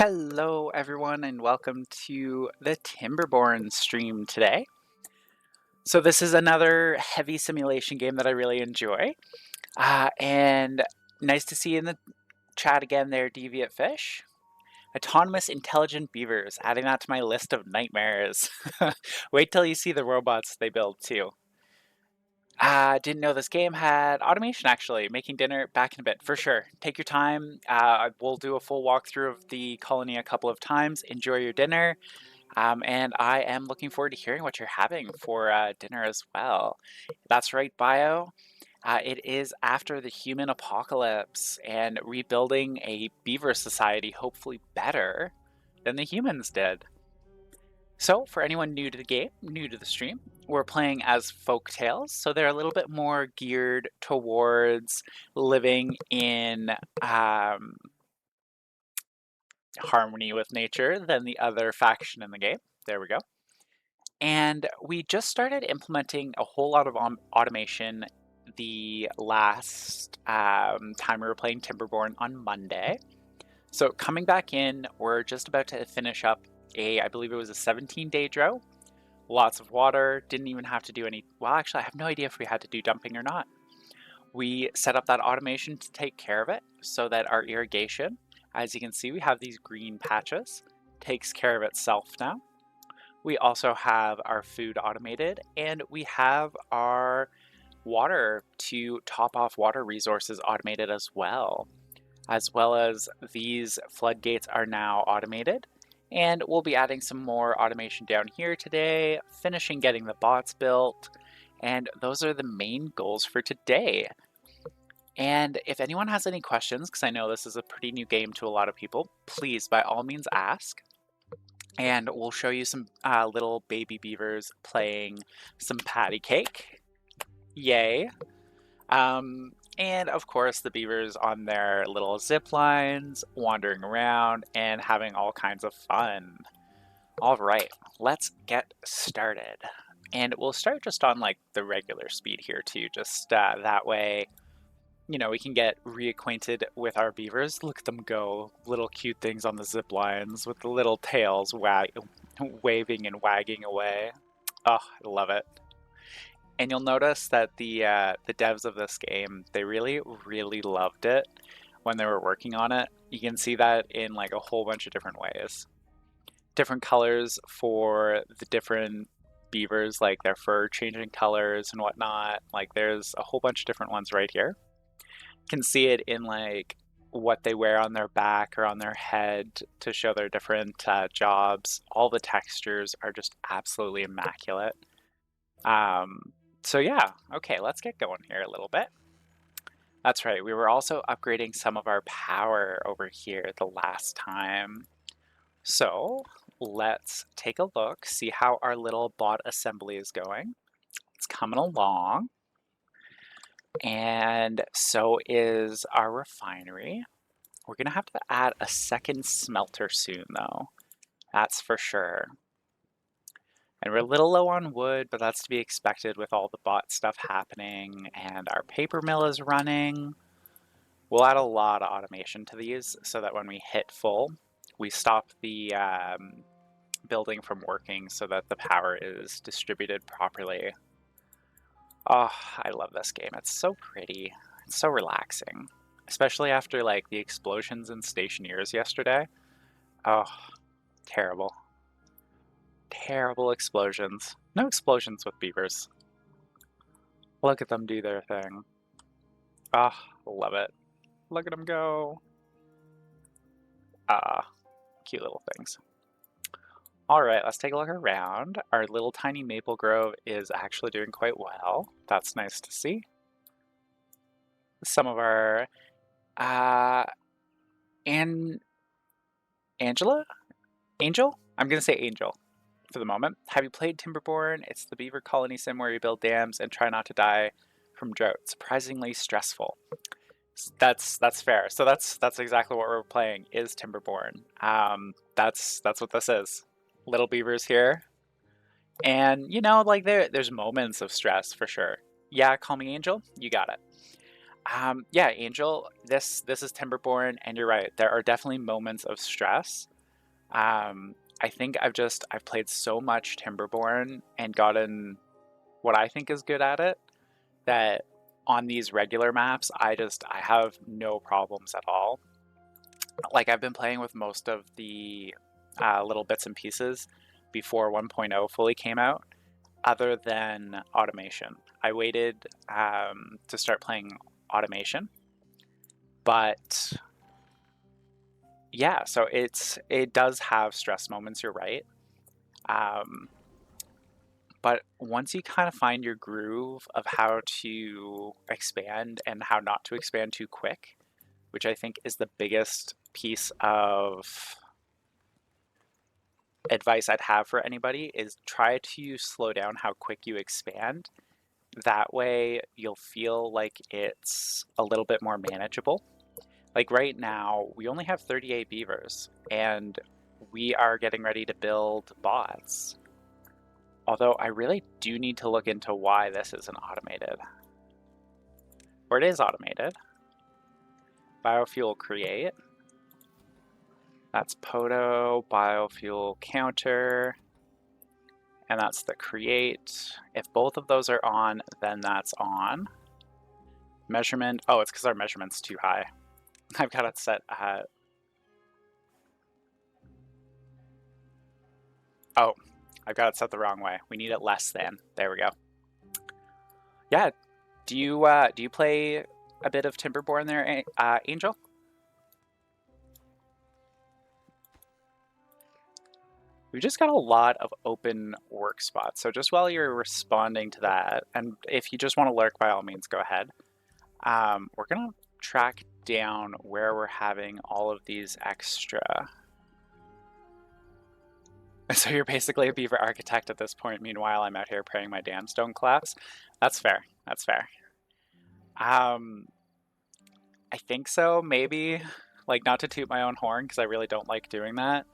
Hello, everyone, and welcome to the Timberborn stream today. So, this is another heavy simulation game that I really enjoy. And nice to see you in the chat again there, Deviant Fish. Autonomous intelligent beavers, adding that to my list of nightmares. Wait till you see the robots they build, too. Didn't know this game had automation actually. Making dinner back in a bit for sure. Take your time. We'll do a full walkthrough of the colony a couple of times. Enjoy your dinner. And I am looking forward to hearing what you're having for dinner as well. That's right, Bio. It is after the human apocalypse and rebuilding a beaver society, hopefully better than the humans did. So, for anyone new to the game, new to the stream, we're playing as folktales, so they're a little bit more geared towards living in harmony with nature than the other faction in the game. There we go. And we just started implementing a whole lot of automation the last time we were playing Timberborn on Monday. So coming back in, we're just about to finish up I believe it was a 17-day drought. Lots of water, didn't even have to do any, well actually I have no idea if we had to do dumping or not. We set up that automation to take care of it so that our irrigation, as you can see, we have these green patches, takes care of itself now. We also have our food automated, and we have our water to top off water resources automated as well as these floodgates are now automated. And we'll be adding some more automation down here today, finishing getting the bots built, and those are the main goals for today. And if anyone has any questions, because I know this is a pretty new game to a lot of people, please by all means ask. And we'll show you some little baby beavers playing some patty cake. Yay. And of course the beavers on their little zip lines, wandering around and having all kinds of fun. All right, let's get started. And we'll start just on like the regular speed here too, just that way, you know, we can get reacquainted with our beavers. Look at them go, little cute things on the zip lines with the little tails waving and wagging away. Oh, I love it. And you'll notice that the devs of this game, they really, really loved it when they were working on it. You can see that in like a whole bunch of different ways. Different colors for the different beavers, like their fur changing colors and whatnot. Like there's a whole bunch of different ones right here. You can see it in like what they wear on their back or on their head to show their different jobs. All the textures are just absolutely immaculate. So yeah, okay, let's get going here a little bit. That's right, we were also upgrading some of our power over here the last time. So let's take a look, see how our little bot assembly is going. It's coming along. And so is our refinery. We're gonna have to add a second smelter soon though, that's for sure. And we're a little low on wood, but that's to be expected with all the bot stuff happening, and our paper mill is running. We'll add a lot of automation to these so that when we hit full, we stop the building from working so that the power is distributed properly. Oh, I love this game. It's so pretty. It's so relaxing, especially after like the explosions in Stationeers yesterday. Oh, terrible. Terrible explosions. No explosions with beavers. Look at them do their thing. Ah, love it. Look at them go. Ah, cute little things. All right, let's take a look around. Our little tiny maple grove is actually doing quite well. That's nice to see. Some of our Angela? Angel? I'm gonna say Angel for the moment. Have you played Timberborn? It's the beaver colony sim where you build dams and try not to die from drought. Surprisingly stressful. That's fair. So that's exactly what we're playing is Timberborn. That's what this is. Little beavers here, and you know, like there's moments of stress for sure. Yeah, call me Angel. You got it. Yeah, Angel. This is Timberborn, and you're right. There are definitely moments of stress. I think I've played so much Timberborn and gotten what I think is good at it that on these regular maps, I have no problems at all. Like I've been playing with most of the little bits and pieces before 1.0 fully came out, other than automation. I waited to start playing automation, but yeah, so it does have stress moments. You're right, um, but once you kind of find your groove of how to expand and how not to expand too quick, which I think is the biggest piece of advice I'd have for anybody, is try to slow down how quick you expand. That way you'll feel like it's a little bit more manageable. Like right now, we only have 38 beavers, and we are getting ready to build bots. Although I really do need to look into why this isn't automated. Or it is automated. Biofuel create. That's Poto, biofuel counter, and that's the create. If both of those are on, then that's on. Measurement, oh, it's because our measurement's too high. I've got it set at, oh, I've got it set the wrong way. We need it less than, there we go. Yeah, do you play a bit of Timberborn there, Angel? We've just got a lot of open work spots. So just while you're responding to that, and if you just want to lurk, by all means, go ahead. We're gonna track down where we're having all of these extra. So you're basically a beaver architect at this point. Meanwhile, I'm out here praying my dams don't collapse. That's fair. That's fair. I think so, maybe. Like, not to toot my own horn, because I really don't like doing that.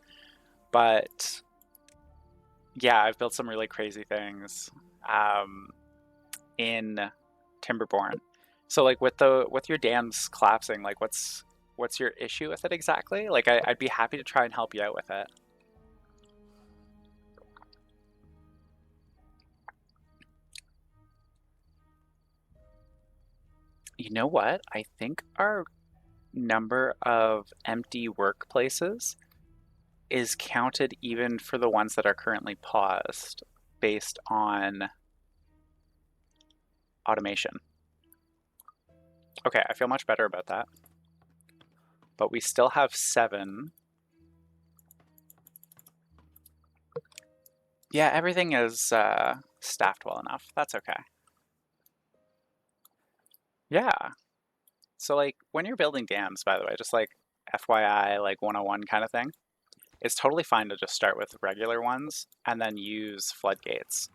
But yeah, I've built some really crazy things in Timberborn. So like with your dams collapsing, like what's your issue with it exactly? Like I'd be happy to try and help you out with it. You know what? I think our number of empty workplaces is counted even for the ones that are currently paused based on automation. Okay, I feel much better about that. But we still have 7. Yeah, everything is staffed well enough. That's okay. Yeah. So like when you're building dams, by the way, just like FYI, like 101 kind of thing, it's totally fine to just start with regular ones and then use floodgates.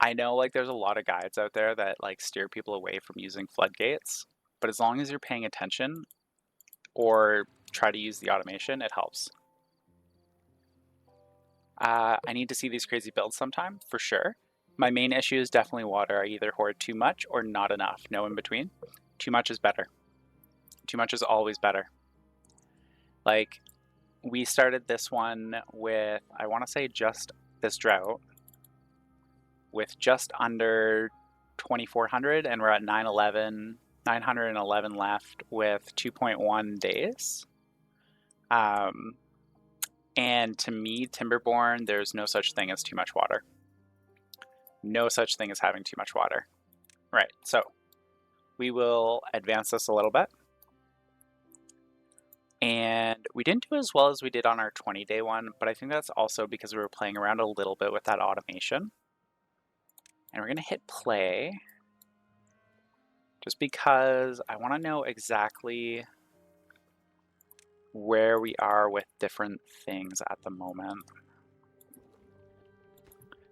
I know like there's a lot of guides out there that like steer people away from using floodgates, but as long as you're paying attention or try to use the automation, it helps. I need to see these crazy builds sometime, for sure. My main issue is definitely water. I either hoard too much or not enough, no in between. Too much is better. Too much is always better. Like, we started this one with, I want to say just this drought, with just under 2,400, and we're at 911 left with 2.1 days. And to me, Timberborn, there's no such thing as too much water. No such thing as having too much water. Right, so we will advance this a little bit. And we didn't do as well as we did on our 20-day one, but I think that's also because we were playing around a little bit with that automation. And we're gonna hit play, just because I wanna know exactly where we are with different things at the moment.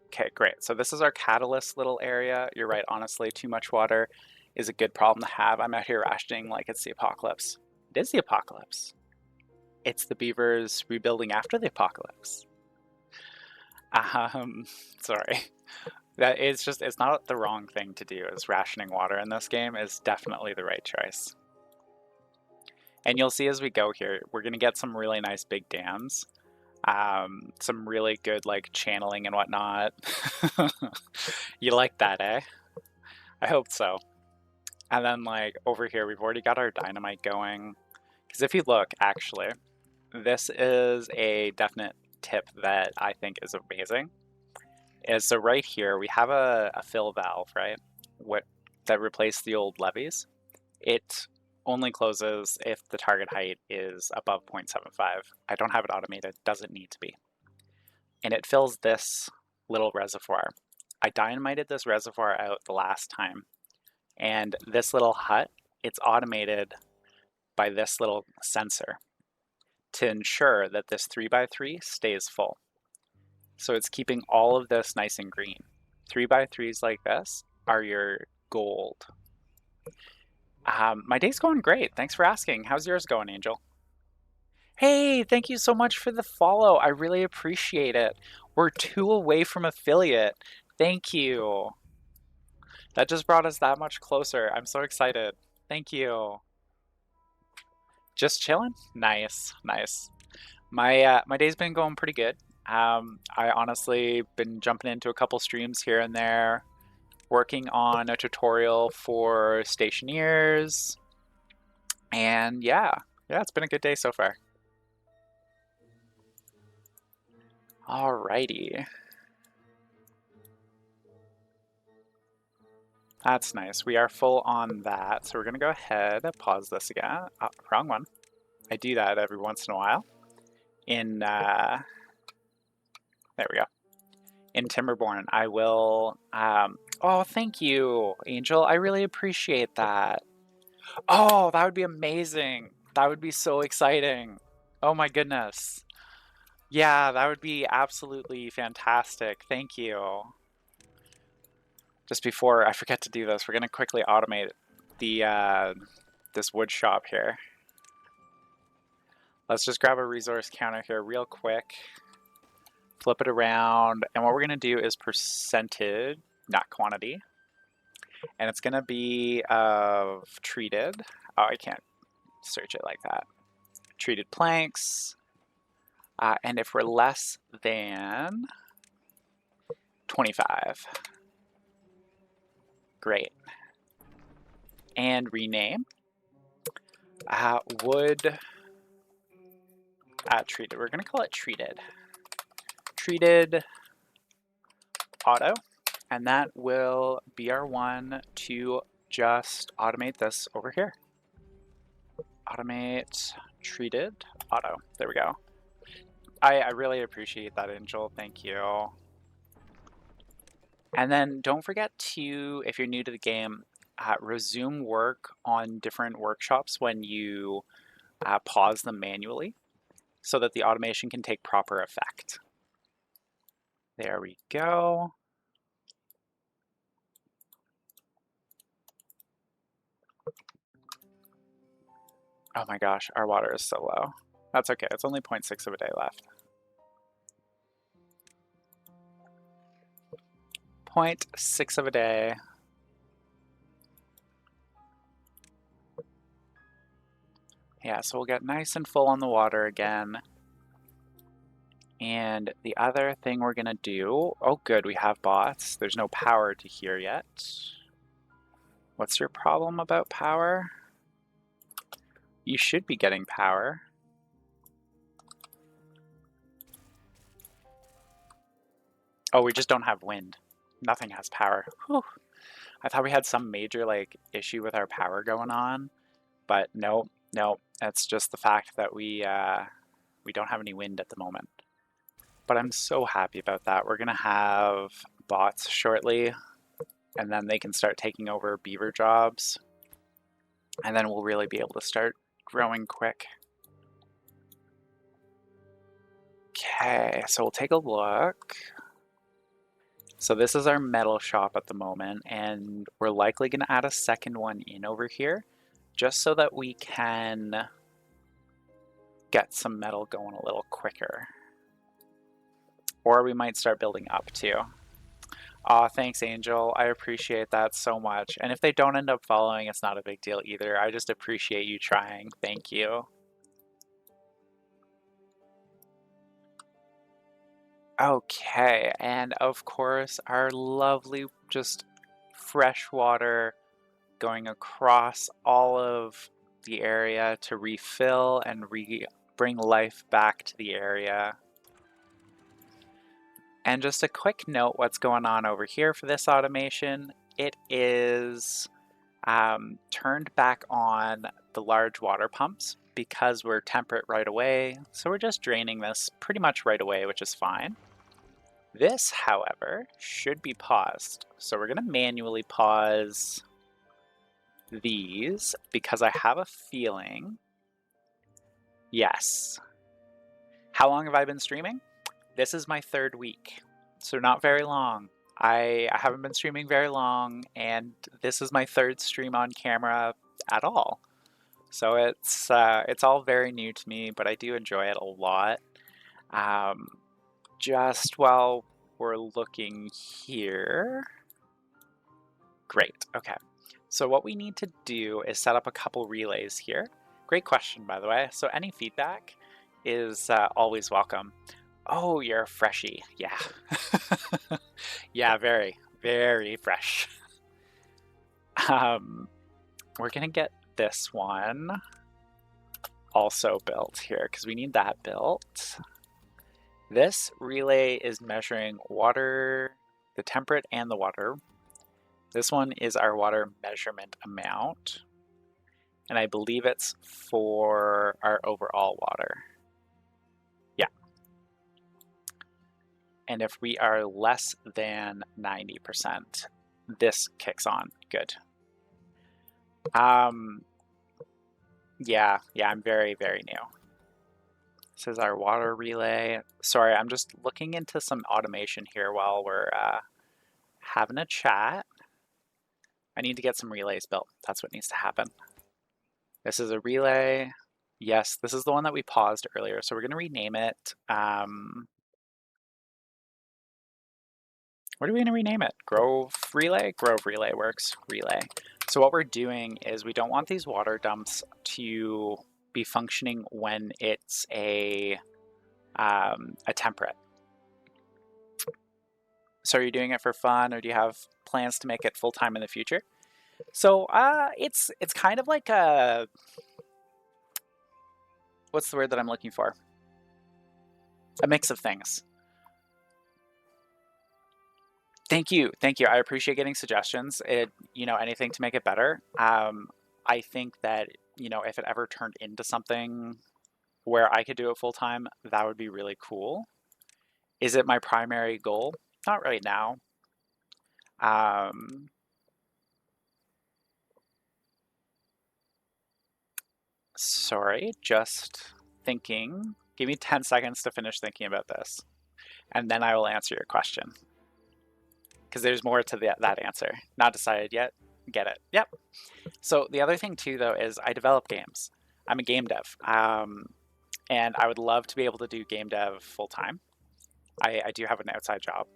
Okay, great. So this is our catalyst little area. You're right, honestly, too much water is a good problem to have. I'm out here rationing like it's the apocalypse. It is the apocalypse. It's the beavers rebuilding after the apocalypse. Sorry. That is just, it's not the wrong thing to do, is rationing water in this game is definitely the right choice. And you'll see as we go here, we're gonna get some really nice big dams. Some really good like channeling and whatnot. You like that, eh? I hope so. And then like over here, we've already got our dynamite going. Because if you look, actually, this is a definite tip that I think is amazing. Is so right here we have a fill valve, right? What that replaced the old levees. It only closes if the target height is above 0.75. I don't have it automated, doesn't need to be. And it fills this little reservoir. I dynamited this reservoir out the last time, and this little hut, it's automated by this little sensor to ensure that this 3x3 stays full. So it's keeping all of this nice and green. 3x3s like this are your gold. My day's going great. Thanks for asking. How's yours going, Angel? Hey, thank you so much for the follow. I really appreciate it. We're 2 away from affiliate. Thank you. That just brought us that much closer. I'm so excited. Thank you. Just chilling? Nice, nice. My day's been going pretty good. I honestly been jumping into a couple streams here and there, working on a tutorial for stationeers, and yeah, it's been a good day so far. Alrighty. That's nice. We are full on that, so we're gonna go ahead, pause this again. Oh, wrong one. I do that every once in a while. There we go. In Timberborn, I will, oh, thank you, Angel. I really appreciate that. Oh, that would be amazing. That would be so exciting. Oh my goodness. Yeah, that would be absolutely fantastic. Thank you. Just before I forget to do this, we're gonna quickly automate the this wood shop here. Let's just grab a resource counter here real quick. Flip it around, and what we're gonna do is percentage, not quantity. And it's gonna be of treated. Oh, I can't search it like that. Treated planks. And if we're less than 25. Great. And rename. Wood treated. We're gonna call it treated. Treated auto. And that will be our one to just automate this over here. Automate treated auto. There we go. I really appreciate that, Angel. Thank you. And then don't forget to, if you're new to the game, resume work on different workshops when you pause them manually so that the automation can take proper effect. There we go. Oh my gosh, our water is so low. That's okay, it's only 0.6 of a day left. 0.6 of a day. Yeah, so we'll get nice and full on the water again. And the other thing we're gonna do, oh good, we have bots. There's no power to here yet. What's your problem about power? You should be getting power. Oh, we just don't have wind. Nothing has power. Whew. I thought we had some major like issue with our power going on, but no, it's just the fact that we don't have any wind at the moment. But I'm so happy about that. We're gonna have bots shortly, and then they can start taking over beaver jobs, and then we'll really be able to start growing quick. Okay, so we'll take a look. So this is our metal shop at the moment, and we're likely going to add a second one in over here, just so that we can get some metal going a little quicker. Or we might start building up too. Aw, thanks, Angel. I appreciate that so much. And if they don't end up following, it's not a big deal either. I just appreciate you trying. Thank you. Okay, and of course, our lovely, just fresh water going across all of the area to refill and bring life back to the area. And just a quick note what's going on over here for this automation. It is turned back on the large water pumps because we're temperate right away. So we're just draining this pretty much right away, which is fine. This, however, should be paused. So we're going to manually pause these because I have a feeling. Yes. How long have I been streaming? This is my 3rd week, so not very long. I haven't been streaming very long, and this is my 3rd stream on camera at all. So it's all very new to me, but I do enjoy it a lot. Just while we're looking here. Great, okay. So what we need to do is set up a couple relays here. Great question, by the way. So any feedback is always welcome. Oh, you're a freshie. Yeah. Yeah, very, very fresh. We're gonna get this one also built here because we need that built. This relay is measuring water, the temperate and the water. This one is our water measurement amount, and I believe it's for our overall water. Yeah. And if we are less than 90%, this kicks on. Good. Yeah, I'm very, very new. This is our water relay. Sorry, I'm just looking into some automation here while we're having a chat. I need to get some relays built. That's what needs to happen. This is a relay. Yes, this is the one that we paused earlier, so we're going to rename it. What are we going to rename it? Grove Relay? Grove Relay works. Relay. So what we're doing is we don't want these water dumps to be functioning when it's a temperate. So are you doing it for fun, or do you have plans to make it full-time in the future? So it's kind of like a, what's the word that I'm looking for? A mix of things. Thank you. I appreciate getting suggestions. Anything to make it better. I think that, if it ever turned into something where I could do it full time, that would be really cool. Is it my primary goal? Not right now. Sorry, just thinking. Give me 10 seconds to finish thinking about this, and then I will answer your question. Because there's more to that answer. Not decided yet. Get it. Yep. So the other thing too, though, is I develop games. I'm a game dev, and I would love to be able to do game dev full time. I do have an outside job,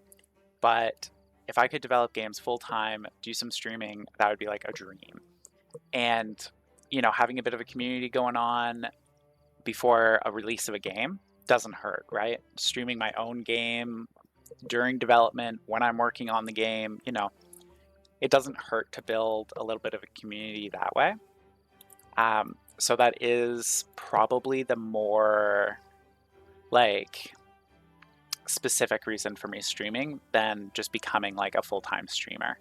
but if I could develop games full time, do some streaming, that would be like a dream. And having a bit of a community going on before a release of a game doesn't hurt, right? Streaming my own game during development, when I'm working on the game, it doesn't hurt to build a little bit of a community that way. So that is probably the more specific reason for me streaming than just becoming like a full-time streamer.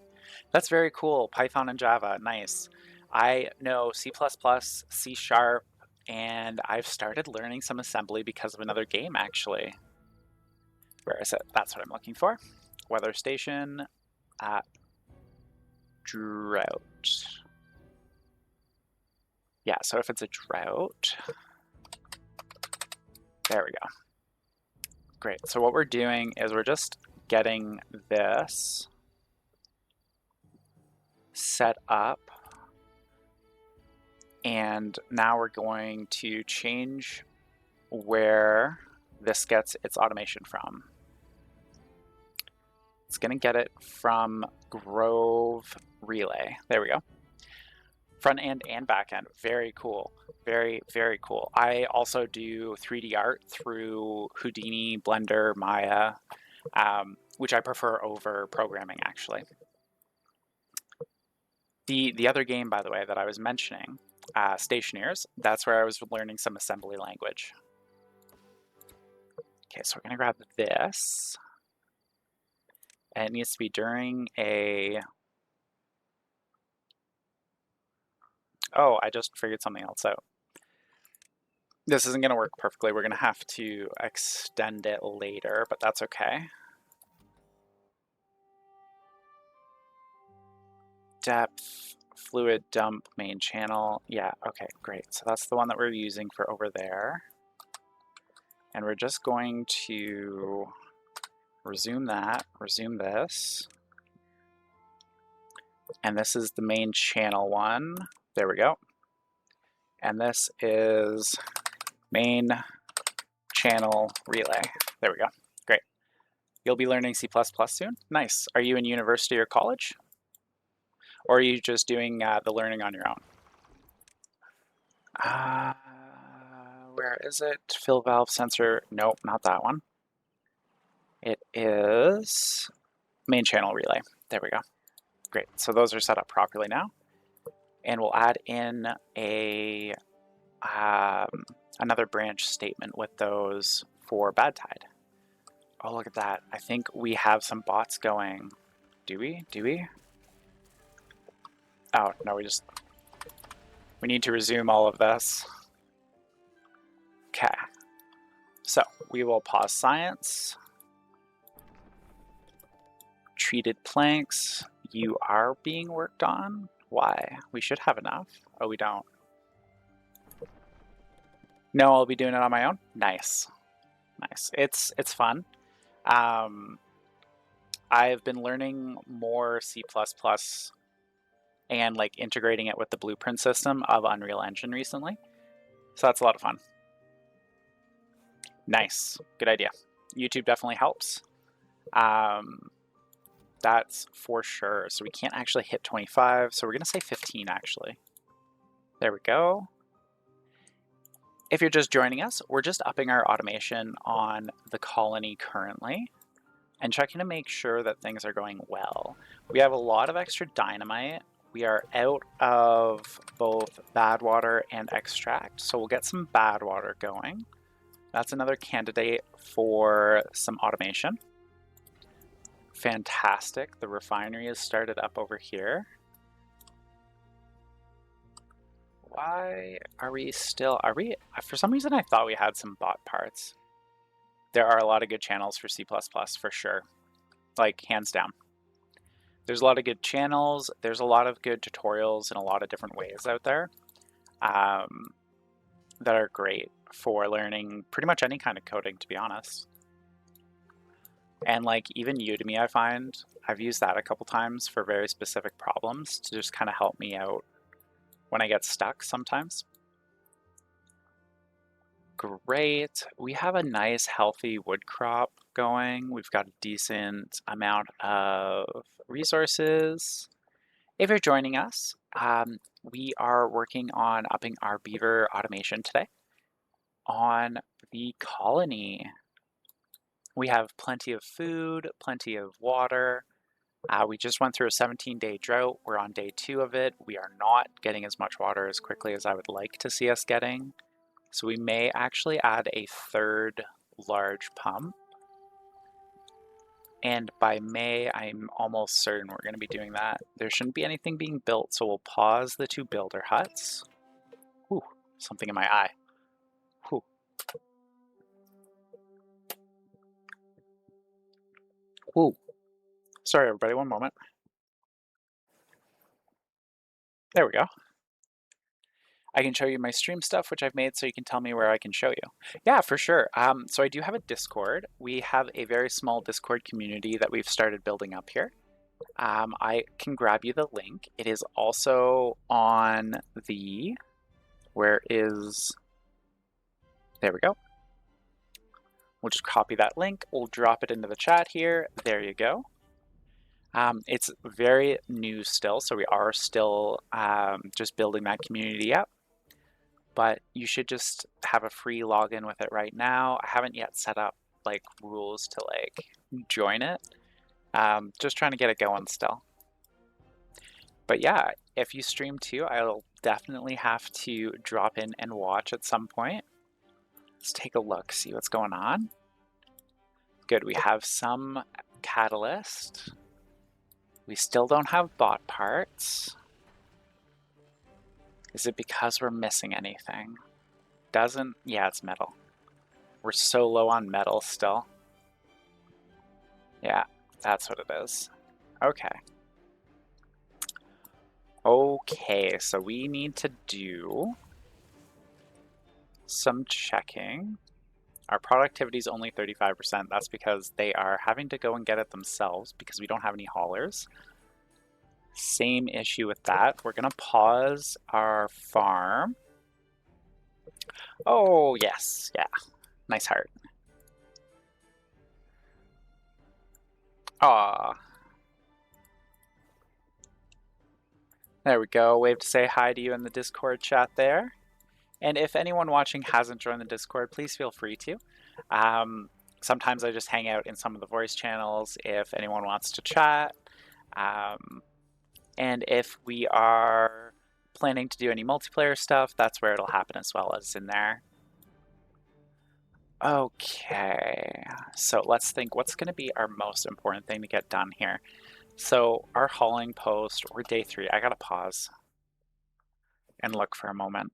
That's very cool. Python and Java, nice. I know C++, C#, and I've started learning some assembly because of another game, actually. Where is it? That's what I'm looking for. Weather station. Drought. Yeah, so if it's a drought, there we go. Great, so what we're doing is we're just getting this set up, and now we're going to change where this gets its automation from. It's gonna get it from Grove Relay. There we go. Front end and back end. Very cool. Very, very cool. I also do 3D art through Houdini, Blender, Maya, which I prefer over programming, actually. The other game, by the way, that I was mentioning, Stationeers, that's where I was learning some assembly language. Okay, so we're going to grab this. And it needs to be during a... Oh, I just figured something else out. This isn't going to work perfectly. We're going to have to extend it later, but that's okay. Depth, fluid dump, main channel. Yeah, okay, great. So that's the one that we're using for over there. And we're just going to resume that, resume this. And this is the main channel one. There we go. And this is main channel relay. There we go. Great. You'll be learning C++ soon? Nice. Are you in university or college? Or are you just doing the learning on your own? Where is it? Fill valve sensor. Nope, not that one. It is main channel relay. There we go. Great. So those are set up properly now. And we'll add in a another branch statement with those for bad tide. Oh, look at that. I think we have some bots going. Do we? Do we? Oh, no, we need to resume all of this. Okay. So we will pause science. Treated planks. You are being worked on. Why? We should have enough. Oh, we don't. No, I'll be doing it on my own. Nice. Nice. It's fun. I've been learning more C++ and like integrating it with the blueprint system of Unreal Engine recently. So that's a lot of fun. Nice. Good idea. YouTube definitely helps. That's for sure. So we can't actually hit 25. So we're going to say 15 actually. There we go. If you're just joining us, we're just upping our automation on the colony currently and checking to make sure that things are going well. We have a lot of extra dynamite. We are out of both bad water and extract, so we'll get some bad water going. That's another candidate for some automation. Fantastic. The refinery is started up over here. Why are we still, for some reason I thought we had some bot parts. There are a lot of good channels for C++ for sure, like hands down. There's a lot of good channels, there's a lot of good tutorials in a lot of different ways out there that are great for learning pretty much any kind of coding, to be honest. And like even Udemy, I find, I've used that a couple times for very specific problems to just kind of help me out when I get stuck sometimes. Great. We have a nice healthy wood crop going. We've got a decent amount of resources. If you're joining us, we are working on upping our beaver automation today. On the colony, we have plenty of food, plenty of water. We just went through a 17-day drought. We're on day 2 of it. We are not getting as much water as quickly as I would like to see us getting. So we may actually add a 3rd large pump. And by May, I'm almost certain we're going to be doing that. There shouldn't be anything being built, so we'll pause the 2 builder huts. Whew, something in my eye. Whew. Whew. Sorry, everybody, one moment. There we go. I can show you my stream stuff, which I've made, so you can tell me where I can show you. Yeah, for sure. So I do have a Discord. We have a very small Discord community that we've started building up here. I can grab you the link. It is also on the, there we go. We'll just copy that link. We'll drop it into the chat here. There you go. It's very new still, so we are still just building that community up, but you should just have a free login with it right now. I haven't yet set up like rules to like join it. Just trying to get it going still. But yeah, if you stream too, I'll definitely have to drop in and watch at some point. Let's take a look, see what's going on. Good, we have some catalyst. We still don't have bot parts. Is it because we're missing anything? Doesn't, yeah, it's metal. We're so low on metal still. Yeah, that's what it is. Okay. Okay, so we need to do some checking. Our productivity is only 35%. That's because they are having to go and get it themselves because we don't have any haulers. Same issue with that. We're gonna pause our farm. Oh, yes, yeah. Nice heart. Aw. There we go. Wave to say hi to you in the Discord chat there. And if anyone watching hasn't joined the Discord, please feel free to. Sometimes I just hang out in some of the voice channels if anyone wants to chat. And if we are planning to do any multiplayer stuff, that's where it'll happen as well as in there. Okay, so let's think what's going to be our most important thing to get done here. So our hauling post, we're day 3. I gotta pause and look for a moment.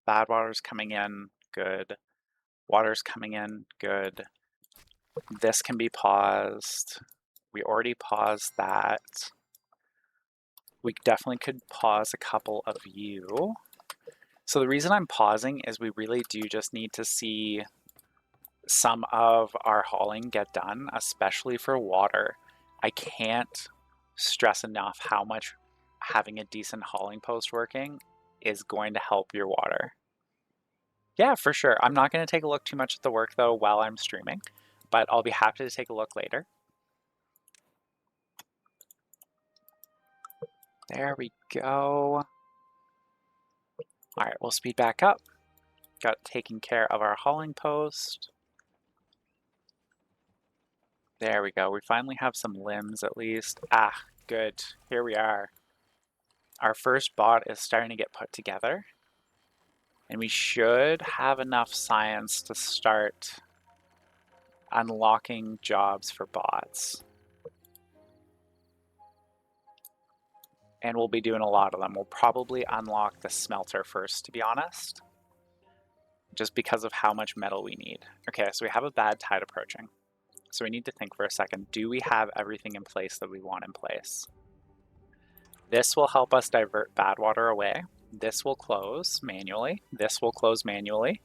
Bad water's coming in, good. Water's coming in, good. This can be paused. We already paused that. We definitely could pause a couple of you. So the reason I'm pausing is we really do just need to see some of our hauling get done, especially for water. I can't stress enough how much having a decent hauling post working is going to help your water. Yeah, for sure. I'm not going to take a look too much at the work though while I'm streaming, but I'll be happy to take a look later. There we go. All right, we'll speed back up. Got taking care of our hauling post. There we go. We finally have some limbs at least. Ah, good. Here we are. Our first bot is starting to get put together. And we should have enough science to start unlocking jobs for bots. And we'll be doing a lot of them. We'll probably unlock the smelter first, to be honest, just because of how much metal we need. Okay, so we have a bad tide approaching. So we need to think for a second, do we have everything in place that we want in place? This will help us divert bad water away. This will close manually. This will close manually.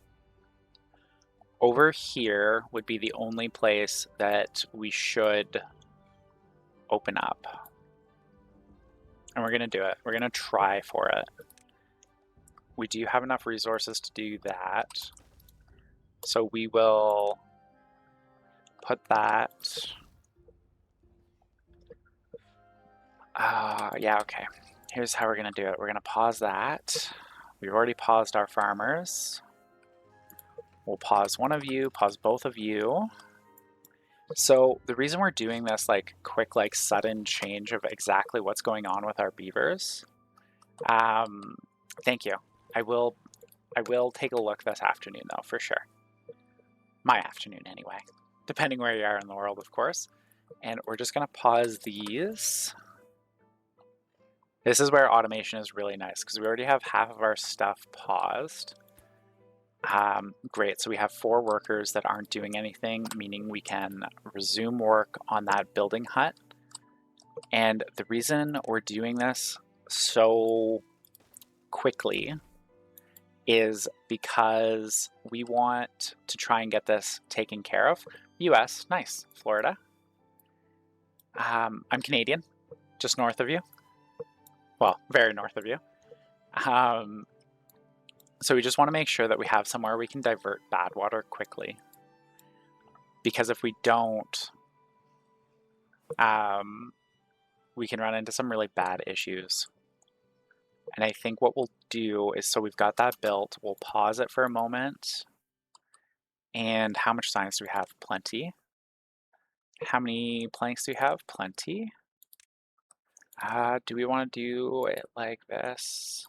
Over here would be the only place that we should open up. And we're going to do it. We're going to try for it. We do have enough resources to do that. So we will put that. Yeah, okay. Here's how we're going to do it. We're going to pause that. We've already paused our farmers. We'll pause one of you, pause both of you. So the reason we're doing this like quick, like sudden change of exactly what's going on with our beavers. Thank you. I will take a look this afternoon though, for sure. My afternoon anyway, depending where you are in the world, of course. And we're just gonna pause these. This is where automation is really nice because we already have half of our stuff paused. Great, so we have 4 workers that aren't doing anything, meaning we can resume work on that building hut. And the reason we're doing this so quickly is because we want to try and get this taken care of. US, nice. Florida. I'm Canadian, just north of you. Well, very north of you. So we just want to make sure that we have somewhere we can divert bad water quickly. Because if we don't, we can run into some really bad issues. And I think what we'll do is, so we've got that built, we'll pause it for a moment. And how much science do we have? Plenty. How many planks do we have? Plenty. Do we want to do it like this?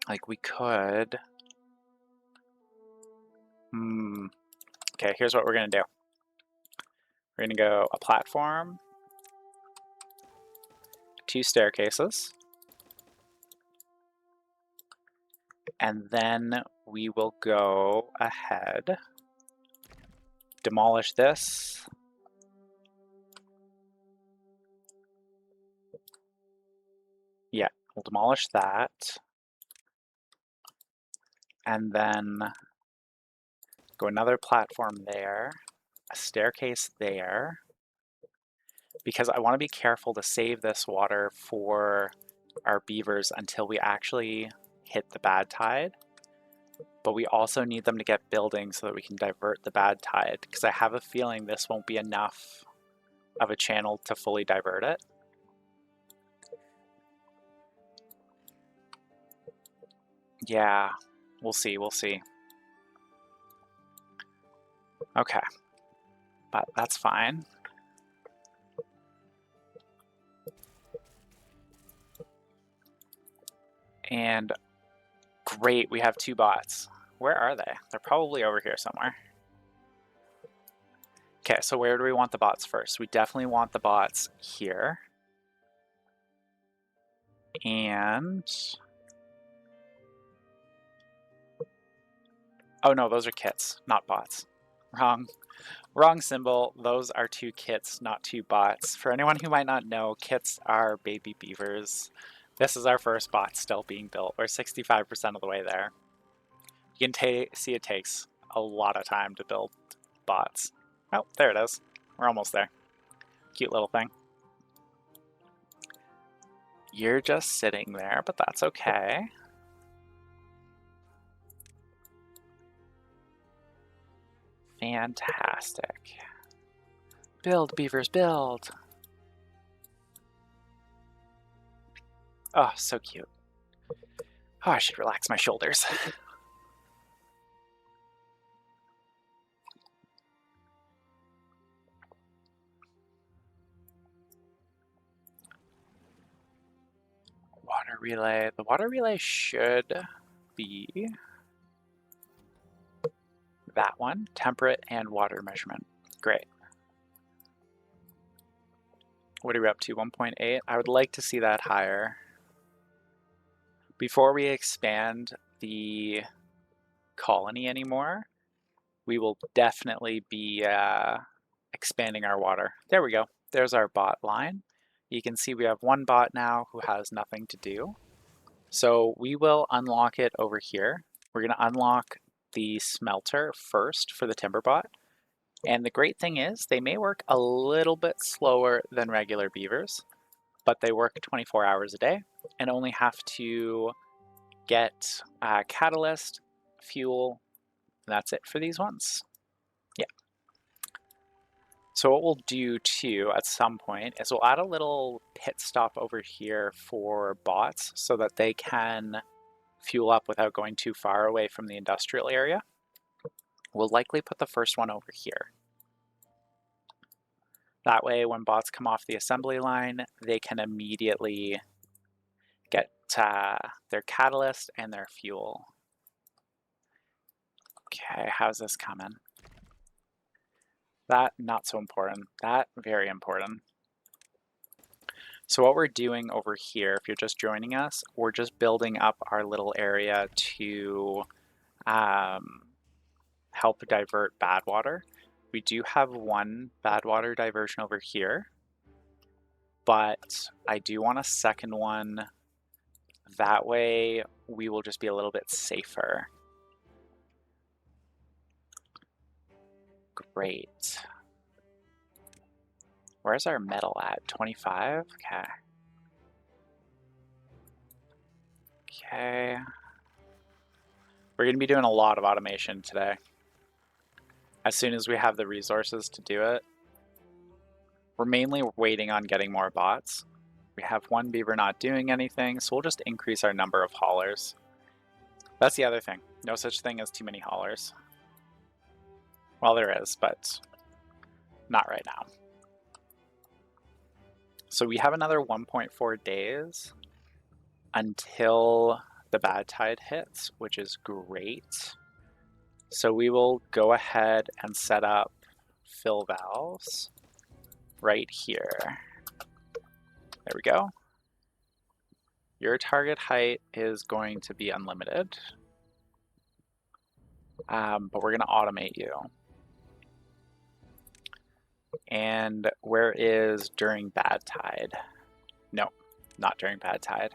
Like we could. Okay, here's what we're gonna do. We're gonna go a platform, 2 staircases, and then we will go ahead, demolish this. Yeah, we'll demolish that. And then go another platform there, a staircase there, because I want to be careful to save this water for our beavers until we actually hit the bad tide. But we also need them to get building so that we can divert the bad tide, because I have a feeling this won't be enough of a channel to fully divert it. Yeah, we'll see, we'll see. Okay, but that's fine. And great, we have 2 bots. Where are they? They're probably over here somewhere. Okay, so where do we want the bots first? We definitely want the bots here. And... oh no, those are kits, not bots. Wrong symbol. Those are 2 kits, not 2 bots. For anyone who might not know, kits are baby beavers. This is our first bot still being built. We're 65% of the way there. You can see it takes a lot of time to build bots. Oh, there it is. We're almost there. Cute little thing. You're just sitting there, but that's okay. Fantastic. Build, beavers, build. Oh, so cute. Oh, I should relax my shoulders. Water relay. The water relay should be that one. Temperate and water measurement. Great. What are we up to? 1.8? I would like to see that higher. Before we expand the colony anymore, we will definitely be expanding our water. There we go. There's our bot line. You can see we have 1 bot now who has nothing to do. So we will unlock it over here. We're going to unlock the smelter first for the Timberbot. And the great thing is they may work a little bit slower than regular beavers, but they work 24 hours a day and only have to get catalyst, fuel, and that's it for these ones. Yeah. So what we'll do too at some point is we'll add a little pit stop over here for bots so that they can fuel up without going too far away from the industrial area. We'll likely put the first one over here. That way when bots come off the assembly line, they can immediately get their catalyst and their fuel. Okay, how's this coming? That, not so important. That, very important. So what we're doing over here, if you're just joining us, we're just building up our little area to help divert bad water. We do have 1 bad water diversion over here, but I do want a second one. That way we will just be a little bit safer. Great. Where's our metal at? 25? Okay. Okay. We're going to be doing a lot of automation today. As soon as we have the resources to do it. We're mainly waiting on getting more bots. We have one beaver not doing anything, so we'll just increase our number of haulers. That's the other thing. No such thing as too many haulers. Well, there is, but not right now. So we have another 1.4 days until the bad tide hits, which is great. So we will go ahead and set up fill valves right here. There we go. Your target height is going to be unlimited, but we're going to automate you. And where is during bad tide? No, not during bad tide.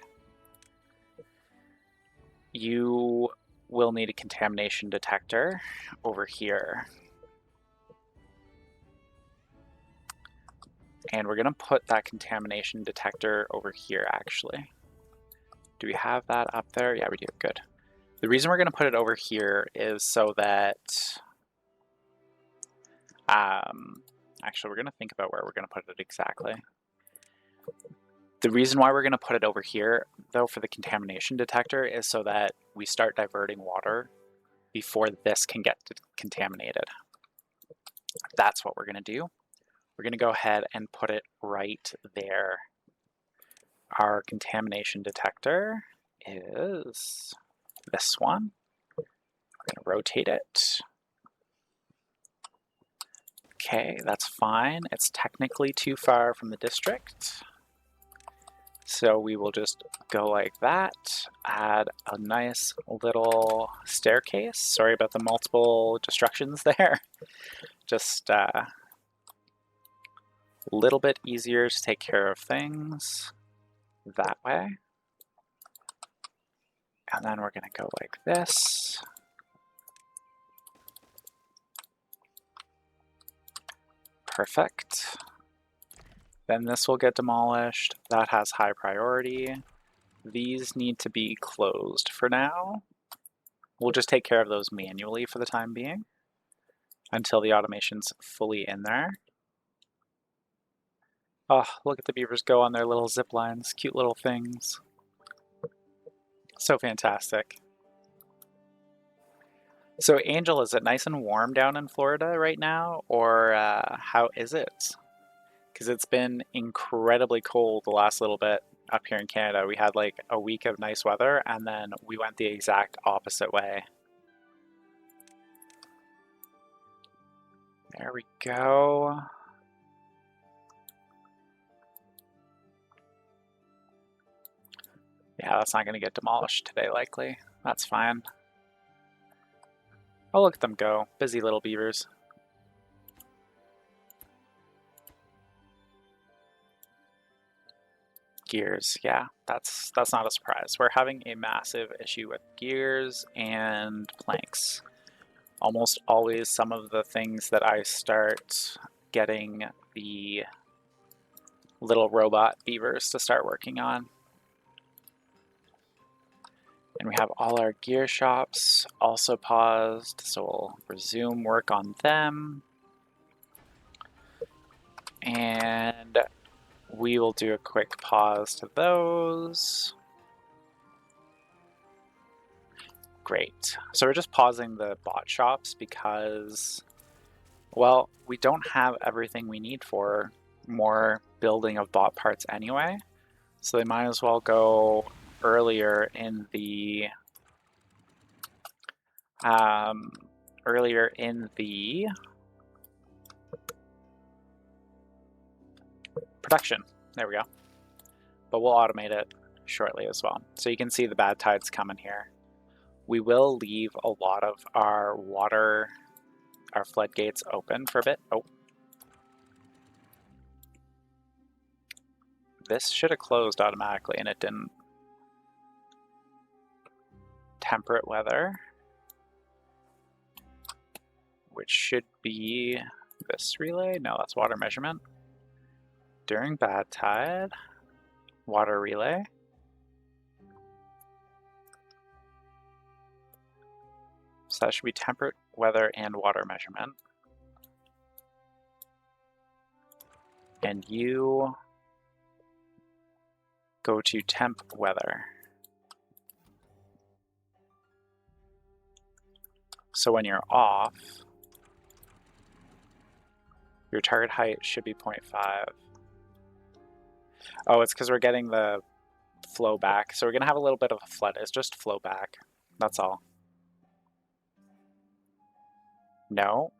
You will need a contamination detector over here. And we're going to put that contamination detector over here, actually. Do we have that up there? Yeah, we do. Good. The reason we're going to put it over here is so that... actually, we're going to think about where we're going to put it exactly. The reason why we're going to put it over here, though, for the contamination detector is so that we start diverting water before this can get contaminated. That's what we're going to do. We're going to go ahead and put it right there. Our contamination detector is this one. We're going to rotate it. Okay, that's fine. It's technically too far from the district. So we will just go like that, add a nice little staircase. Sorry about the multiple destructions there. Just a little bit easier to take care of things that way. And then we're going to go like this. Perfect. Then this will get demolished. That has high priority. These need to be closed for now. We'll just take care of those manually for the time being until the automation's fully in there. Oh, look at the beavers go on their little zip lines. Cute little things. So fantastic. So Angel, is it nice and warm down in Florida right now, or how is it? Because it's been incredibly cold the last little bit up here in Canada. We had like a week of nice weather, and then we went the exact opposite way. There we go. Yeah, that's not going to get demolished today, likely. That's fine. Oh, look at them go. Busy little beavers. Gears, yeah, that's not a surprise. We're having a massive issue with gears and planks. Almost always some of the things that I start getting the little robot beavers to start working on. And we have all our gear shops also paused, so we'll resume work on them. And we will do a quick pause to those. Great. So we're just pausing the bot shops because, well, we don't have everything we need for more building of bot parts anyway. So they might as well go earlier in the production. There we go. But we'll automate it shortly as well. So you can see the bad tides coming here. We will leave a lot of our water, our floodgates open for a bit. Oh. This should have closed automatically and it didn't. Temperate weather, which should be this relay. No, that's water measurement. During bad tide, water relay. So that should be temperate weather and water measurement. And you go to temp weather. So when you're off, your target height should be 0.5. Oh, it's because we're getting the flow back. So we're going to have a little bit of a flood. It's just flow back. That's all. No.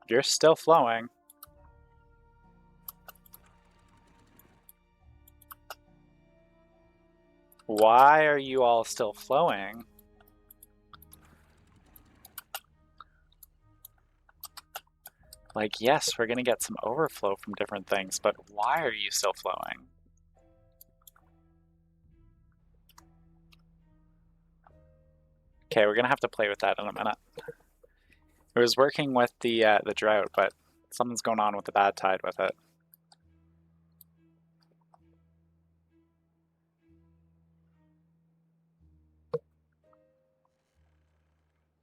You're still flowing. Why are you all still flowing? Like, yes, we're gonna get some overflow from different things, but why are you still flowing? Okay, we're gonna have to play with that in a minute. It was working with the drought, but something's going on with the bad tide with it.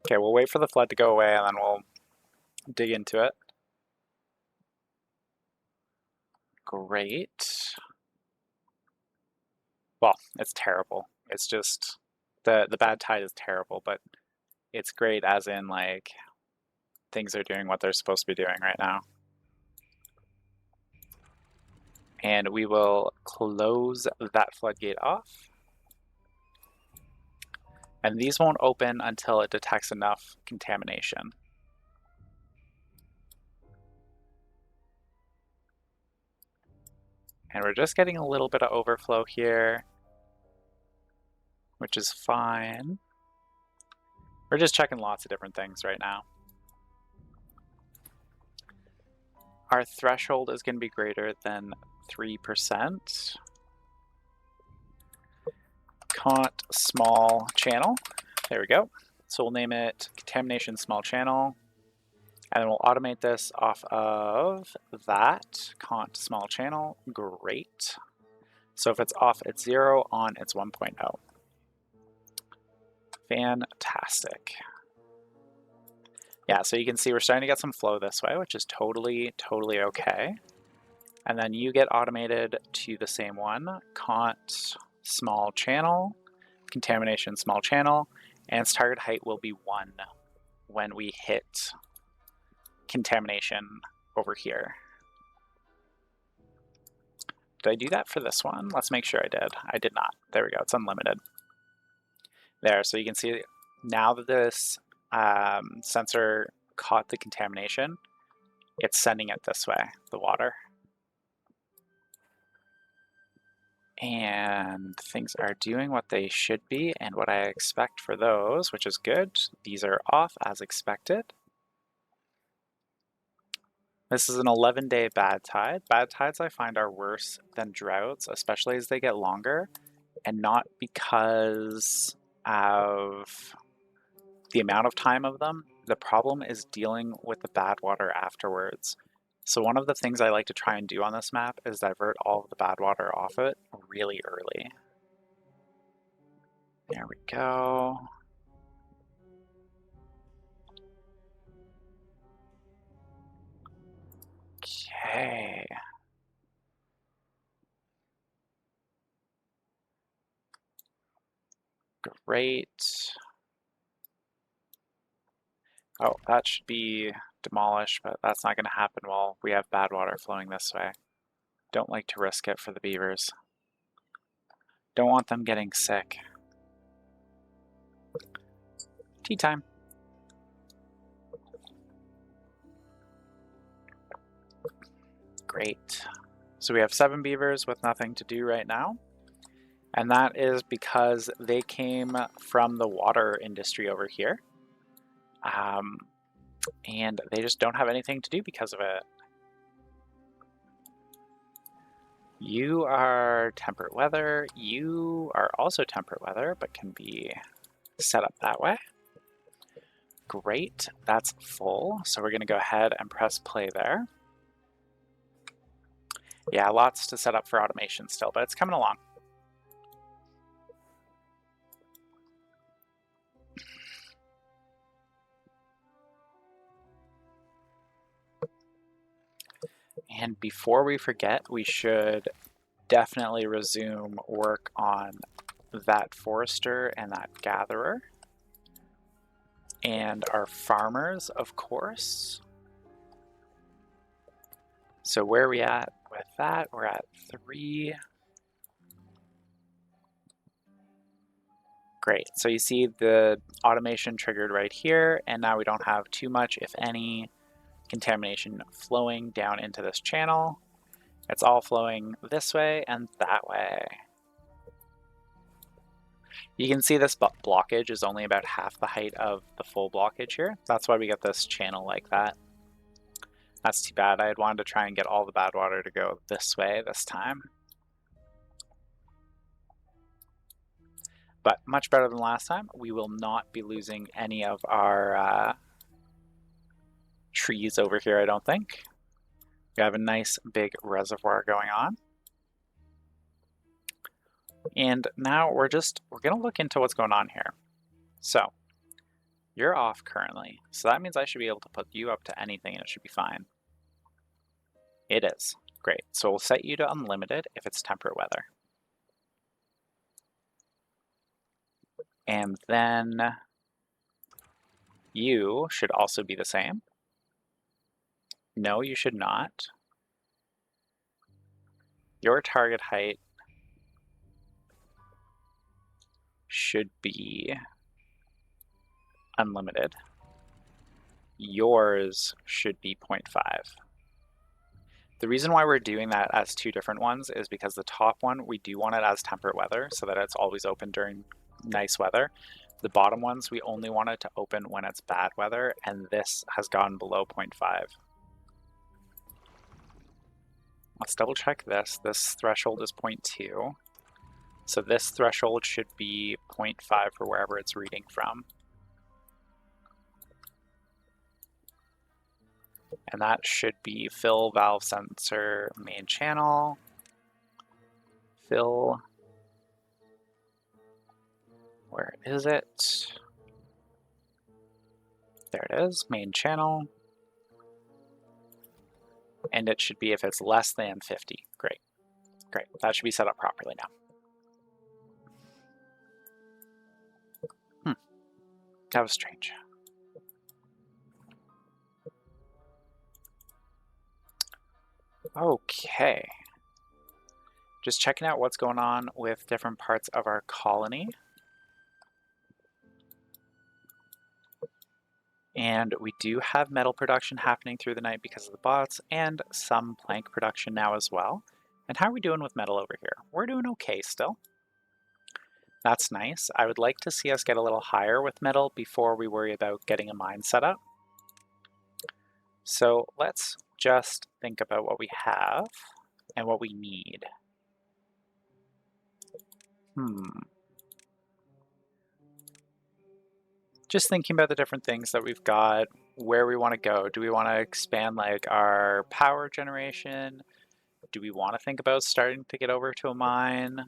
Okay, we'll wait for the flood to go away and then we'll dig into it. Great. Well, it's terrible. It's just the bad tide is terrible, but it's great as in like things are doing what they're supposed to be doing right now. And we will close that floodgate off. And these won't open until it detects enough contamination. And we're just getting a little bit of overflow here, which is fine. We're just checking lots of different things right now. Our threshold is going to be greater than 3%. Cont small channel. There we go. So we'll name it contamination small channel. And then we'll automate this off of that cont small channel. Great. So if it's off at 0, on it's 1.0. Fantastic. Yeah, so you can see we're starting to get some flow this way, which is totally okay. And then you get automated to the same one, cont small channel, contamination small channel, and its target height will be 1 when we hit contamination over here. Did I do that for this one? Let's make sure I did. I did not. There we go. It's unlimited. There, so you can see now that this sensor caught the contamination, it's sending it this way, the water. And things are doing what they should be and what I expect for those, which is good. These are off as expected. This is an 11-day bad tide. Bad tides I find are worse than droughts, especially as they get longer, and not because of the amount of time of them. The problem is dealing with the bad water afterwards. So one of the things I like to try and do on this map is divert all of the bad water off it really early. There we go. Okay. Great. Oh, that should be demolished, but that's not going to happen while we have bad water flowing this way. Don't like to risk it for the beavers. Don't want them getting sick. Tea time. Great. So we have 7 beavers with nothing to do right now. And that is because they came from the water industry over here. And they just don't have anything to do because of it. You are temperate weather. You are also temperate weather, but can be set up that way. Great, that's full. So we're gonna go ahead and press play there. Yeah, lots to set up for automation still, but it's coming along. And before we forget, we should definitely resume work on that forester and that gatherer. And our farmers, of course. So where are we at with that? We're at 3. Great. So you see the automation triggered right here, and now we don't have too much, if any, contamination flowing down into this channel. It's all flowing this way and that way. You can see this blockage is only about half the height of the full blockage here. That's why we get this channel like that. That's too bad. I had wanted to try and get all the bad water to go this way this time. But much better than last time. We will not be losing any of our trees over here, I don't think. We have a nice big reservoir going on. And now we're gonna look into what's going on here. So you're off currently. So that means I should be able to put you up to anything and it should be fine. It is. Great. So we'll set you to unlimited if it's temperate weather. And then you should also be the same. No, you should not. Your target height should be unlimited. Yours should be 0.5. The reason why we're doing that as 2 different ones is because the top one, we do want it as temperate weather so that it's always open during nice weather. The bottom ones, we only want it to open when it's bad weather, and this has gone below 0.5. Let's double check this. This threshold is 0.2. So this threshold should be 0.5 for wherever it's reading from. And that should be fill valve sensor main channel. Fill. Where is it? There it is, main channel. And it should be if it's less than 50. Great. Great. That should be set up properly now. That was strange. Okay. Just checking out what's going on with different parts of our colony. And we do have metal production happening through the night because of the bots, and some plank production now as well. And how are we doing with metal over here? We're doing okay still. That's nice. I would like to see us get a little higher with metal before we worry about getting a mine set up. So let's just think about what we have and what we need. Just thinking about the different things that we've got, where we want to go. Do we want to expand like our power generation? Do we want to think about starting to get over to a mine?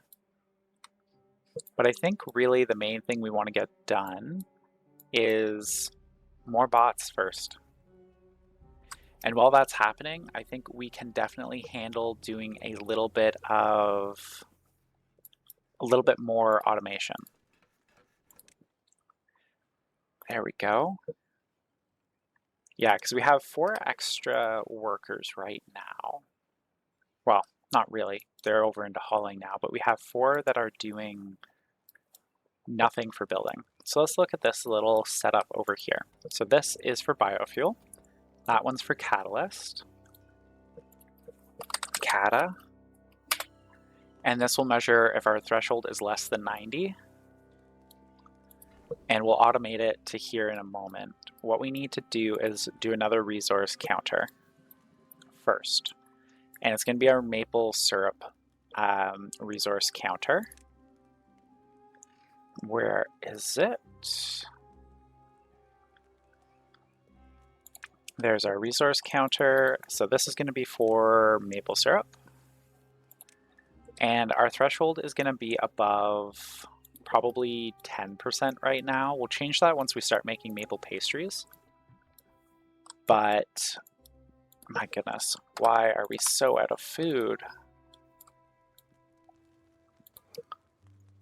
But I think really the main thing we want to get done is more bots first. And while that's happening, I think we can definitely handle doing a little bit more automation. There we go. Yeah, because we have 4 extra workers right now. Well, not really. They're over into hauling now, but we have 4 that are doing nothing for building. So let's look at this little setup over here. So this is for biofuel. That one's for catalyst. Cata. And this will measure if our threshold is less than 90. And we'll automate it to here in a moment. What we need to do is do another resource counter first. And it's going to be our maple syrup resource counter. Where is it? There's our resource counter. So this is going to be for maple syrup. And our threshold is going to be above probably 10% right now. We'll change that once we start making maple pastries. But My goodness, why are we so out of food?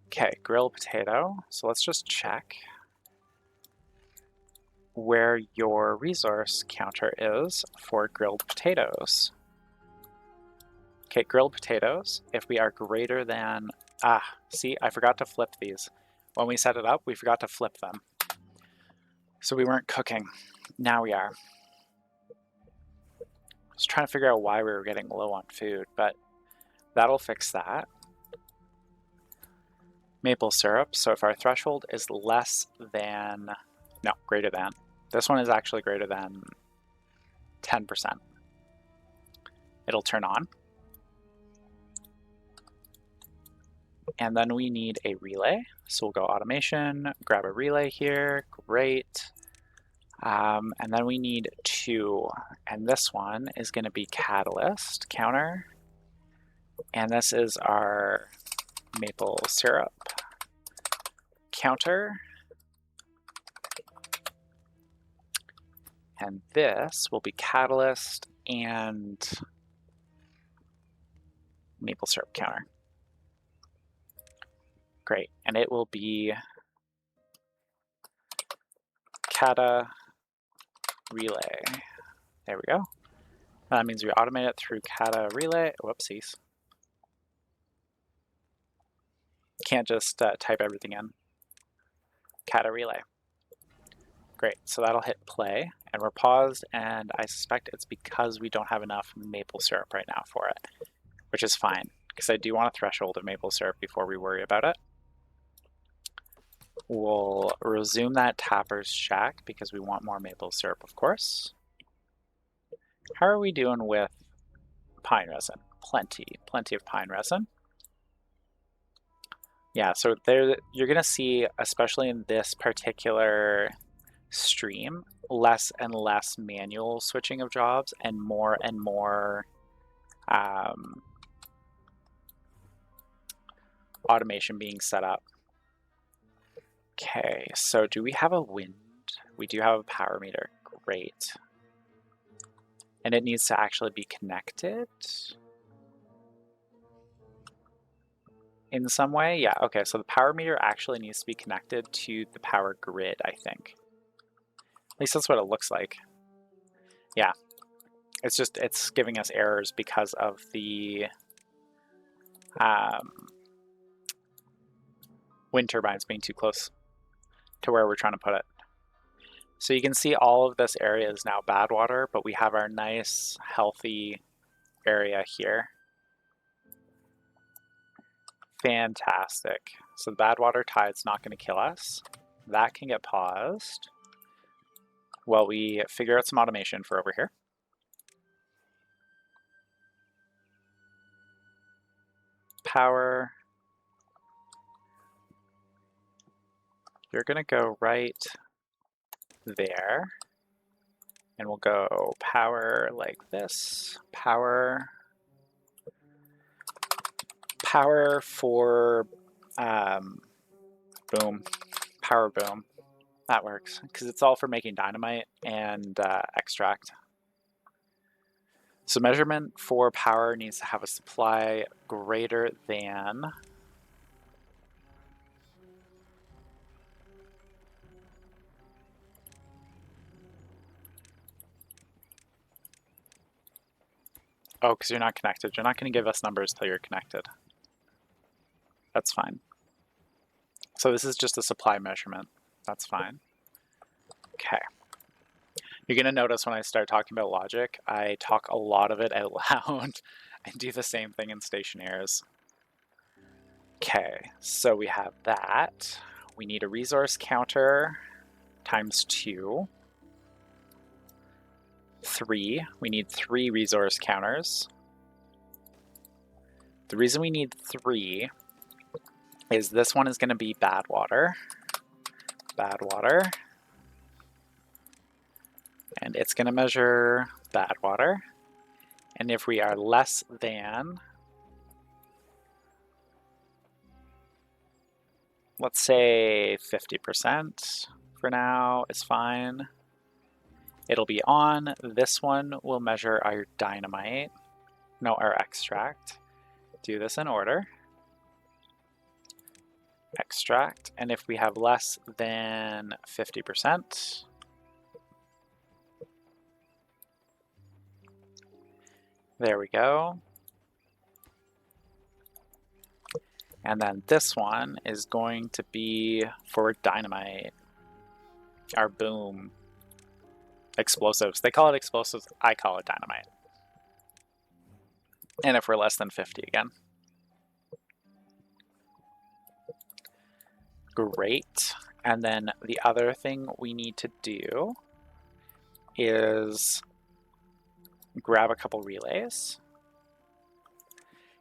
Okay, grilled potato. So let's just check where your resource counter is for grilled potatoes. Okay, grilled potatoes, if we are greater than, see, I forgot to flip these. When we set it up, we forgot to flip them. So we weren't cooking. Now we are. I was trying to figure out why we were getting low on food, but that'll fix that. Maple syrup, so if our threshold is less than, no, greater than, this one is actually greater than 10%. It'll turn on. And then we need a relay. So we'll go automation, grab a relay here, great. And then we need 2, and this one is going to be catalyst counter. And this is our maple syrup counter. And this will be catalyst and maple syrup counter. Great, and it will be cata relay. There we go. That means we automate it through cata relay. Whoopsies. Can't just type everything in. Cata relay. Great, so that'll hit play, and we're paused, and I suspect it's because we don't have enough maple syrup right now for it, which is fine, because I do want a threshold of maple syrup before we worry about it. We'll resume that tapper's shack, because we want more maple syrup, of course. How are we doing with pine resin? Plenty of pine resin. Yeah, so there you're gonna see, especially in this particular stream, less and less manual switching of jobs and more automation being set up. Okay, so do we have a wind? We do have a power meter. Great. And it needs to actually be connected in some way. Yeah, okay, so the power meter actually needs to be connected to the power grid, I think. At least that's what it looks like. Yeah, it's giving us errors because of the wind turbines being too close to where we're trying to put it. So you can see all of this area is now bad water, but we have our nice, healthy area here. Fantastic. So the bad water tide's not going to kill us. That can get paused while we figure out some automation for over here. Power. You're going to go right there. And we'll go power like this. Power for boom. Power boom. That works, because it's all for making dynamite and extract. So measurement for power needs to have a supply greater than oh, because you're not connected. You're not going to give us numbers till you're connected. That's fine. So this is just a supply measurement. That's fine. Okay. You're going to notice when I start talking about logic, I talk a lot of it out loud and do the same thing in stationaries. Okay, so we have that. We need a resource counter times 2. 3. We need 3 resource counters. The reason we need 3 is this one is going to be bad water. Bad water. And it's going to measure bad water. And if we are less than, let's say 50% for now is fine. It'll be on. This one will measure our dynamite. No, our extract. Do this in order. Extract. And if we have less than 50%, there we go. And then this one is going to be for dynamite. Our boom. Explosives. They call it explosives. I call it dynamite. And if we're less than 50 again. Great. And then the other thing we need to do is grab a couple relays.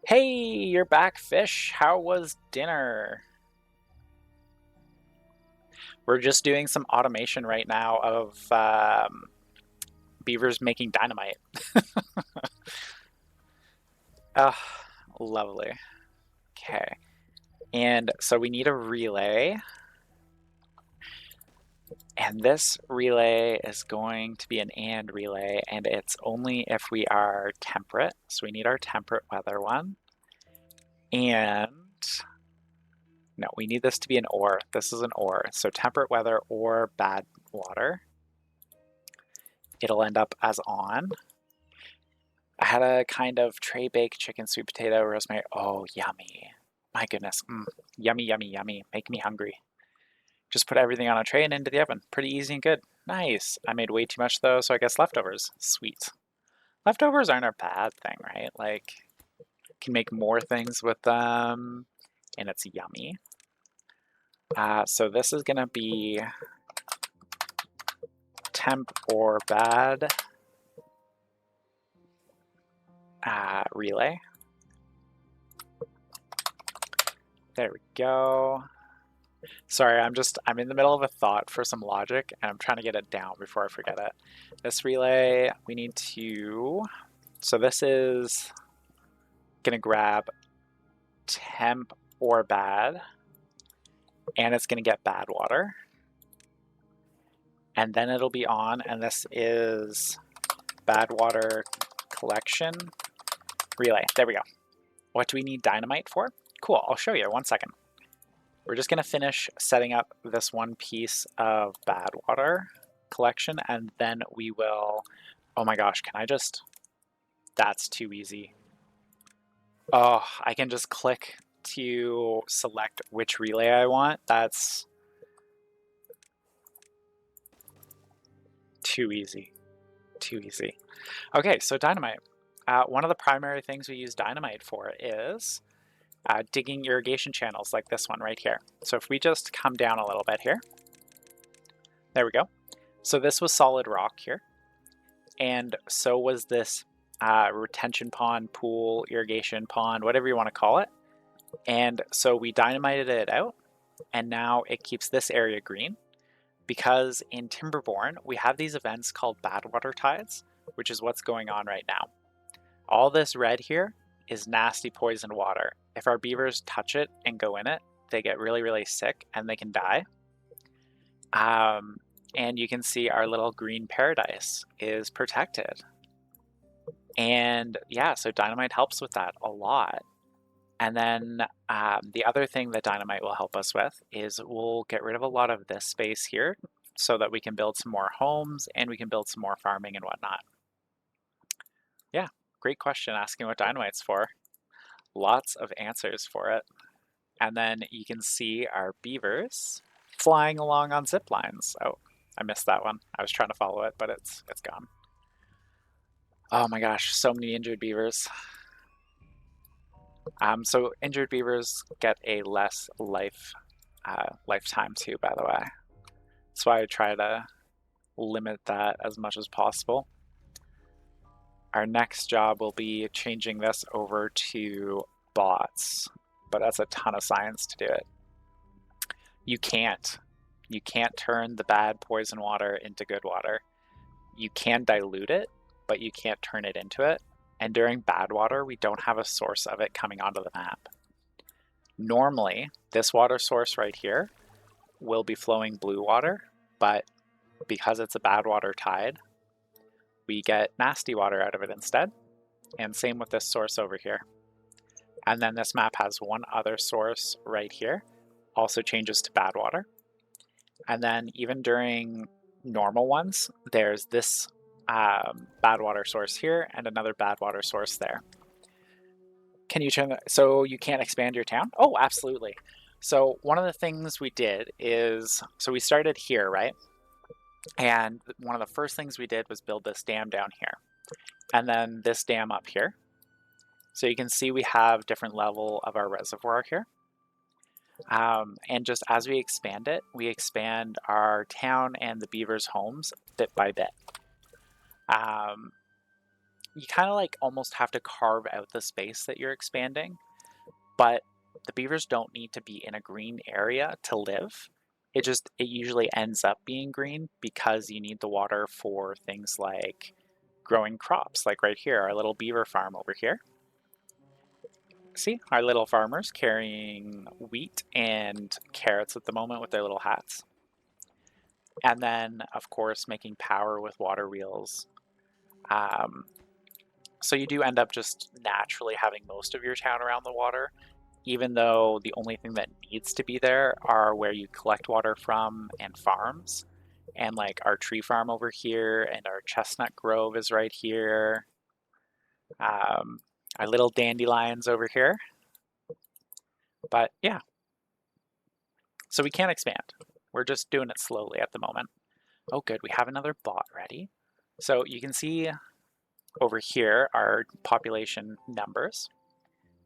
Hey, you're back, fish. How was dinner? We're just doing some automation right now of beavers making dynamite. Ah, lovely. Okay. And so we need a relay. And this relay is going to be an and relay, and it's only if we are temperate. So we need our temperate weather one. And no, we need this to be an or. This is an or. So temperate weather or bad water. It'll end up as on. I had a kind of tray baked chicken, sweet potato, rosemary. Oh, yummy. My goodness. Yummy, yummy, yummy. Make me hungry. Just put everything on a tray and into the oven. Pretty easy and good. Nice. I made way too much though, so I guess leftovers. Sweet. Leftovers aren't a bad thing, right? Like, you can make more things with them, and it's yummy. So this is gonna be temp or bad relay. There we go. Sorry, I'm in the middle of a thought for some logic, and I'm trying to get it down before I forget it. This relay, we need to, so this is gonna grab temp or bad, and it's gonna get bad water. And then it'll be on, and this is bad water collection relay. There we go. What do we need dynamite for? Cool, I'll show you, 1 second. We're just gonna finish setting up this one piece of bad water collection, and then we will, oh my gosh, can I just, that's too easy. Oh, I can just click to select which relay I want. That's too easy, too easy. Okay, so dynamite. One of the primary things we use dynamite for is digging irrigation channels like this one right here. So if we just come down a little bit here, there we go. So this was solid rock here, and so was this retention pond, pool, irrigation pond, whatever you want to call it. And so we dynamited it out, and now it keeps this area green, because in Timberborn we have these events called bad water tides, which is what's going on right now. All this red here is nasty poison water. If our beavers touch it and go in it, they get really, really sick and they can die. And you can see our little green paradise is protected. And yeah, so dynamite helps with that a lot. And then the other thing that dynamite will help us with is we'll get rid of a lot of this space here so that we can build some more homes and we can build some more farming and whatnot. Yeah, great question asking what dynamite's for. Lots of answers for it. And then you can see our beavers flying along on zip lines. Oh, I missed that one. I was trying to follow it, but it's gone. Oh my gosh, so many injured beavers. So injured beavers get a less lifetime too, by the way. That's why I try to limit that as much as possible. Our next job will be changing this over to bots, but that's a ton of science to do it. You can't turn the bad poison water into good water. You can dilute it, but you can't turn it into it. And during bad water, we don't have a source of it coming onto the map. Normally, this water source right here will be flowing blue water, but because it's a bad water tide, we get nasty water out of it instead. And same with this source over here. And then this map has one other source right here, also changes to bad water. And then even during normal ones, there's this bad water source here and another bad water source there. Can you turn that so you can't expand your town? Oh, absolutely. So one of the things we did is, so we started here, right? And one of the first things we did was build this dam down here. And then this dam up here. So you can see we have different level of our reservoir here. And just as we expand it, we expand our town and the beavers' homes bit by bit. You kind of like almost have to carve out the space that you're expanding, but the beavers don't need to be in a green area to live. It usually ends up being green because you need the water for things like growing crops, like right here, our little beaver farm over here. See, our little farmers carrying wheat and carrots at the moment with their little hats. And then, of course, making power with water wheels. So you do end up just naturally having most of your town around the water, even though the only thing that needs to be there are where you collect water from and farms. And like our tree farm over here and our chestnut grove is right here. Our little dandelions over here. But yeah, so we can't expand. We're just doing it slowly at the moment. Oh good, we have another bot ready. So you can see over here our population numbers.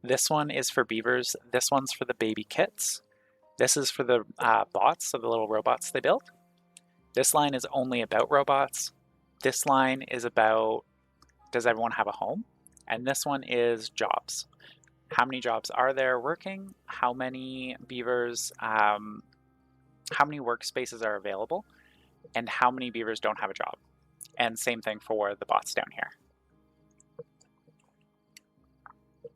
This one is for beavers, this one's for the baby kits. This is for the bots, so the little robots they build. This line is only about robots. This line is about, does everyone have a home? And this one is jobs. How many jobs are there working? How many beavers, how many workspaces are available? And how many beavers don't have a job? And same thing for the bots down here.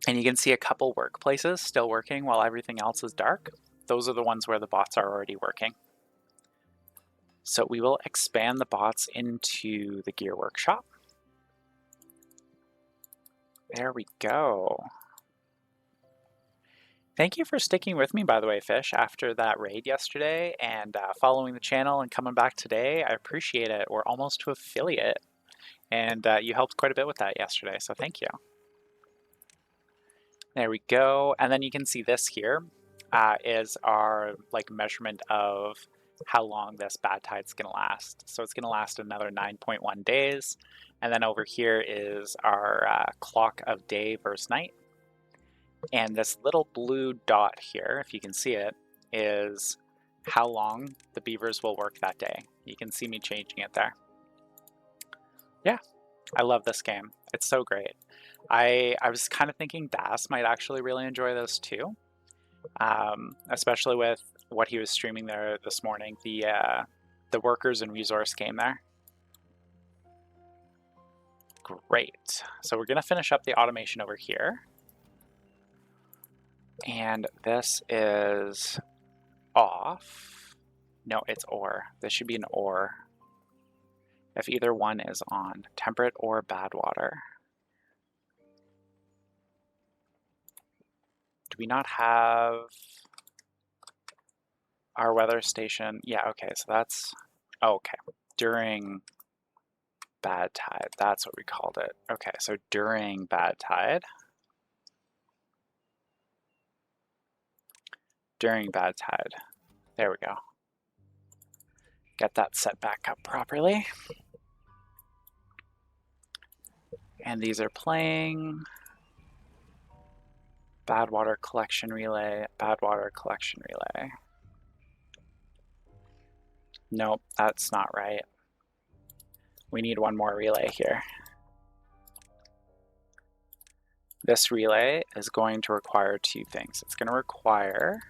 And you can see a couple workplaces still working while everything else is dark. Those are the ones where the bots are already working. So we will expand the bots into the gear workshop. There we go. Thank you for sticking with me, by the way, Fish, after that raid yesterday and following the channel and coming back today. I appreciate it. We're almost to affiliate, and you helped quite a bit with that yesterday, so thank you. There we go. And then you can see this here is our like measurement of how long this bad tide's gonna last. So it's gonna last another 9.1 days. And then over here is our clock of day versus night. And this little blue dot here, if you can see it, is how long the beavers will work that day. You can see me changing it there. Yeah, I love this game. It's so great. I was kind of thinking Das might actually really enjoy this too, especially with what he was streaming there this morning, the workers and resource game there. Great. So we're gonna finish up the automation over here. And this is off. No, it's or. This should be an or. If either one is on, temperate or bad water. Do we not have our weather station? Yeah, okay, so that's, oh, okay. During bad tide, that's what we called it. Okay, so during bad tide. During bad tide. There we go. Get that set back up properly. And these are playing. Bad water collection relay, bad water collection relay. Nope, that's not right. We need one more relay here. This relay is going to require two things. It's going to require,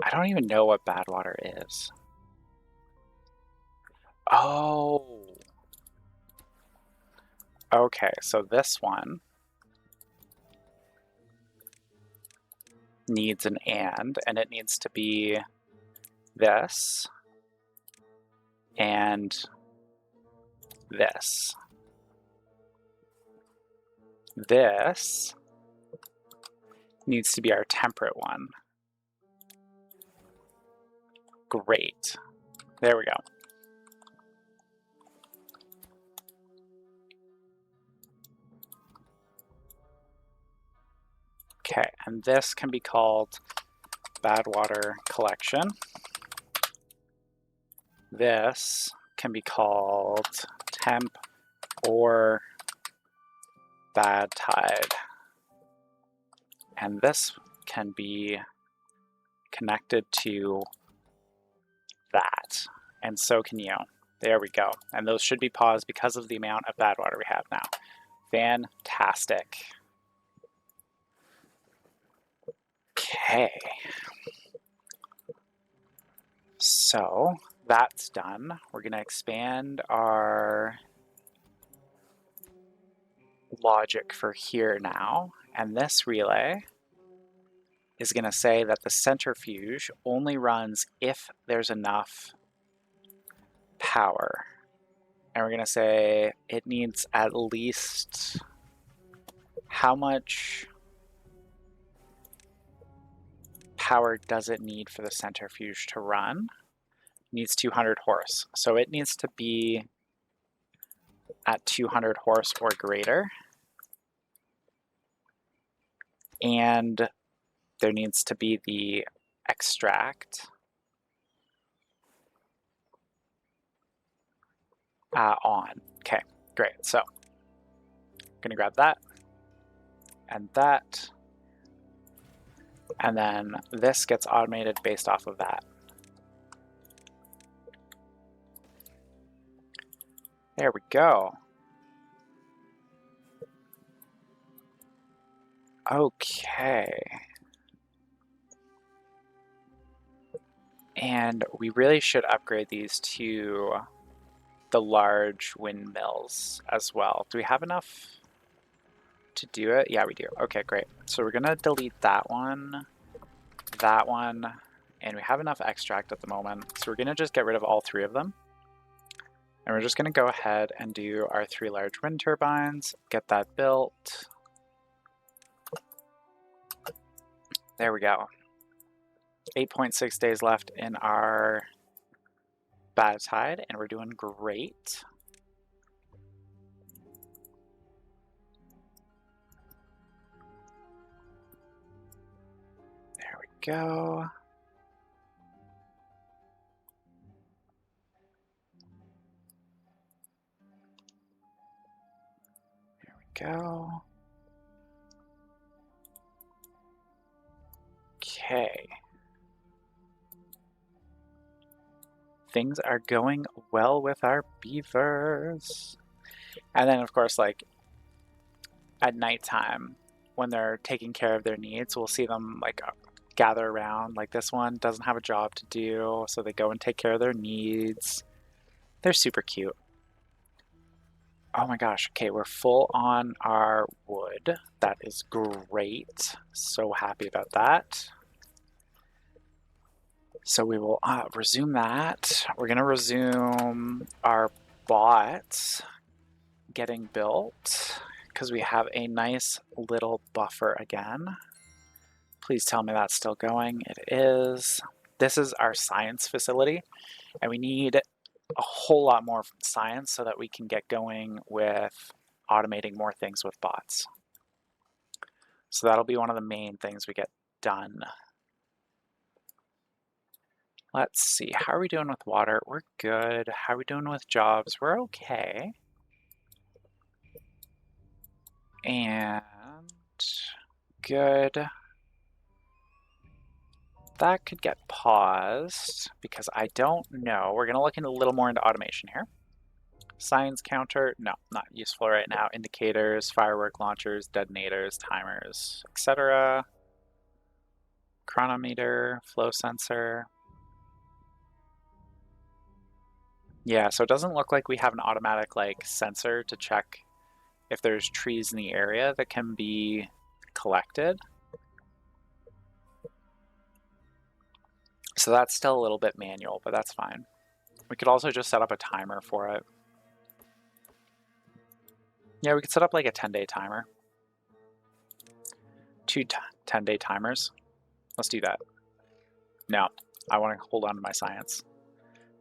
I don't even know what bad water is. Oh. Okay, so this one needs an and it needs to be this and this. This needs to be our temperate one. Great. There we go. Okay, and this can be called bad water collection. This can be called temp or bad tide. And this can be connected to that. And so can you. There we go. And those should be paused because of the amount of bad water we have now. Fantastic. Okay. So that's done. We're going to expand our logic for here now. And this relay is going to say that the centrifuge only runs if there's enough power. And we're going to say it needs at least how much power does it need for the centrifuge to run? It needs 200 horse. So it needs to be at 200 horse or greater. And there needs to be the extract on. Okay, great. So I'm going to grab that and that. And then this gets automated based off of that. There we go. Okay. And we really should upgrade these to the large windmills as well. Do we have enough to do it? Yeah, we do. Okay, great. So we're gonna delete that one, and we have enough extract at the moment. So we're gonna just get rid of all three of them. And we're just gonna go ahead and do our 3 large wind turbines, get that built. There we go. 8.6 days left in our bad tide, and we're doing great. There we go. There we go. Okay. Things are going well with our beavers. And then, of course, like at nighttime, when they're taking care of their needs, we'll see them like gather around. Like this one doesn't have a job to do, so they go and take care of their needs. They're super cute. Oh my gosh, okay, we're full on our wood. That is great. So happy about that. So we will resume that. We're gonna resume our bots getting built because we have a nice little buffer again. Please tell me that's still going. It is. This is our science facility, and we need a whole lot more science so that we can get going with automating more things with bots. So that'll be one of the main things we get done. Let's see, how are we doing with water? We're good. How are we doing with jobs? We're okay. And good. That could get paused because I don't know. We're gonna look a little more into automation here. Science counter, no, not useful right now. Indicators, firework launchers, detonators, timers, etc. Chronometer, flow sensor. Yeah, so it doesn't look like we have an automatic like sensor to check if there's trees in the area that can be collected. So that's still a little bit manual, but that's fine. We could also just set up a timer for it. Yeah, we could set up like a 10-day timer. Two 10-day timers. Let's do that. No, I want to hold on to my science.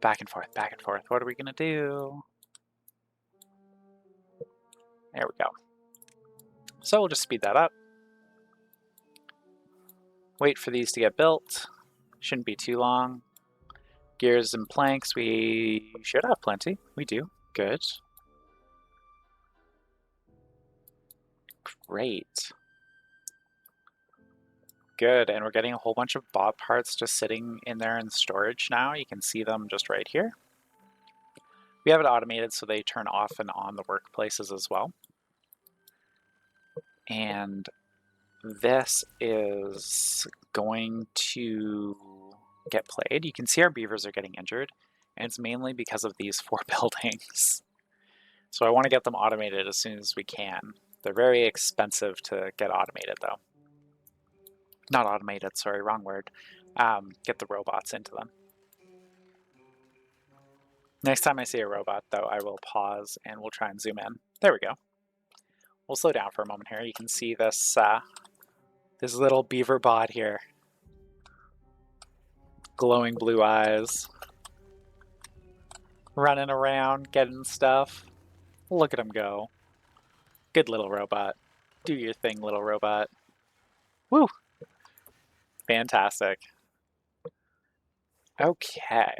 Back and forth, back and forth. What are we going to do? There we go. So we'll just speed that up. Wait for these to get built. Shouldn't be too long. Gears and planks, we should have plenty. We do. Good. Great. Good, and we're getting a whole bunch of bob parts just sitting in there in storage now. You can see them just right here. We have it automated so they turn off and on the workplaces as well. And this is going to get played. You can see our beavers are getting injured, and it's mainly because of these 4 buildings. So I want to get them automated as soon as we can. They're very expensive to get automated though. Not automated, sorry, wrong word. Get the robots into them. Next time I see a robot though, I will pause and we'll try and zoom in. There we go. We'll slow down for a moment here. You can see this, this little beaver bot here. Glowing blue eyes. Running around, getting stuff. Look at him go. Good little robot. Do your thing, little robot. Woo! Fantastic. Okay,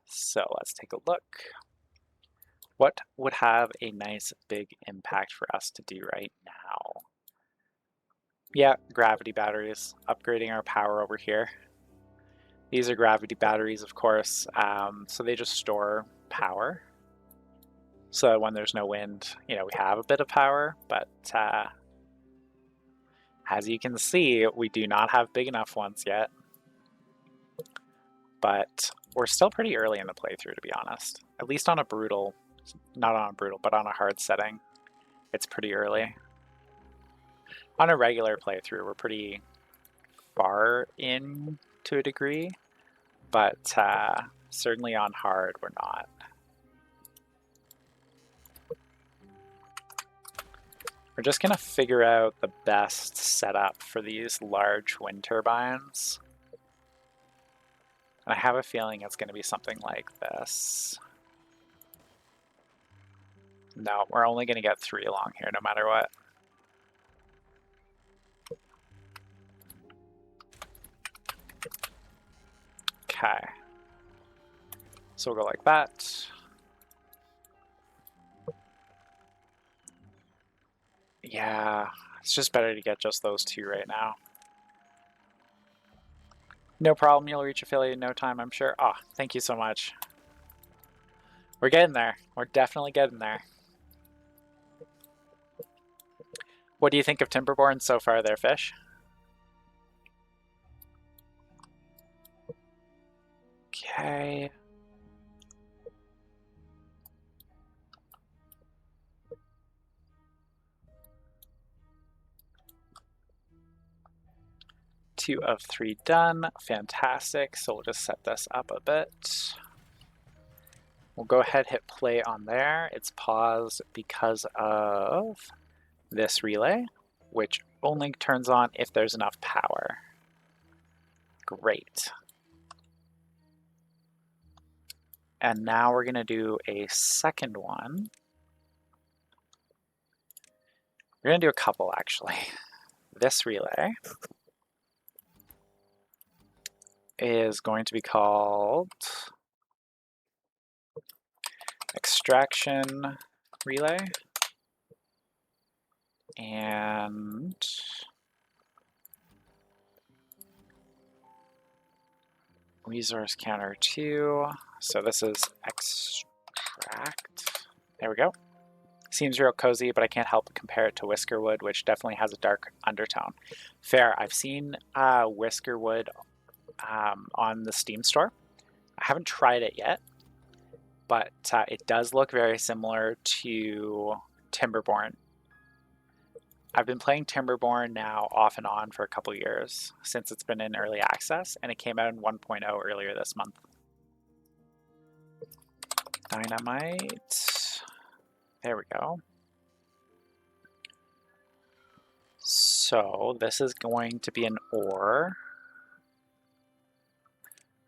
so let's take a look. What would have a nice big impact for us to do right now? Yeah, gravity batteries. Upgrading our power over here. These are gravity batteries, of course, so they just store power. So that when there's no wind, you know, we have a bit of power, but as you can see, we do not have big enough ones yet. But we're still pretty early in the playthrough, to be honest. At least on a brutal, not on a brutal, but on a hard setting, it's pretty early. On a regular playthrough, we're pretty far in to a degree, but certainly on hard, we're not. We're just gonna figure out the best setup for these large wind turbines. And I have a feeling it's gonna be something like this. No, we're only gonna get 3 along here no matter what. Okay. So we'll go like that. Yeah, it's just better to get just those 2 right now. No problem, you'll reach affiliate in no time, I'm sure. Ah, oh, thank you so much. We're getting there. We're definitely getting there. What do you think of Timberborn so far there, Fish? Okay. Two of 3 done. Fantastic. So we'll just set this up a bit. We'll go ahead, hit play on there. It's paused because of this relay, which only turns on if there's enough power. Great. And now we're gonna do a second one. We're gonna do a couple actually. This relay is going to be called extraction relay and resource counter 2. So this is extract. There we go. Seems real cozy, but I can't help but compare it to Whiskerwood, which definitely has a dark undertone. Fair. I've seen Whiskerwood on the Steam store. I haven't tried it yet, but it does look very similar to Timberborn. I've been playing Timberborn now off and on for a couple years since it's been in early access, and it came out in 1.0 earlier this month. dynamite. There we go. So this is going to be an or.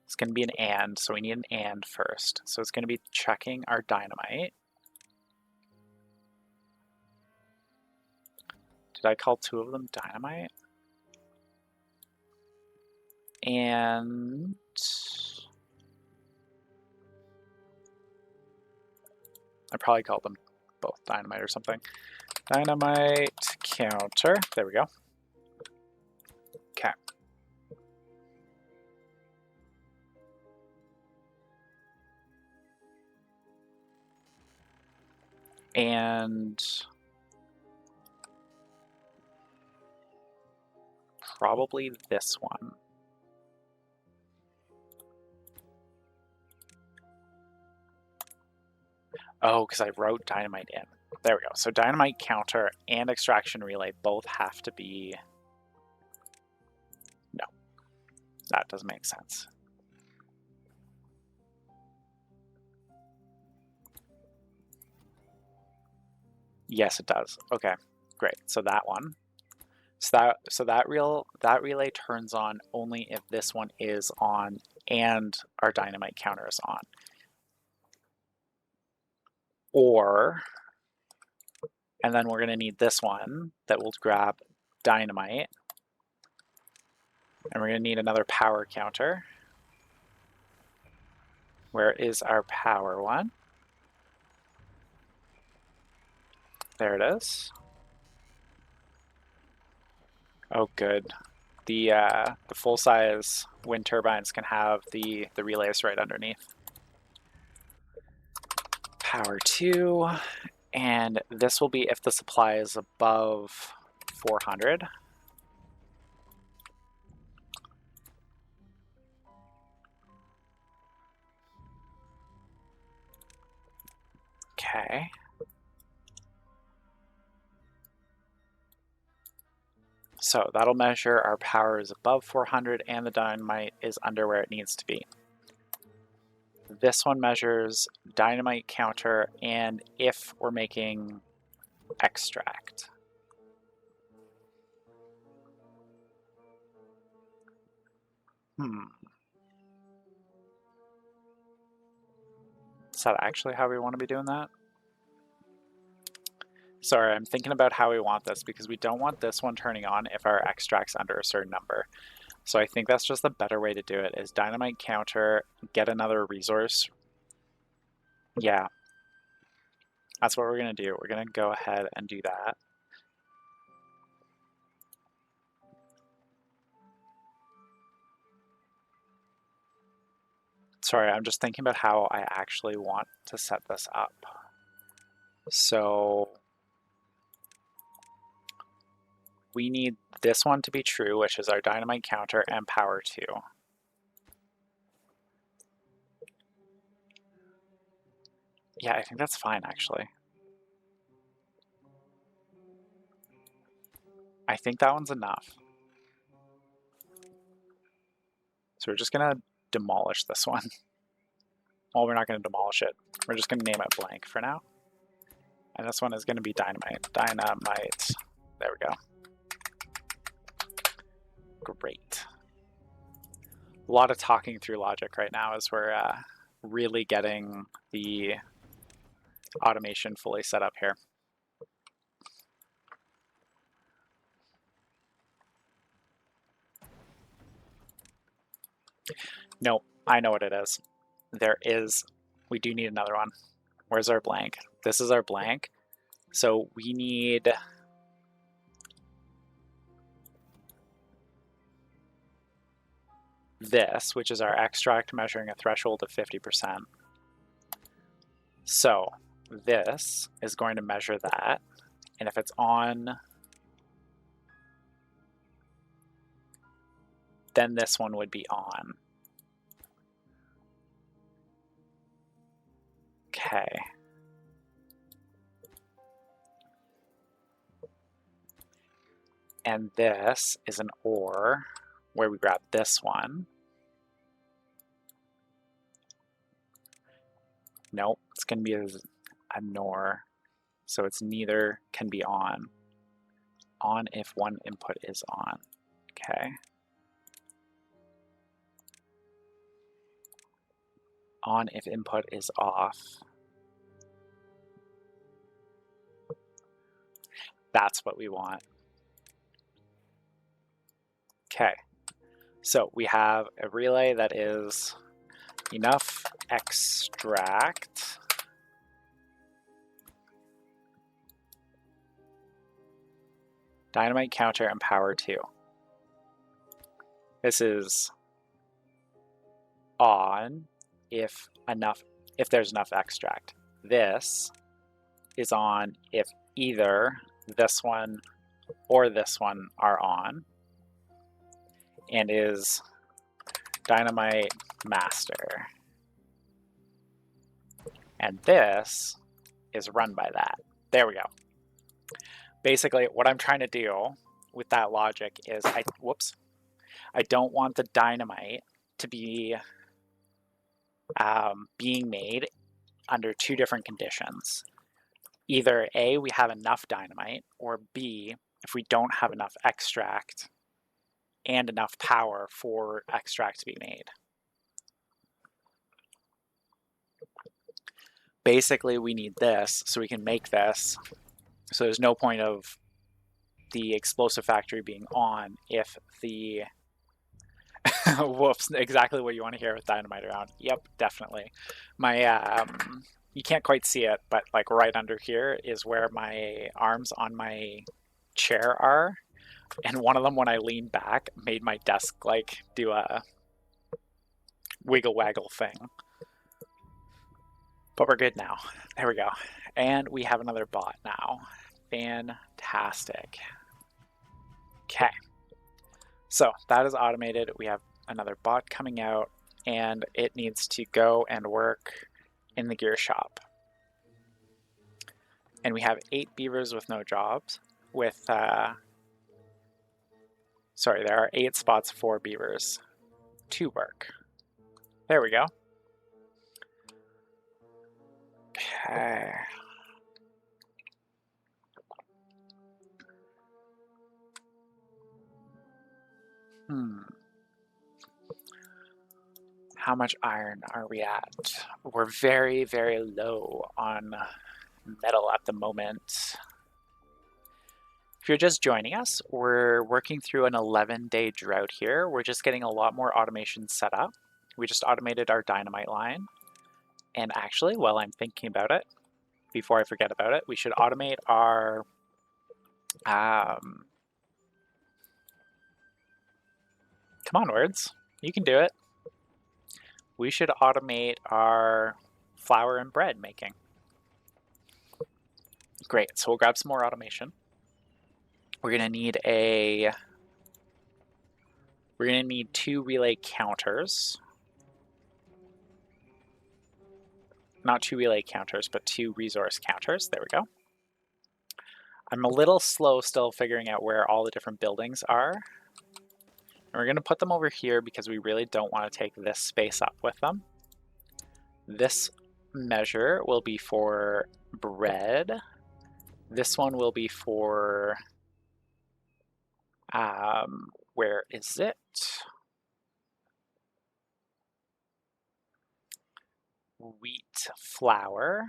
It's going to be an and, so we need an and first. So it's going to be checking our dynamite. Did I call two of them dynamite? And I probably called them both dynamite or something. Dynamite counter. There we go. Okay. And probably this one. Oh, because I wrote dynamite in. There we go. So dynamite counter and extraction relay both have to be... No, that doesn't make sense. Yes, it does. Okay, great. So that one. So that relay turns on only if this one is on and our dynamite counter is on. Or, and then we're going to need this one that will grab dynamite. And we're going to need another power counter. Where is our power one? There it is. Oh, good. The full-size wind turbines can have the relays right underneath. Power 2, and this will be if the supply is above 400. Okay. So that'll measure our power is above 400 and the dynamite is under where it needs to be. This one measures dynamite counter and if we're making extract. Is that actually how we want to be doing that? Sorry, I'm thinking about how we want this because we don't want this one turning on if our extract's under a certain number. So I think that's just the better way to do it is dynamite counter, get another resource. Yeah, that's what we're going to do. We're going to go ahead and do that. Sorry, I'm just thinking about how I actually want to set this up. So we need this one to be true, which is our dynamite counter and power 2. Yeah, I think that's fine, actually. I think that one's enough. So we're just going to demolish this one. Well, we're not going to demolish it. We're just going to name it blank for now. And this one is going to be dynamite. Dynamite. There we go. Great. A lot of talking through logic right now as we're really getting the automation fully set up here. Nope, I know what it is. We do need another one. Where's our blank? This is our blank. So we need this, which is our extract measuring a threshold of 50%. So this is going to measure that. And if it's on, then this one would be on. Okay. And this is an or, where we grab this one. Nope, it's going to be a NOR. So it's neither can be on. On if one input is on. Okay. On if input is off. That's what we want. Okay. So we have a relay that is enough extract dynamite counter and power 2. This is on if there's enough extract. This is on if either this one or this one are on, and is dynamite master. And this is run by that. There we go. Basically, what I'm trying to do with that logic is I don't want the dynamite to be being made under two different conditions. Either A, we have enough dynamite, or B, if we don't have enough extract and enough power for extract to be made. Basically, we need this so we can make this. So there's no point of the explosive factory being on if the whoops, exactly what you want to hear with dynamite around. Yep, definitely. My you can't quite see it, but like right under here is where my arms on my chair are, and one of them, when I leaned back, made my desk like do a wiggle waggle thing. But we're good now. There we go. And we have another bot now. Fantastic. Okay. So that is automated. We have another bot coming out, and it needs to go and work in the gear shop. And we have 8 beavers with no jobs. With, sorry, there are 8 spots for beavers to work. There we go. Okay. How much iron are we at? We're very, very low on metal at the moment. If you're just joining us, we're working through an 11-day drought here. We're just getting a lot more automation set up. We just automated our dynamite line. And actually, while I'm thinking about it, before I forget about it, we should automate our come on, words. You can do it. We should automate our flour and bread making. Great, so we'll grab some more automation. We're gonna need 2 relay counters. Not 2 relay counters, but 2 resource counters. There we go. I'm a little slow still figuring out where all the different buildings are. And we're going to put them over here because we really don't want to take this space up with them. This measure will be for bread. This one will be for, where is it? Wheat flour.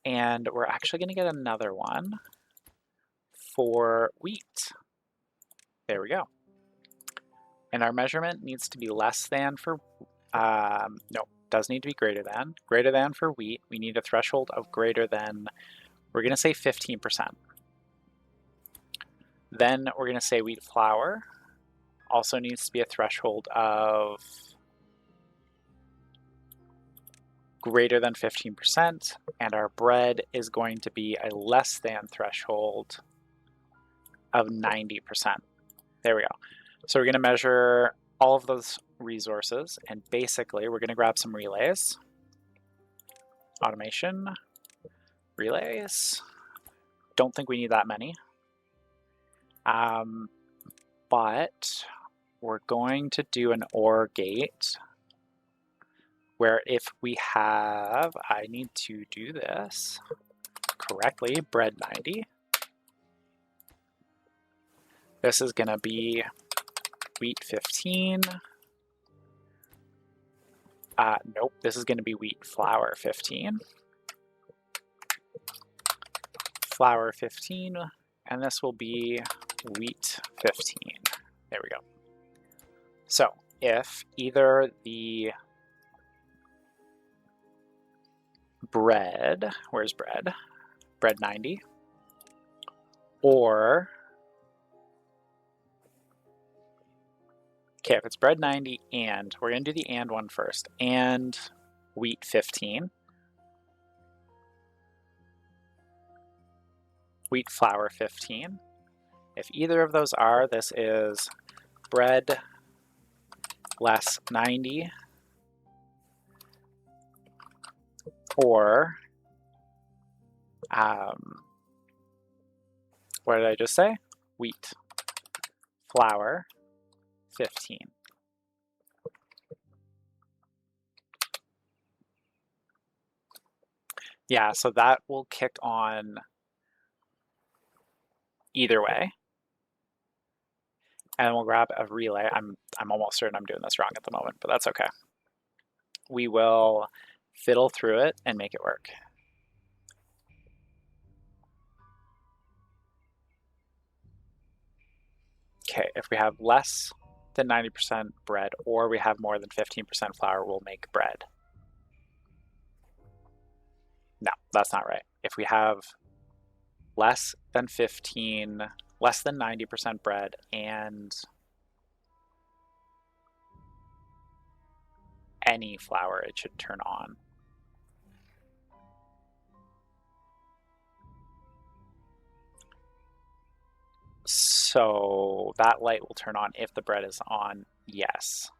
And we're actually going to get another one for wheat. There we go. And our measurement needs to be less than for, no, does need to be greater than. Greater than for wheat, we need a threshold of greater than, we're going to say 15%. Then we're going to say wheat flour also needs to be a threshold of greater than 15%, and our bread is going to be a less than threshold of 90%. There we go. So we're going to measure all of those resources, and basically we're going to grab some relays. Automation, relays. Don't think we need that many. But we're going to do an OR gate where if we have, I need to do this correctly, bread 90. This is gonna be wheat 15. Nope, this is gonna be wheat flour 15. Flour 15, and this will be wheat 15. There we go. So if either the bread, where's bread? Bread 90, or, okay, if it's bread 90 and, we're gonna do the and one first, and wheat 15, wheat flour 15. If either of those are, this is bread less 90, or what did I just say? Wheat flour 15. Yeah, so that will kick on either way. And we'll grab a relay. I'm almost certain I'm doing this wrong at the moment, but that's okay. We will fiddle through it and make it work. Okay, if we have less than 90% bread or we have more than 15% flour, we'll make bread. No, that's not right. If we have less than 90% bread and any flour, it should turn on. So that light will turn on if the bread is on, yes.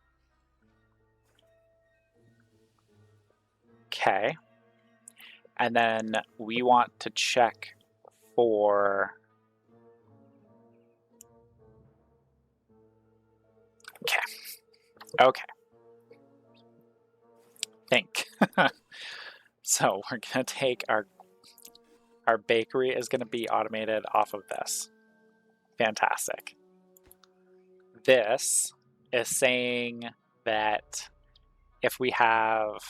Okay. And then we want to check for, okay. Think. So we're gonna take our bakery is gonna be automated off of this. Fantastic. This is saying that if we have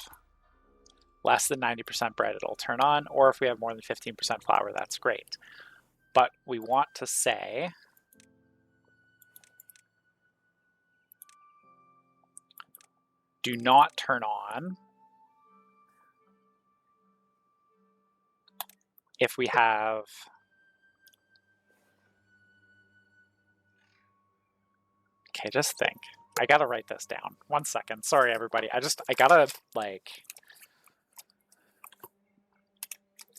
less than 90% bread, it'll turn on, or if we have more than 15% flour, that's great. But we want to say do not turn on if we have okay, just think. I gotta write this down. 1 second. Sorry, everybody. I gotta, like...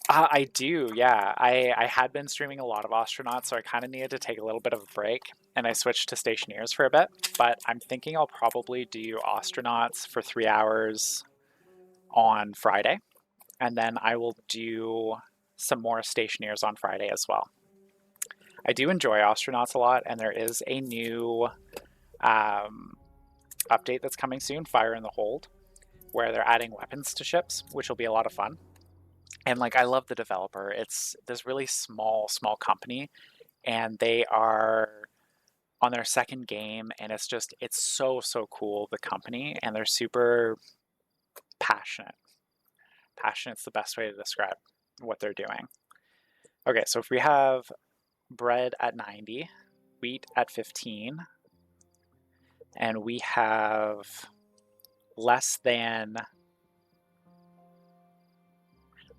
I do, yeah. I had been streaming a lot of Astronauts, so I kind of needed to take a little bit of a break, and I switched to Stationeers for a bit, but I'm thinking I'll probably do Astronauts for 3 hours on Friday, and then I will do some more Stationeers on Friday as well. I do enjoy Astronauts a lot, and there is a new update that's coming soon, Fire in the Hold, where they're adding weapons to ships, which will be a lot of fun. And like, I love the developer. It's this really small company, and they are on their second game, and it's so cool, the company, and they're super passionate. Passionate's the best way to describe what they're doing. Okay, so if we have bread at 90, wheat at 15, and we have less than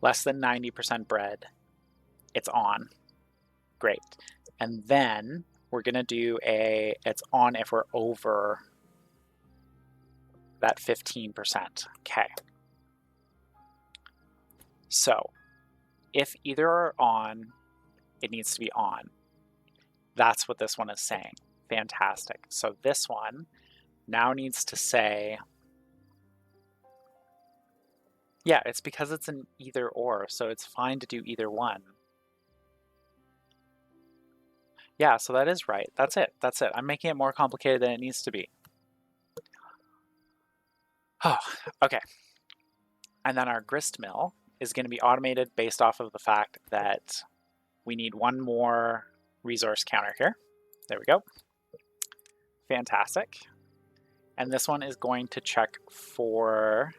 90% bread, it's on. Great. And then we're gonna do it's on if we're over that 15%. Okay. So if either are on, it needs to be on. That's what this one is saying. Fantastic. So this one now needs to say, yeah, it's because it's an either or, so it's fine to do either one. Yeah, so that is right. That's it. I'm making it more complicated than it needs to be. Oh, okay. And then our grist mill is going to be automated based off of the fact that we need one more resource counter here. There we go. Fantastic. And this one is going to check for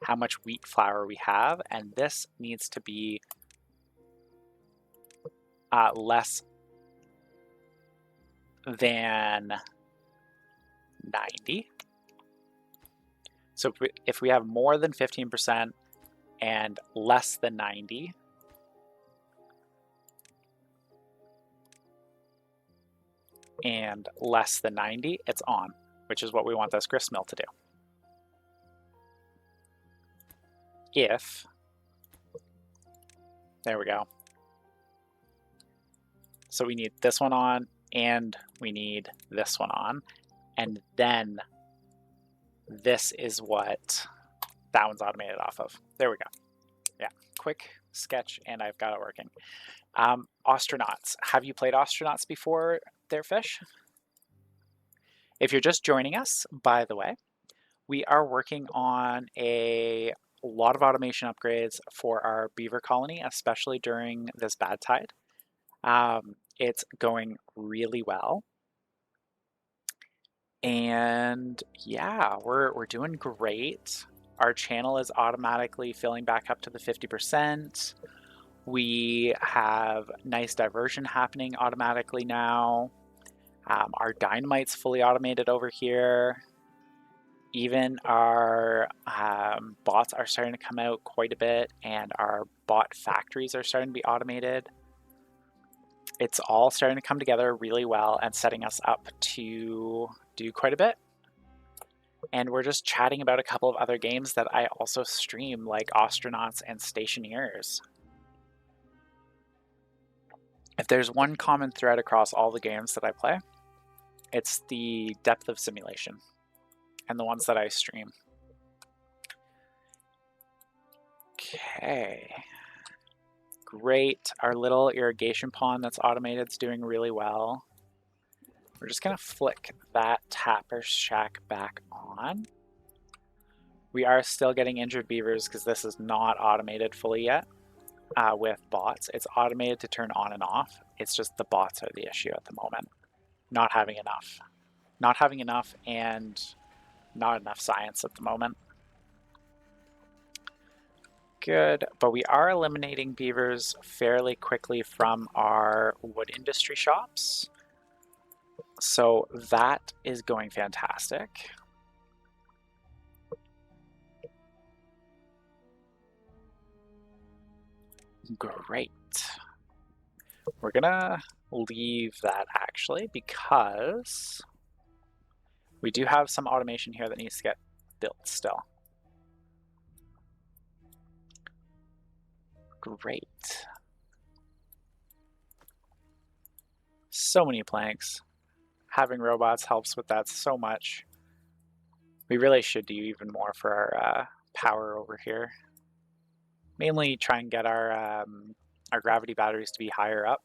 how much wheat flour we have, and this needs to be less than 90. So if we have more than 15% and less than 90, and less than 90, it's on, which is what we want this grist mill to do. If, there we go. So we need this one on, and we need this one on, and then this is what that one's automated off of. There we go. Yeah, quick sketch, and I've got it working. Astronauts. Have you played Astronauts before there, Fish? If you're just joining us, by the way, we are working on a lot of automation upgrades for our beaver colony, especially during this bad tide. It's going really well. And yeah, we're doing great. Our channel is automatically filling back up to the 50%. We have nice diversion happening automatically now. Our dynamite's fully automated over here. Even our bots are starting to come out quite a bit, and our bot factories are starting to be automated. It's all starting to come together really well and setting us up to do quite a bit. And we're just chatting about a couple of other games that I also stream, like Astronauts and Stationeers. If there's one common thread across all the games that I play, it's the depth of simulation and the ones that I stream. Okay. Great. Our little irrigation pond that's automated is doing really well. We're just going to flick that tapper shack back on. We are still getting injured beavers because this is not automated fully yet with bots. It's automated to turn on and off. It's just the bots are the issue at the moment. Not having enough. Not having enough and not enough science at the moment. Good, but we are eliminating beavers fairly quickly from our wood industry shops. So that is going fantastic. Great. We're gonna leave that actually because we do have some automation here that needs to get built still. Great. So many planks. Having robots helps with that so much. We really should do even more for our power over here. Mainly try and get our gravity batteries to be higher up.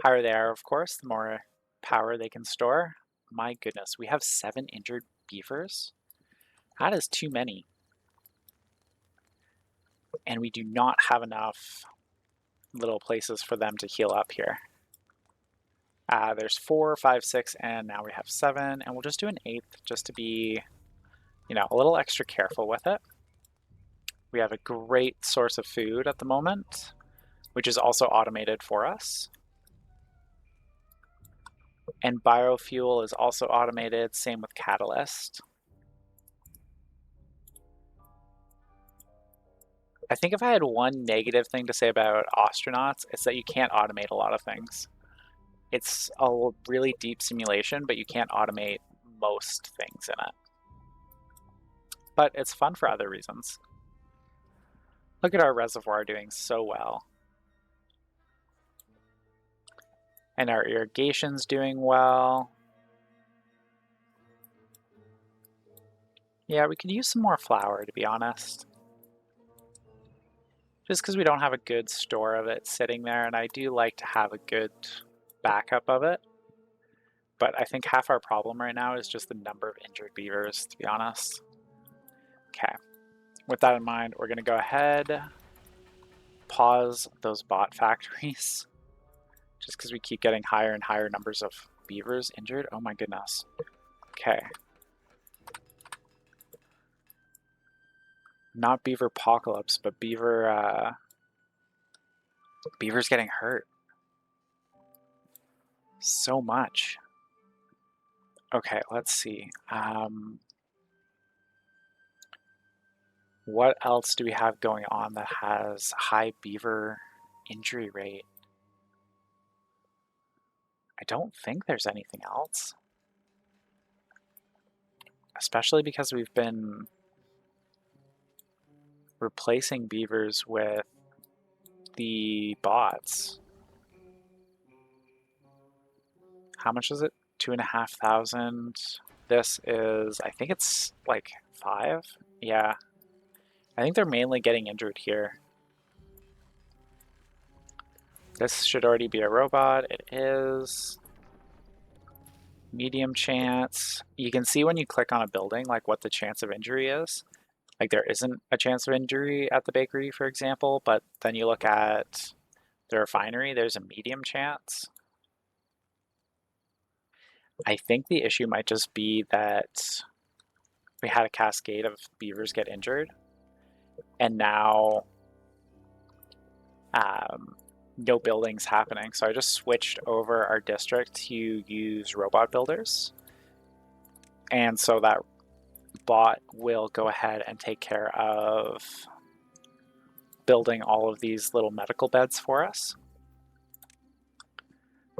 Higher they are, of course, the more power they can store. My goodness, we have 7 injured beavers? That is too many. And we do not have enough little places for them to heal up here. There's 4, 5, 6, and now we have 7, and we'll just do an 8th just to be, you know, a little extra careful with it. We have a great source of food at the moment, which is also automated for us. And biofuel is also automated, same with catalyst. I think if I had one negative thing to say about Astronauts, it's that you can't automate a lot of things. It's a really deep simulation, but you can't automate most things in it. But it's fun for other reasons. Look at our reservoir doing so well. And our irrigation's doing well. Yeah, we could use some more flour, to be honest. Just because we don't have a good store of it sitting there, and I do like to have a good backup of it. But I think half our problem right now is just the number of injured beavers, to be honest. Okay, with that in mind, we're gonna go ahead, pause those bot factories, just because we keep getting higher and higher numbers of beavers injured. Oh my goodness. Okay. Not beaver apocalypse, but beaver's getting hurt. So much. Okay, let's see. What else do we have going on that has high beaver injury rate? I don't think there's anything else. Especially because we've been replacing beavers with the bots. How much is it? 2,500. This is, I think it's like 5. Yeah. I think they're mainly getting injured here. This should already be a robot. It is. Medium chance. You can see when you click on a building, like what the chance of injury is. Like there isn't a chance of injury at the bakery, for example, but then you look at the refinery, there's a medium chance. I think the issue might just be that we had a cascade of beavers get injured, and now no buildings happening. So I just switched over our district to use robot builders. And so that bot will go ahead and take care of building all of these little medical beds for us.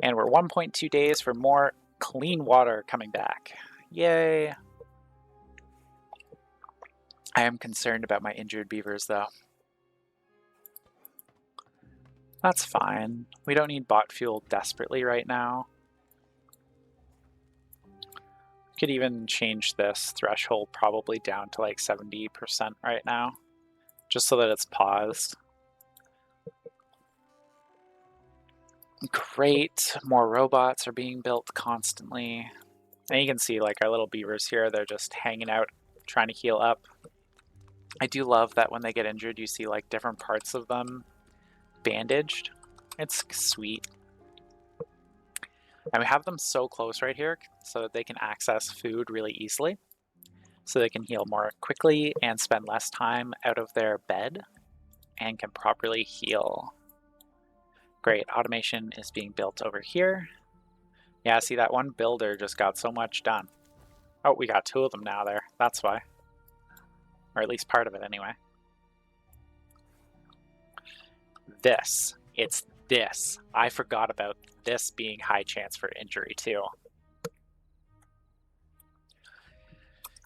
And we're 1.2 days for more clean water coming back. Yay! I am concerned about my injured beavers though. That's fine. We don't need bot fuel desperately right now. Could even change this threshold probably down to like 70% right now, just so that it's paused. Great, more robots are being built constantly. And you can see like our little beavers here, they're just hanging out, trying to heal up. I do love that when they get injured, you see like different parts of them bandaged. It's sweet. And we have them so close right here so that they can access food really easily. So they can heal more quickly and spend less time out of their bed and can properly heal. Great, automation is being built over here. Yeah, see that one builder just got so much done. Oh, we got 2 of them now there, that's why. Or at least part of it anyway. It's this. I forgot about this being high chance for injury too.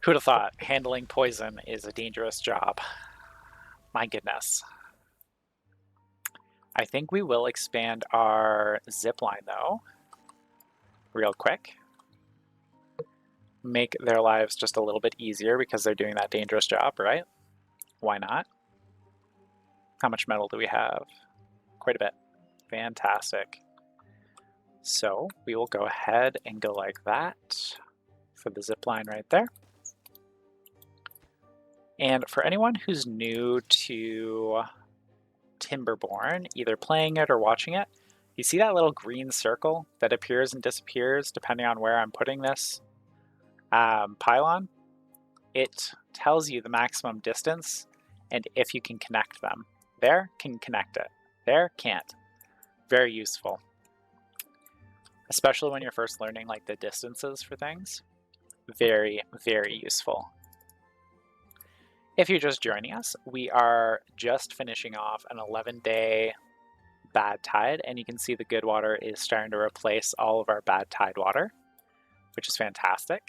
Who'd have thought handling poison is a dangerous job? My goodness. I think we will expand our zip line though, real quick. Make their lives just a little bit easier because they're doing that dangerous job, right? Why not? How much metal do we have? Quite a bit. Fantastic. So we will go ahead and go like that for the zip line right there. And for anyone who's new to Timberborn, either playing it or watching it, you see that little green circle that appears and disappears depending on where I'm putting this pylon? It tells you the maximum distance and if you can connect them. There, can connect it. There, can't. Very useful. Especially when you're first learning like the distances for things. Very, very useful. If you're just joining us, we are just finishing off an 11-day bad tide, and you can see the good water is starting to replace all of our bad tide water, which is fantastic.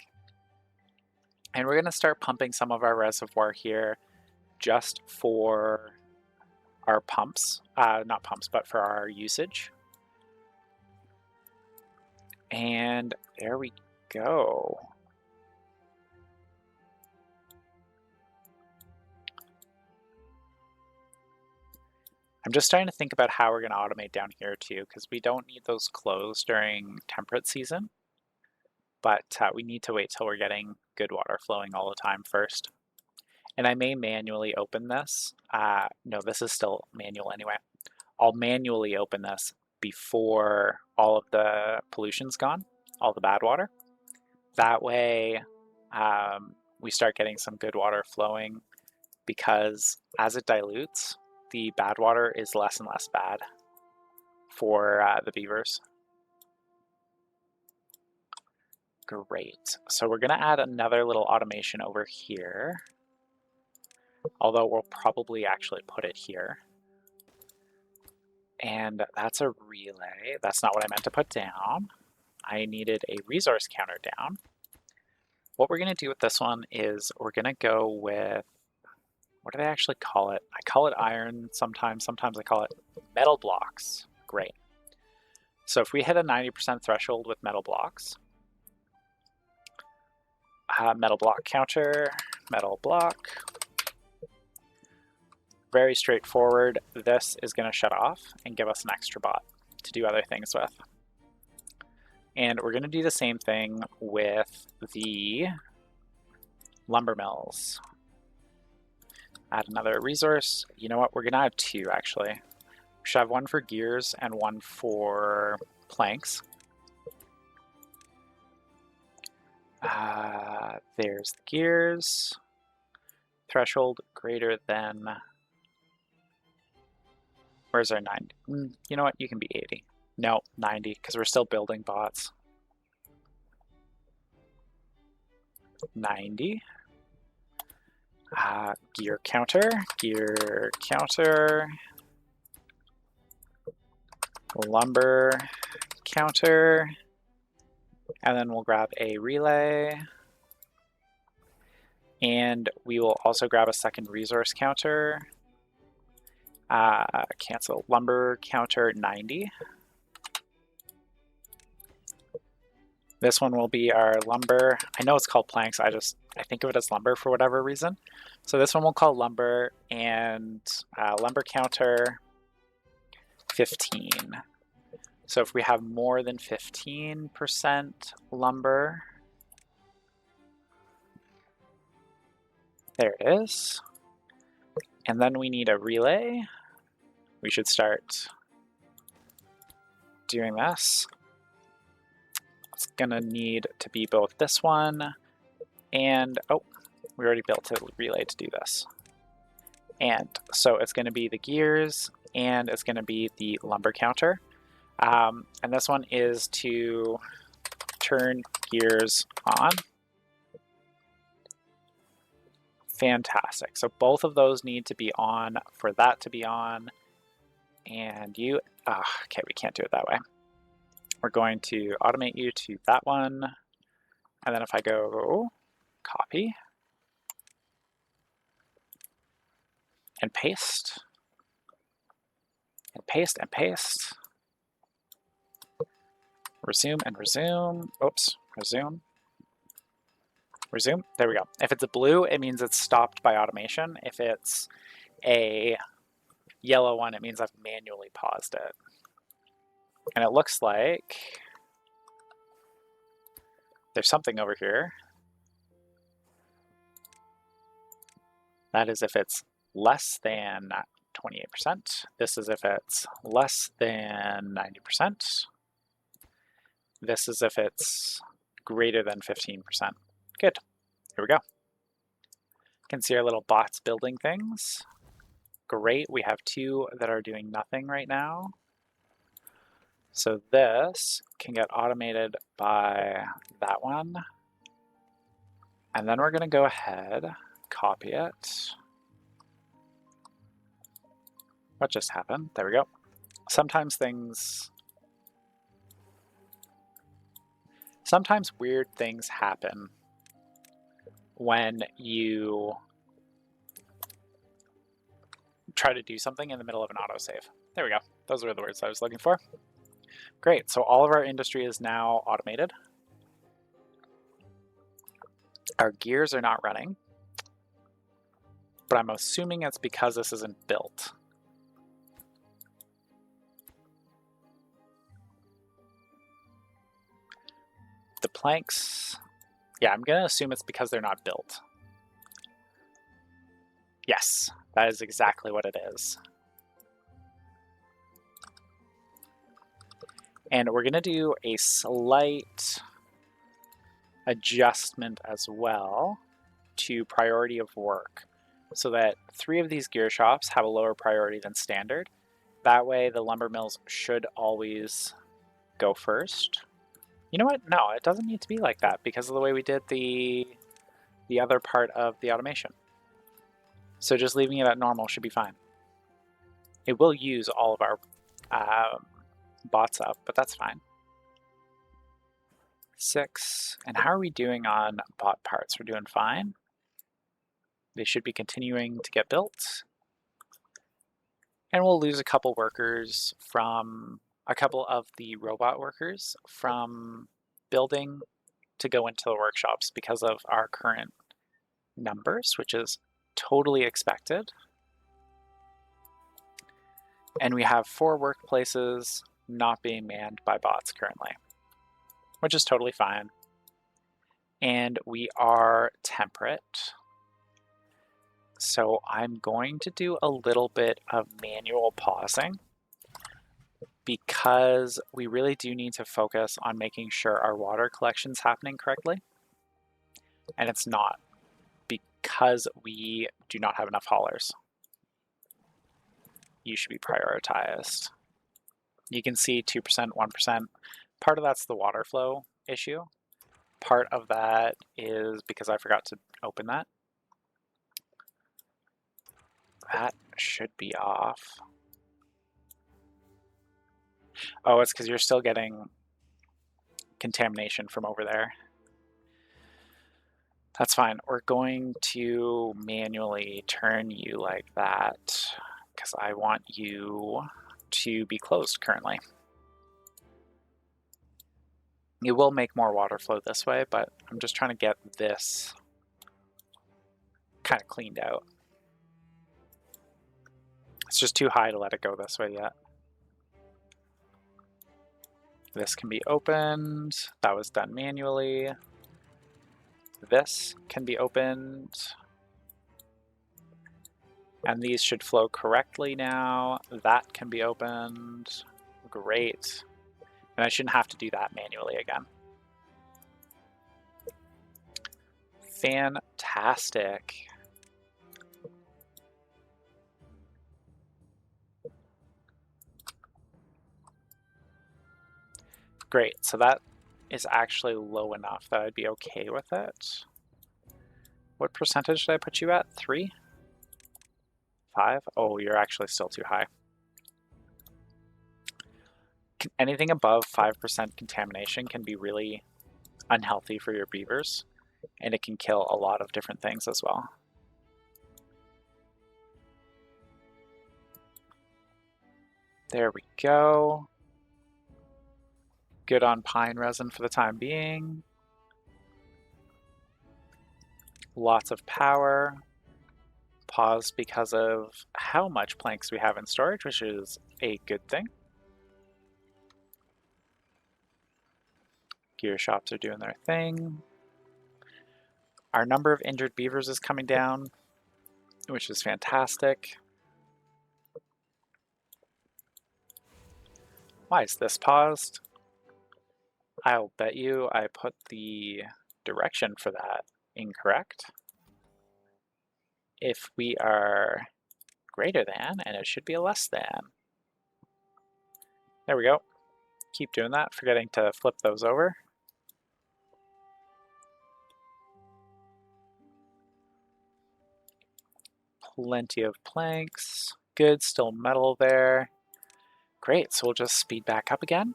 And we're going to start pumping some of our reservoir here just for our pumps, not pumps, but for our usage. And there we go. I'm just starting to think about how we're going to automate down here too, because we don't need those closed during temperate season. but we need to wait till we're getting good water flowing all the time first. And I may manually open this. No, this is still manual anyway. I'll manually open this before all of the pollution's gone, all the bad water. That way we start getting some good water flowing, because as it dilutes, the bad water is less and less bad for the beavers. Great. So we're going to add another little automation over here, although we'll probably actually put it here. And that's a relay. That's not what I meant to put down. I needed a resource counter down. What we're going to do with this one is we're going to go with, what do they actually call it? I call it iron sometimes. Sometimes I call it metal blocks. Great. So if we hit a 90% threshold with metal blocks, metal block counter, metal block, very straightforward. This is going to shut off and give us an extra bot to do other things with. And we're going to do the same thing with the lumber mills. Add another resource. You know what? We're going to add two, actually. We should have one for gears and one for planks. There's the gears. Threshold greater than... Where's our 90? You know what? You can be 80. No, 90, because we're still building bots. 90. Gear counter, lumber counter, and then we'll grab a relay. And we will also grab a second resource counter. Cancel lumber counter 90. This one will be our lumber. I know it's called planks. I think of it as lumber for whatever reason. So this one we'll call lumber, and lumber counter 15. So if we have more than 15% lumber, there it is. And then we need a relay. We should start doing this. It's gonna need to be both this one and, oh, we already built a relay to do this. And so it's gonna be the gears and it's gonna be the lumber counter. And this one is to turn gears on. Fantastic. So both of those need to be on for that to be on. And you, okay, we can't do it that way. We're going to automate you to that one. And then if I go copy and paste, and paste and paste, resume and resume, oops, resume. Resume, there we go. If it's a blue, it means it's stopped by automation. If it's a yellow one, it means I've manually paused it. And it looks like there's something over here. That is if it's less than 28%. This is if it's less than 90%. This is if it's greater than 15%. Good. Here we go. You can see our little bots building things. Great. We have two that are doing nothing right now. So this can get automated by that one. And then we're going to go ahead, copy it. What just happened? There we go. Sometimes weird things happen when you try to do something in the middle of an autosave. There we go. Those were the words I was looking for. Great, so all of our industry is now automated. Our gears are not running, but I'm assuming it's because this isn't built. The planks, yeah, I'm gonna assume it's because they're not built. Yes, that is exactly what it is. And we're gonna do a slight adjustment as well to priority of work so that 3 of these gear shops have a lower priority than standard. That way the lumber mills should always go first. You know what? No, it doesn't need to be like that because of the way we did the other part of the automation. So just leaving it at normal should be fine. It will use all of our bots up, but that's fine. 6. And how are we doing on bot parts? We're doing fine. They should be continuing to get built. And we'll lose a couple workers from a couple of the robot workers from building to go into the workshops because of our current numbers, which is totally expected. And we have 4 workplaces not being manned by bots currently, which is totally fine. And we are temperate. So I'm going to do a little bit of manual pausing because we really do need to focus on making sure our water collection's happening correctly. And it's not because we do not have enough haulers. You should be prioritized. You can see 2%, 1%. Part of that's the water flow issue. Part of that is because I forgot to open that. That should be off. Oh, it's because you're still getting contamination from over there. That's fine. We're going to manually turn you like that because I want you to be closed currently. You will make more water flow this way, but I'm just trying to get this kind of cleaned out. It's just too high to let it go this way yet. This can be opened. That was done manually. This can be opened. And these should flow correctly now. That can be opened. Great. And I shouldn't have to do that manually again. Fantastic. Great, so that is actually low enough that I'd be okay with it. What percentage did I put you at? 3? 5? Oh, you're actually still too high. Anything above 5% contamination can be really unhealthy for your beavers, and it can kill a lot of different things as well. There we go. Good on pine resin for the time being. Lots of power. Pause because of how much planks we have in storage, which is a good thing. Gear shops are doing their thing. Our number of injured beavers is coming down, which is fantastic. Why is this paused? I'll bet you I put the direction for that incorrect. If we are greater than, and it should be a less than. There we go. Keep doing that, forgetting to flip those over. Plenty of planks. Good, still metal there. Great, so we'll just speed back up again.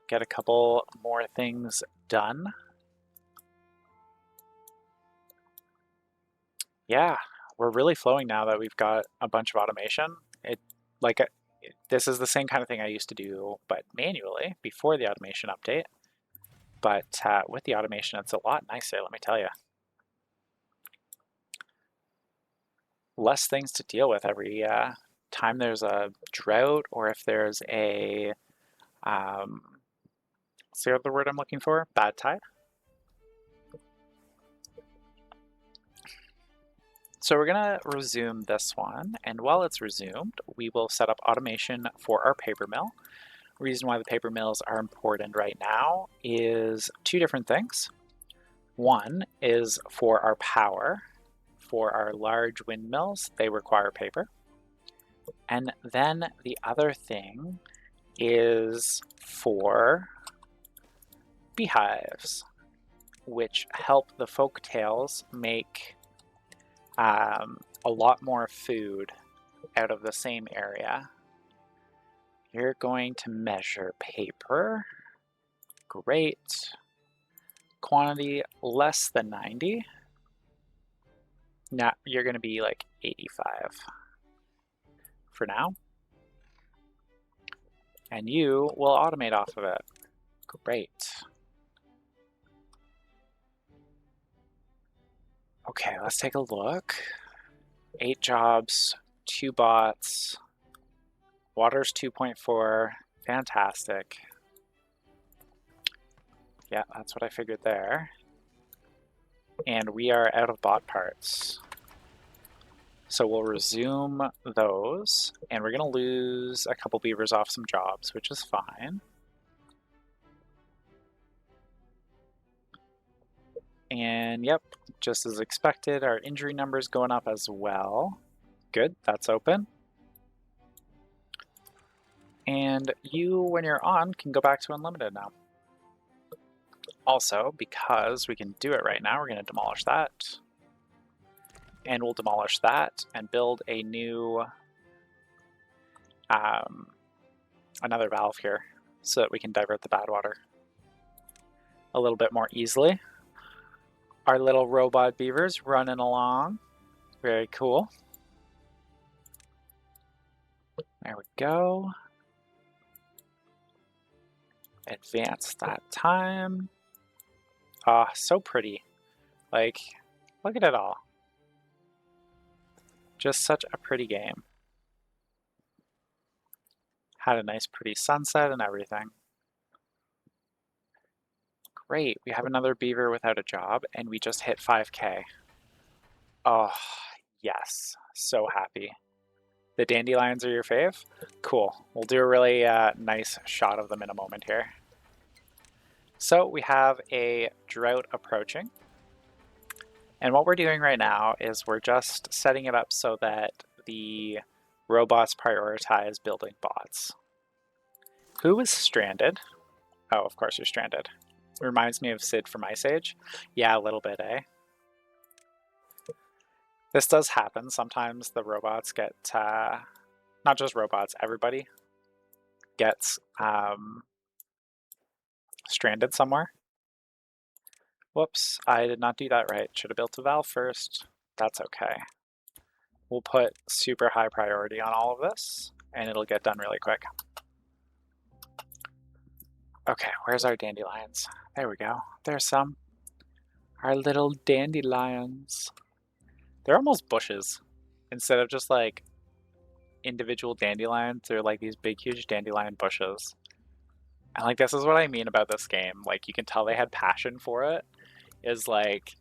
Get a couple more things done. Yeah, we're really flowing now that we've got a bunch of automation. This is the same kind of thing I used to do, but manually before the automation update. But with the automation, it's a lot nicer, let me tell you. Less things to deal with every time there's a drought or if there's a What's the other word I'm looking for? Bad tide. So we're gonna resume this one, and while it's resumed, we will set up automation for our paper mill. Reason why the paper mills are important right now is two different things. One is for our power. For our large windmills, they require paper. And then the other thing is for beehives, which help the folktales make a lot more food out of the same area. You're going to measure paper. Great. Quantity less than 90. Now you're going to be like 85 for now. And you will automate off of it. Great. Okay, let's take a look. 8 jobs, 2 bots. Water's 2.4. Fantastic. Yeah, that's what I figured there. And we are out of bot parts. So we'll resume those, and we're gonna lose a couple beavers off some jobs, which is fine. And yep, just as expected, our injury numbers going up as well. Good, that's open. And you, when you're on, can go back to unlimited now. Also, because we can do it right now, we're gonna demolish that. And we'll demolish that and build a new, another valve here so that we can divert the bad water a little bit more easily. Our little robot beavers running along. Very cool. There we go. Advance that time. Ah, so pretty. Like, look at it all. Just such a pretty game. Had a nice pretty sunset and everything. Great, we have another beaver without a job and we just hit 5K. Oh, yes, so happy. The dandelions are your fave? Cool, we'll do a really nice shot of them in a moment here. So we have a drought approaching. And what we're doing right now is we're just setting it up so that the robots prioritize building bots. Who is stranded? Oh, of course you're stranded. Reminds me of Sid from Ice Age. Yeah, a little bit, eh? This does happen. Sometimes the robots get, not just robots, everybody gets stranded somewhere. Whoops, I did not do that right. Should have built a valve first. That's okay. We'll put super high priority on all of this, and it'll get done really quick. Okay, where's our dandelions? There we go. There's some. Our little dandelions. They're almost bushes. Instead of just like individual dandelions, they're like these big, huge dandelion bushes. And like, this is what I mean about this game. Like, you can tell they had passion for it. Is like,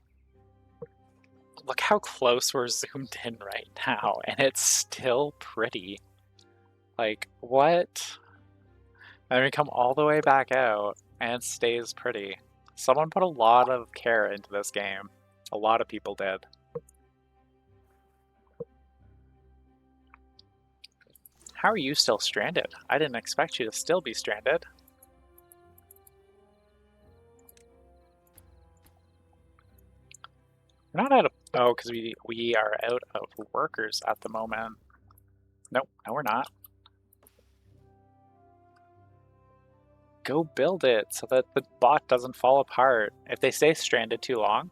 look how close we're zoomed in right now, and it's still pretty. Like, what? And then we come all the way back out, and it stays pretty. Someone put a lot of care into this game. A lot of people did. How are you still stranded? I didn't expect you to still be stranded. We're not out of... Oh, because we are out of workers at the moment. Nope, no we're not. Go build it so that the bot doesn't fall apart. If they stay stranded too long,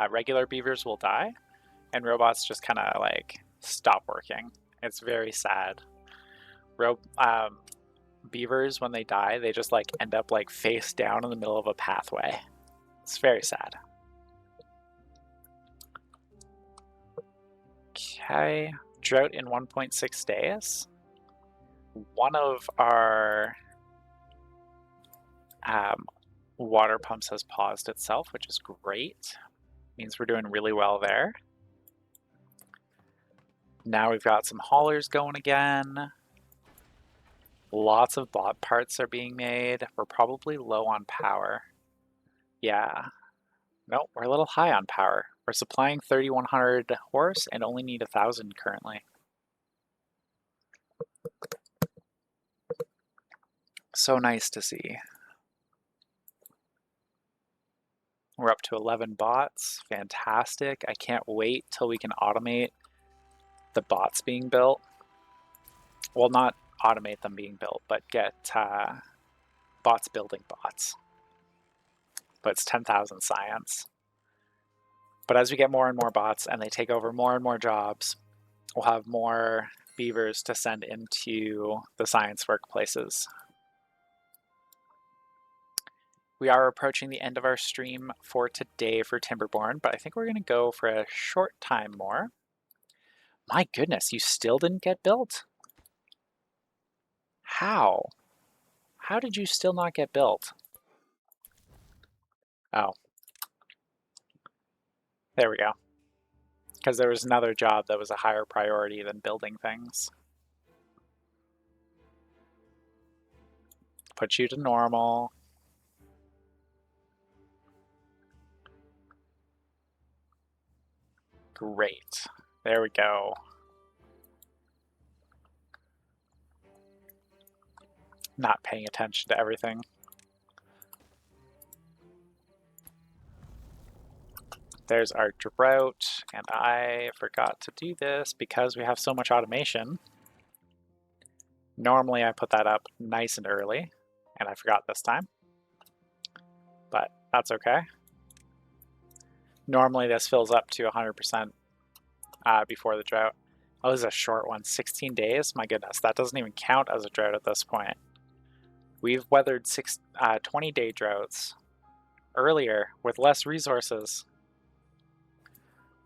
regular beavers will die, and robots just kind of like stop working. It's very sad. Beavers, when they die, they just like end up like face down in the middle of a pathway. It's very sad. Okay, drought in 1.6 days. One of our Um, water pumps has paused itself, which is great. Means we're doing really well there. Now we've got some haulers going again. Lots of bot parts are being made. We're probably low on power. Yeah. No, we're a little high on power. We're supplying 3,100 horse and only need 1,000 currently. So nice to see. We're up to 11 bots. Fantastic. I can't wait till we can automate the bots being built. Well, not automate them being built, but get bots building bots. But it's 10,000 science. But as we get more and more bots and they take over more and more jobs, we'll have more beavers to send into the science workplaces. We are approaching the end of our stream for today for Timberborn, but I think we're going to go for a short time more. My goodness, you still didn't get built? How? How did you still not get built? Oh. There we go. Because there was another job that was a higher priority than building things. Put you to normal. Great. There we go. Not paying attention to everything. There's our drought, and I forgot to do this because we have so much automation. Normally I put that up nice and early, and I forgot this time. But that's okay. Normally this fills up to 100% before the drought. Oh, this is a short one, 16 days? My goodness, that doesn't even count as a drought at this point. We've weathered 20-day droughts earlier with less resources.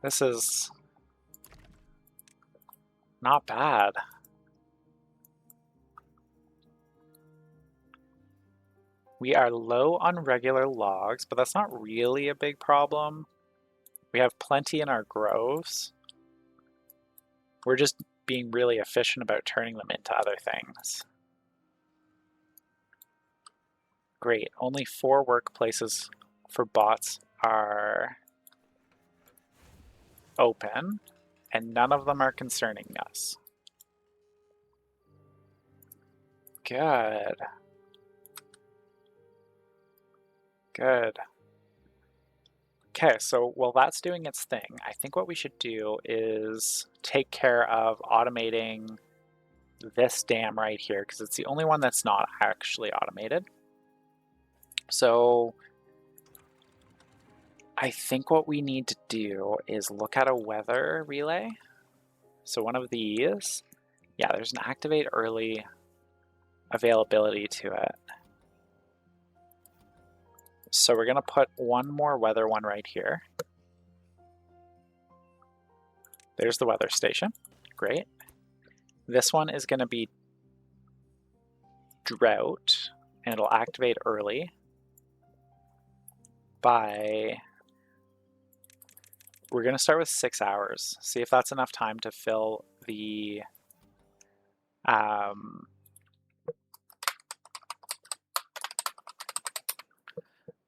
This is not bad. We are low on regular logs, but that's not really a big problem. We have plenty in our groves. We're just being really efficient about turning them into other things. Great, only 4 workplaces for bots are open, and none of them are concerning us. Good. Good. Okay, so while that's doing its thing, I think what we should do is take care of automating this dam right here, because it's the only one that's not actually automated. So I think what we need to do is look at a weather relay. So one of these, yeah, there's an activate early availability to it. So we're gonna put one more weather one right here. There's the weather station, great. This one is gonna be drought, and it'll activate early by, we're gonna start with 6 hours. See if that's enough time to fill the,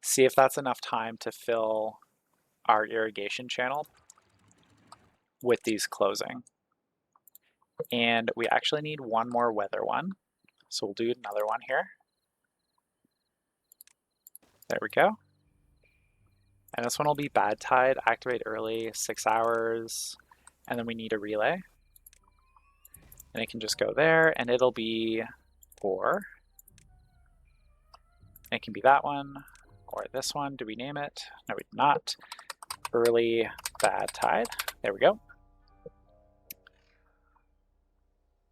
see if that's enough time to fill our irrigation channel with these closing. And we actually need one more weather one. So we'll do another one here. There we go. And this one will be bad tide, activate early, 6 hours, and then we need a relay. And it can just go there, and it'll be 4. It can be that one, or this one. Do we name it? No, we did not. Early bad tide. There we go.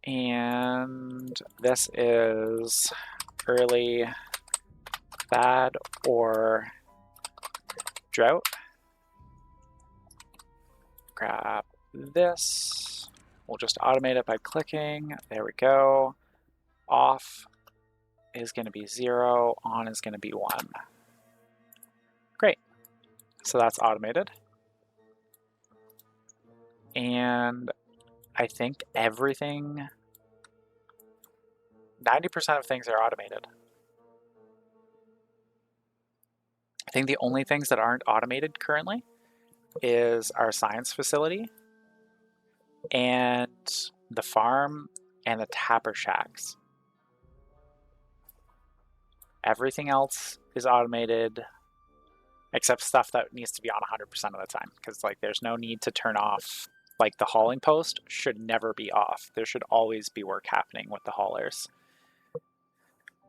And this is early bad or drought. Grab this. We'll just automate it by clicking. There we go. Off is going to be 0, on is going to be 1. Great. So that's automated. And I think everything, 90% of things are automated. I think the only things that aren't automated currently is our science facility and the farm and the tapper shacks. Everything else is automated except stuff that needs to be on 100% of the time, because like there's no need to turn off. Like the hauling post should never be off. There should always be work happening with the haulers.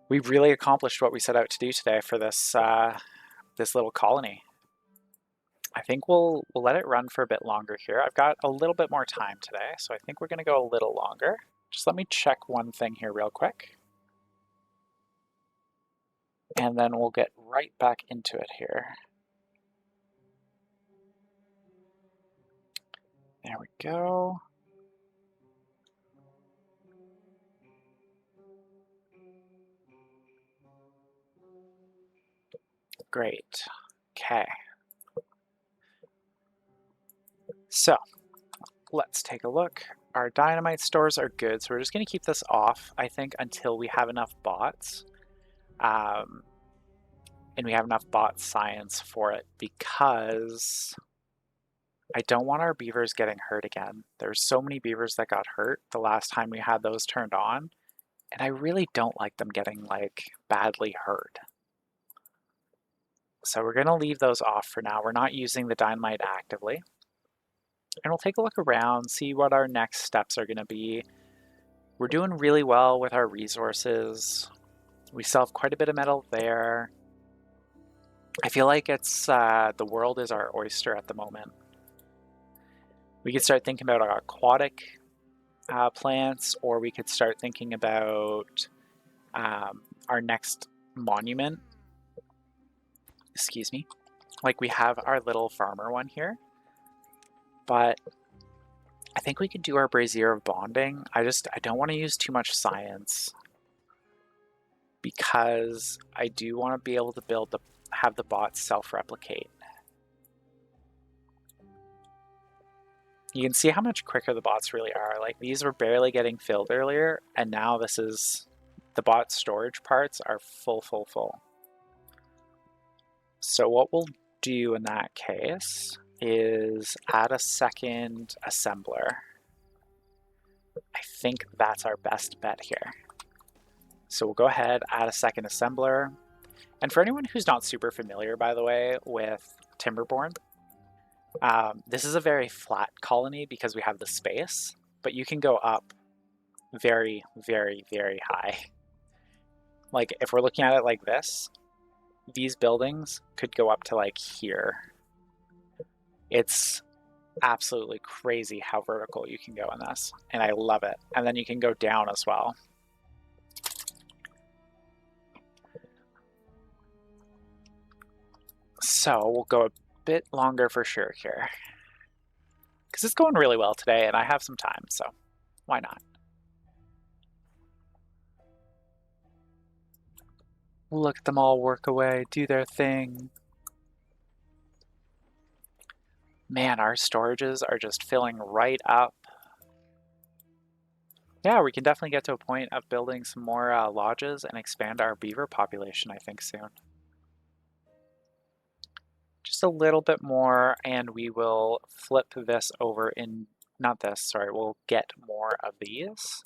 We really accomplished what we set out to do today for this this little colony. I think we'll let it run for a bit longer here. I've got a little bit more time today, so I think we're going to go a little longer. Just let me check one thing here real quick. And then we'll get right back into it here. There we go. Great. Okay. So let's take a look. Our dynamite stores are good, so we're just going to keep this off, I think, until we have enough bots. And we have enough bot science for it, because I don't want our beavers getting hurt again. There's so many beavers that got hurt the last time we had those turned on, and I really don't like them getting like badly hurt. So we're going to leave those off for now. We're not using the dynamite actively. And we'll take a look around, see what our next steps are going to be. We're doing really well with our resources. We still have quite a bit of metal there. I feel like it's the world is our oyster at the moment. We could start thinking about our aquatic plants, or we could start thinking about our next monument. Excuse me. Like we have our little farmer one here, but I think we could do our brazier of bonding. I don't want to use too much science, because I do want to be able to have the bots self-replicate. You can see how much quicker the bots really are. Like these were barely getting filled earlier, and now the bot storage parts are full. So what we'll do in that case is add a second assembler. I think that's our best bet here. So we'll go ahead, add a second assembler. And for anyone who's not super familiar, by the way, with Timberborn, this is a very flat colony because we have the space, but you can go up very, very, very high. Like if we're looking at it like this, these buildings could go up to like here. It's absolutely crazy how vertical you can go in this, and I love it. And then you can go down as well. So we'll go a bit longer for sure here, because it's going really well today and I have some time, so why not? Look at them all work away, do their thing. Man, our storages are just filling right up. Yeah, we can definitely get to a point of building some more lodges and expand our beaver population, I think, soon. Just a little bit more, and we will flip this over in, not this, sorry, we'll get more of these.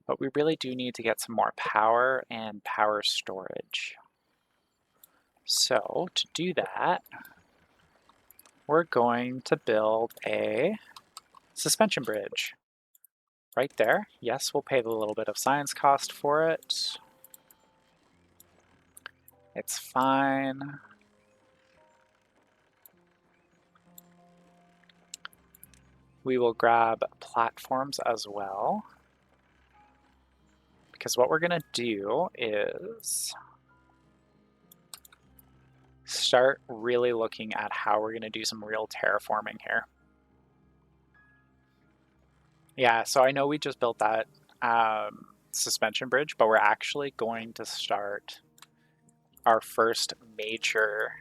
But we really do need to get some more power and power storage. So to do that, we're going to build a suspension bridge right there. Yes, we'll pay the little bit of science cost for it. It's fine. We will grab platforms as well, because what we're going to do is start really looking at how we're going to do some real terraforming here. Yeah, so I know we just built that suspension bridge, but we're actually going to start our first major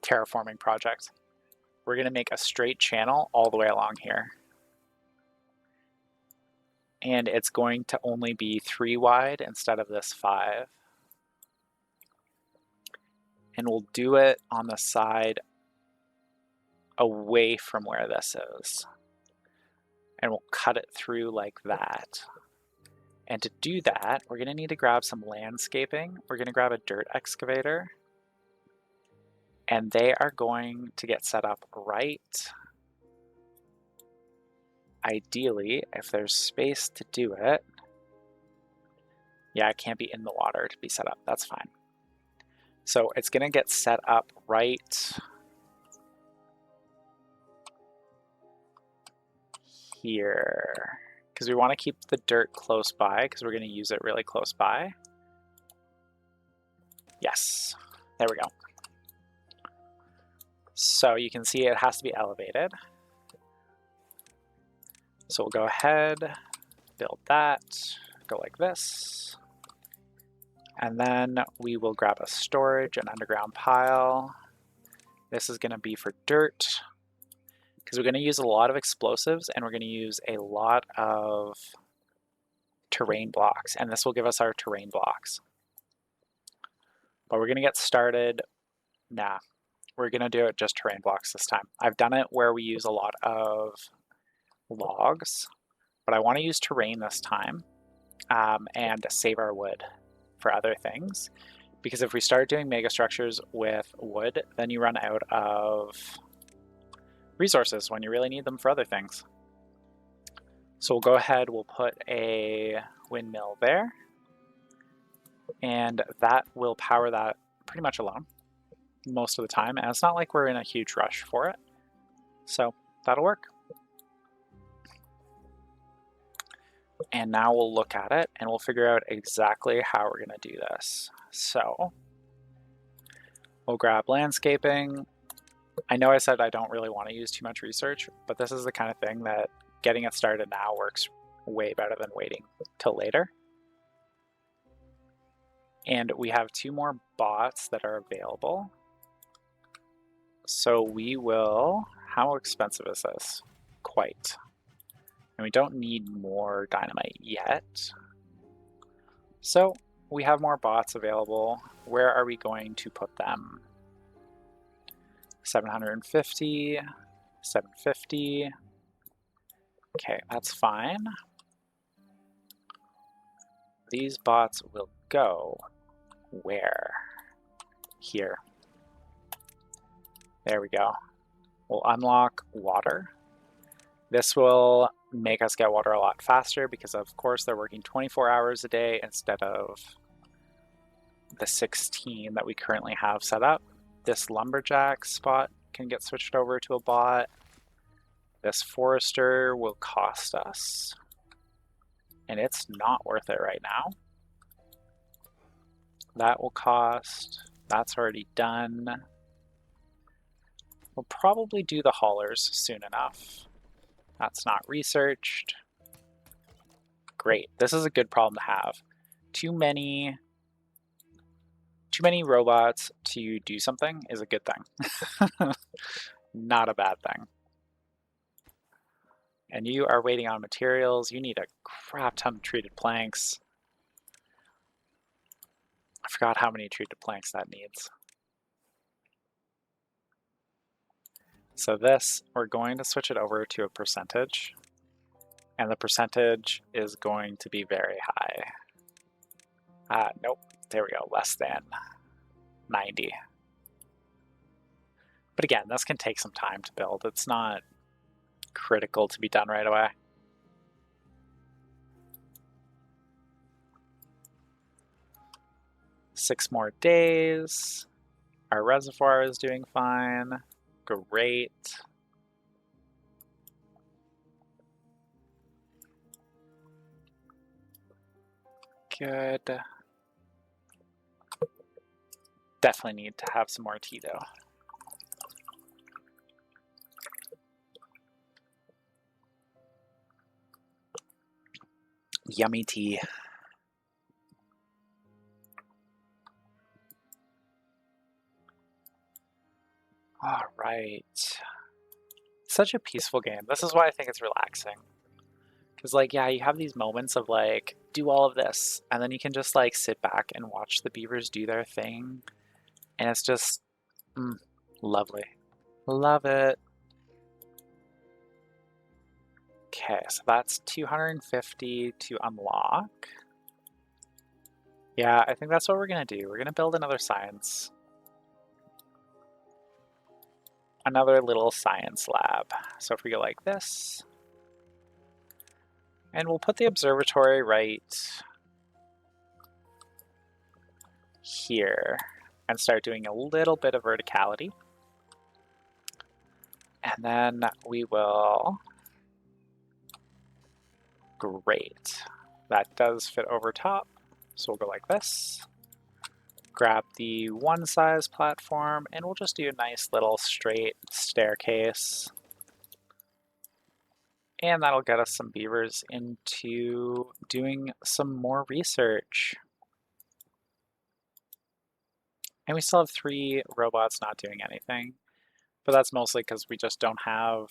terraforming project. We're going to make a straight channel all the way along here. And it's going to only be 3 wide instead of this 5. And we'll do it on the side away from where this is. And we'll cut it through like that. And to do that, we're going to need to grab some landscaping. We're going to grab a dirt excavator. And they are going to get set up right. Ideally, if there's space to do it. Yeah, it can't be in the water to be set up. That's fine. So it's going to get set up right here. Because we want to keep the dirt close by because we're going to use it really close by. Yes, there we go. So you can see it has to be elevated. So we'll go ahead, build that, go like this. And then we will grab a storage, an underground pile. This is going to be for dirt because we're going to use a lot of explosives and we're going to use a lot of terrain blocks. And this will give us our terrain blocks. But we're going to get started. Nah, we're going to do it just terrain blocks this time. I've done it where we use a lot of logs, but I want to use terrain this time and save our wood for other things, because if we start doing mega structures with wood, then you run out of resources when you really need them for other things. So we'll go ahead, we'll put a windmill there, and that will power that pretty much alone most of the time, and it's not like we're in a huge rush for it, so that'll work. And now we'll look at it and we'll figure out exactly how we're going to do this. So we'll grab landscaping. I know I said I don't really want to use too much research, but this is the kind of thing that getting it started now works way better than waiting till later. And we have 2 more bots that are available. So we will, how expensive is this? Quite. And we don't need more dynamite yet. So we have more bots available. Where are we going to put them? 750, 750. Okay, that's fine. These bots will go where? Here. There we go. We'll unlock water. This will make us get water a lot faster because of course they're working 24 hours a day instead of the 16 that we currently have set up. This lumberjack spot can get switched over to a bot. This forester will cost us, and it's not worth it right now. That will cost, that's already done. We'll probably do the haulers soon enough. That's not researched. Great, this is a good problem to have. Too many robots to do something is a good thing. Not a bad thing. And you are waiting on materials. You need a crap ton of treated planks. I forgot how many treated planks that needs. So this, we're going to switch it over to a percentage. And the percentage is going to be very high. Nope, there we go, less than 90. But again, this can take some time to build. It's not critical to be done right away. Six more days. Our reservoir is doing fine. Great. Good. Definitely need to have some more tea though. Yummy tea. All right. Such a peaceful game. This is why I think it's relaxing. Because, like, yeah, you have these moments of, like, do all of this, and then you can just, like, sit back and watch the beavers do their thing, and it's just lovely. Love it. Okay, so that's 250 to unlock. Yeah, I think that's what we're gonna do. We're gonna build another science. Another little science lab. So if we go like this, and we'll put the observatory right here and start doing a little bit of verticality. And then we will, great. That does fit over top. So we'll go like this, grab the one size platform, and we'll just do a nice little straight staircase. And that'll get us some beavers into doing some more research. And we still have 3 robots not doing anything, but that's mostly because we just don't have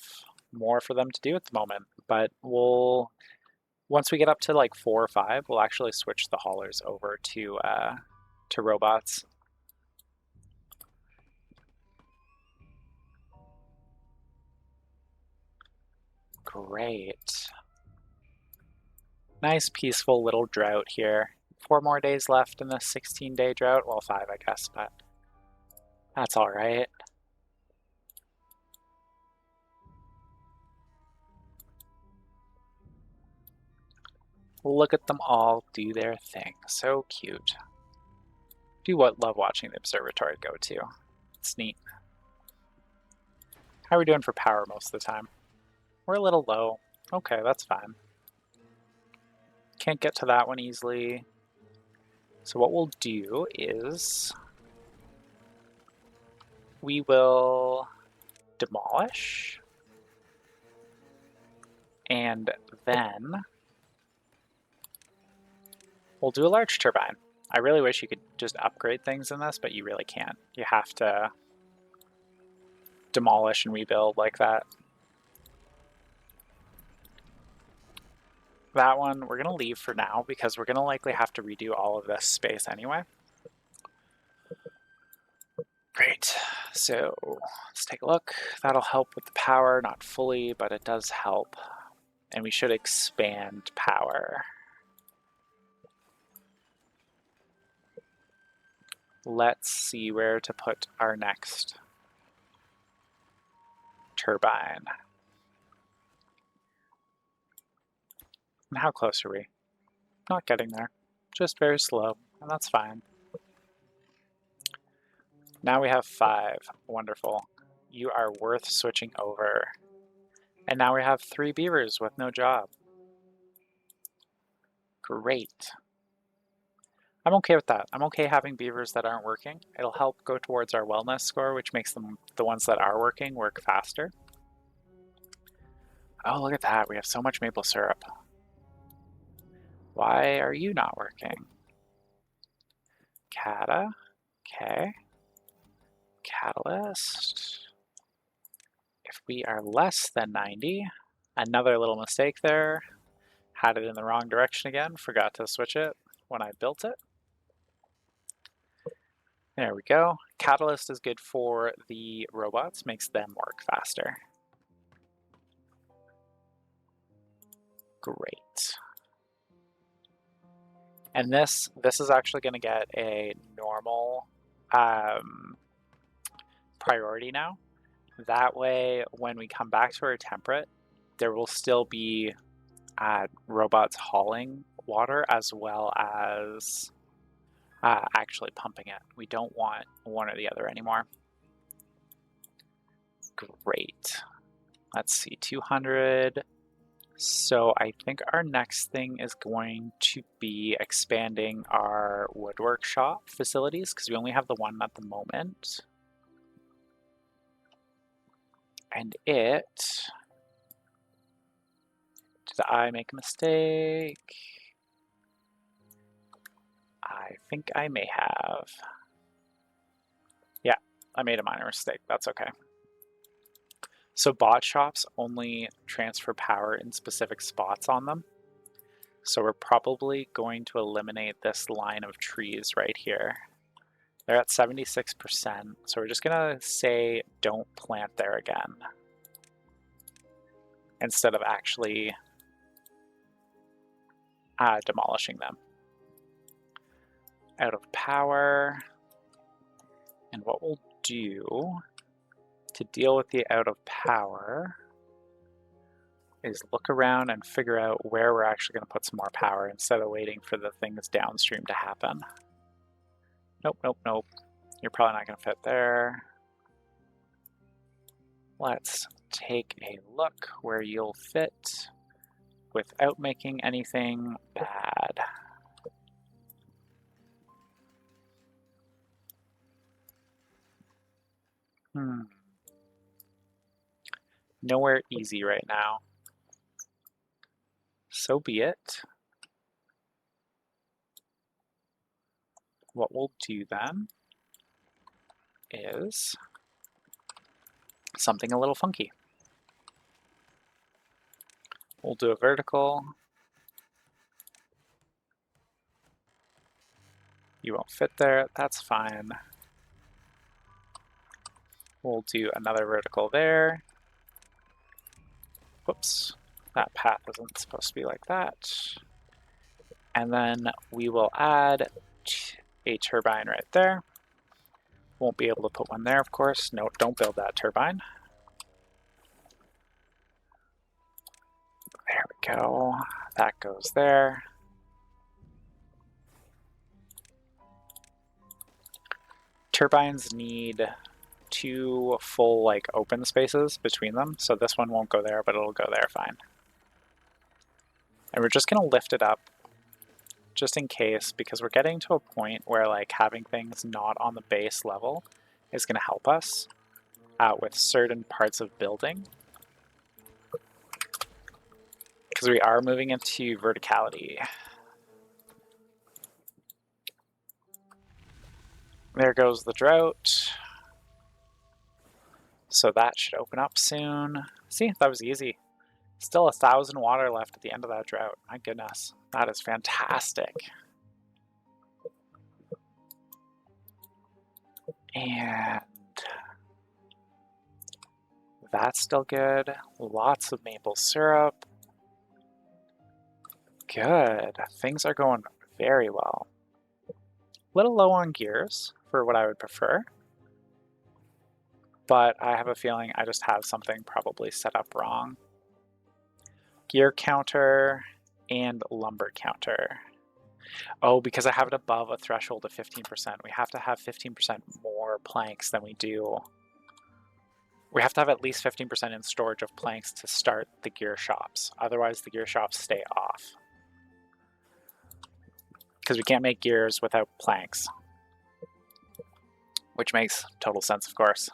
more for them to do at the moment. But once we get up to like 4 or 5, we'll actually switch the haulers over to robots. Great. Nice peaceful little drought here. 4 more days left in the 16-day drought. Well, 5, I guess, but that's all right. Look at them all do their thing. So cute. Love watching the observatory go too. It's neat. How are we doing for power most of the time? We're a little low. Okay, that's fine. Can't get to that one easily. So what we'll do is we will demolish, and then we'll do a large turbine. I really wish you could just upgrade things in this, but you really can't. You have to demolish and rebuild like that. That one we're going to leave for now because we're going to likely have to redo all of this space anyway. Great, so let's take a look. That'll help with the power, not fully, but it does help. And we should expand power. Let's see where to put our next turbine. And how close are we? Not getting there. Just very slow, and that's fine. Now we have 5. Wonderful. You are worth switching over. And now we have 3 beavers with no job. Great. I'm okay with that. I'm okay having beavers that aren't working. It'll help go towards our wellness score, which makes them, the ones that are working, work faster. Oh, look at that. We have so much maple syrup. Why are you not working? Cata. Okay. Catalyst. If we are less than 90, another little mistake there. Had it in the wrong direction again. Forgot to switch it when I built it. There we go. Catalyst is good for the robots, makes them work faster. Great. And this is actually going to get a normal priority now. That way, when we come back to our temperate, there will still be robots hauling water as well as actually pumping it. We don't want one or the other anymore. Great. Let's see, 200. So I think our next thing is going to be expanding our woodwork shop facilities because we only have the one at the moment. And did I make a mistake? I think I may have. Yeah, I made a minor mistake. That's okay. So bot shops only transfer power in specific spots on them. So we're probably going to eliminate this line of trees right here. They're at 76%, so we're just gonna say don't plant there again instead of actually demolishing them. Out of power, and what we'll do to deal with the out of power is look around and figure out where we're actually going to put some more power instead of waiting for the things downstream to happen. Nope, nope, nope. You're probably not going to fit there. Let's take a look where you'll fit without making anything bad. Nowhere easy right now. So be it. What we'll do then is something a little funky. We'll do a vertical. You won't fit there, that's fine. We'll do another vertical there. Whoops, that path isn't supposed to be like that. And then we will add a turbine right there. Won't be able to put one there, of course. No, don't build that turbine. There we go. That goes there. Turbines need 2 full like open spaces between them, so this one won't go there, but it'll go there fine. And we're just gonna lift it up just in case, because we're getting to a point where like having things not on the base level is gonna help us with certain parts of building. Because we are moving into verticality. There goes the drought. So that should open up soon. See, that was easy. Still 1,000 water left at the end of that drought. My goodness, that is fantastic. And that's still good. Lots of maple syrup. Good. Things are going very well. A little low on gears for what I would prefer. But I have a feeling I just have something probably set up wrong. Gear counter and lumber counter. Oh, because I have it above a threshold of 15%. We have to have 15% more planks than we do. We have to have at least 15% in storage of planks to start the gear shops. Otherwise, the gear shops stay off. Because we can't make gears without planks. Which makes total sense, of course.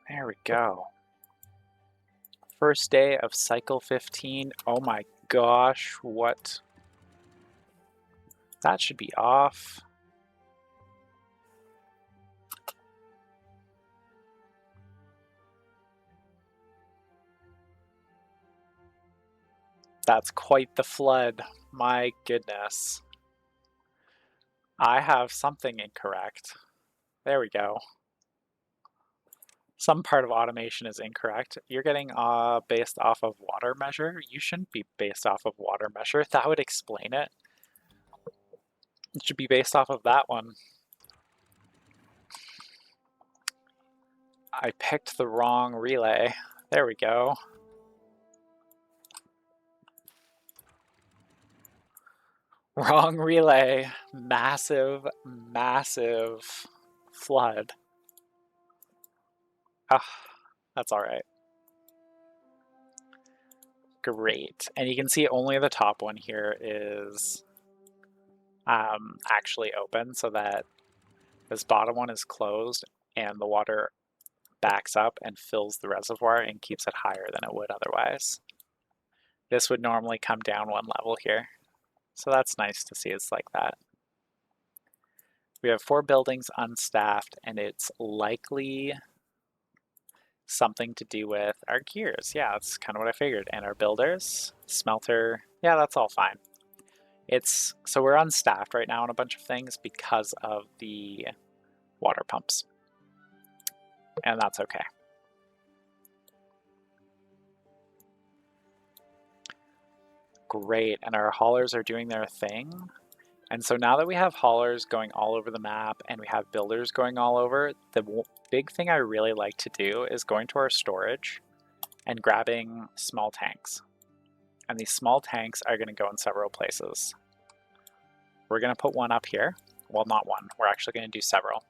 There we go. First day of cycle 15. Oh my gosh, what? That should be off. That's quite the flood. My goodness. I have something incorrect. There we go. Some part of automation is incorrect. You're getting based off of water measure. You shouldn't be based off of water measure. That would explain it. It should be based off of that one. I picked the wrong relay. There we go. Wrong relay. Massive, massive flood. Ah, that's all right. Great. And you can see only the top one here is actually open, so that this bottom one is closed and the water backs up and fills the reservoir and keeps it higher than it would otherwise. This would normally come down one level here. So that's nice to see it's like that. We have 4 buildings unstaffed, and it's likely something to do with our gears. Yeah, that's kind of what I figured. And our builders, smelter, yeah, that's all fine. So we're unstaffed right now on a bunch of things because of the water pumps. And that's okay. Great, and our haulers are doing their thing. And so now that we have haulers going all over the map and we have builders going all over, the big thing I really like to do is going to our storage and grabbing small tanks. And these small tanks are going to go in several places. We're going to put one up here. Well, not one. We're actually going to do several.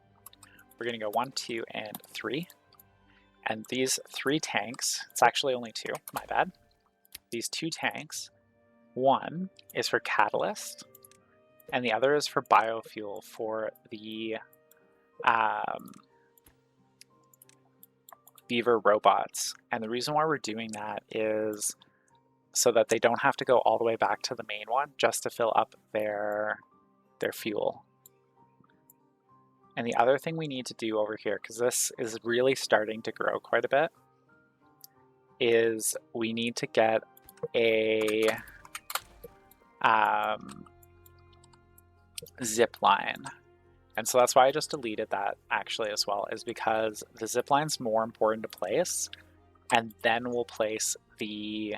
We're going to go 1, 2, and 3. And these 3 tanks, it's actually only 2, my bad. These 2 tanks, one is for catalyst, and the other is for biofuel for the beaver robots. And the reason why we're doing that is so that they don't have to go all the way back to the main one just to fill up their fuel. And the other thing we need to do over here, because this is really starting to grow quite a bit, is we need to get a zip line. And so that's why I just deleted that actually as well, is because the zip line's more important to place, and then we'll place the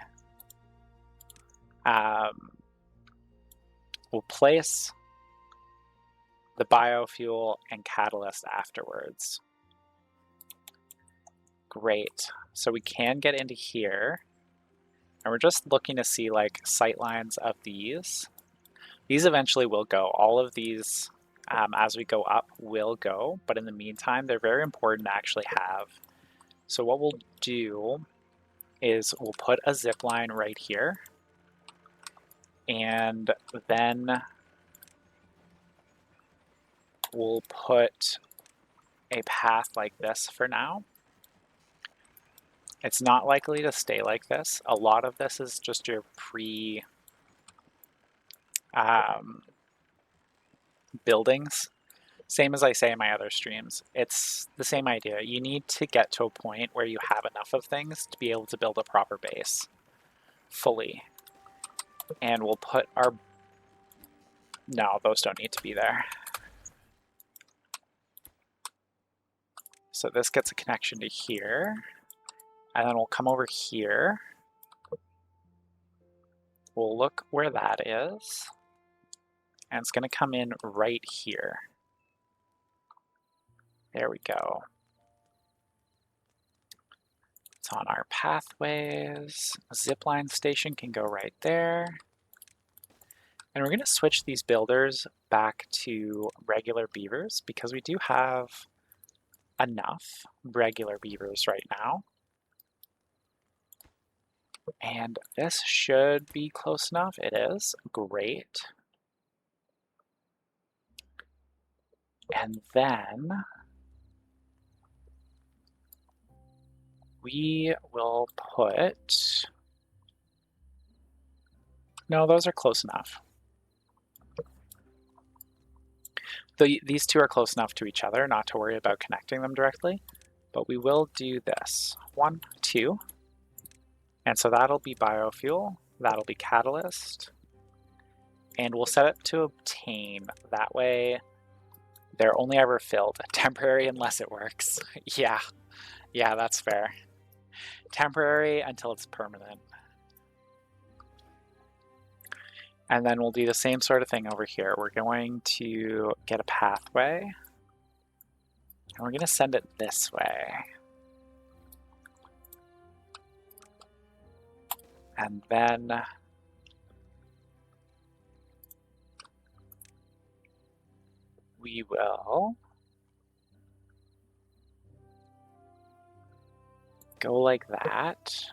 biofuel and catalyst afterwards. Great. So we can get into here, and we're just looking to see like sight lines of these. These eventually will go. All of these, as we go up, will go, but in the meantime, they're very important to actually have. So what we'll do is we'll put a zip line right here, and then we'll put a path like this for now. It's not likely to stay like this. A lot of this is just your buildings. Same as I say in my other streams. It's the same idea. You need to get to a point where you have enough of things to be able to build a proper base fully. And we'll put our... No, those don't need to be there. So this gets a connection to here. And then we'll come over here. We'll look where that is. And it's going to come in right here. There we go. It's on our pathways. A zipline station can go right there. And we're going to switch these builders back to regular beavers because we do have enough regular beavers right now. And this should be close enough. It is. Great. And then we will put... No, those are close enough. These two are close enough to each other not to worry about connecting them directly, but we will do this. 1, 2, and so that'll be biofuel, that'll be catalyst, and we'll set it to obtain. That way they're only ever filled. Temporary unless it works. Yeah, that's fair. Temporary until it's permanent. And then we'll do the same sort of thing over here. We're going to get a pathway, and we're going to send it this way. And then we will go like that.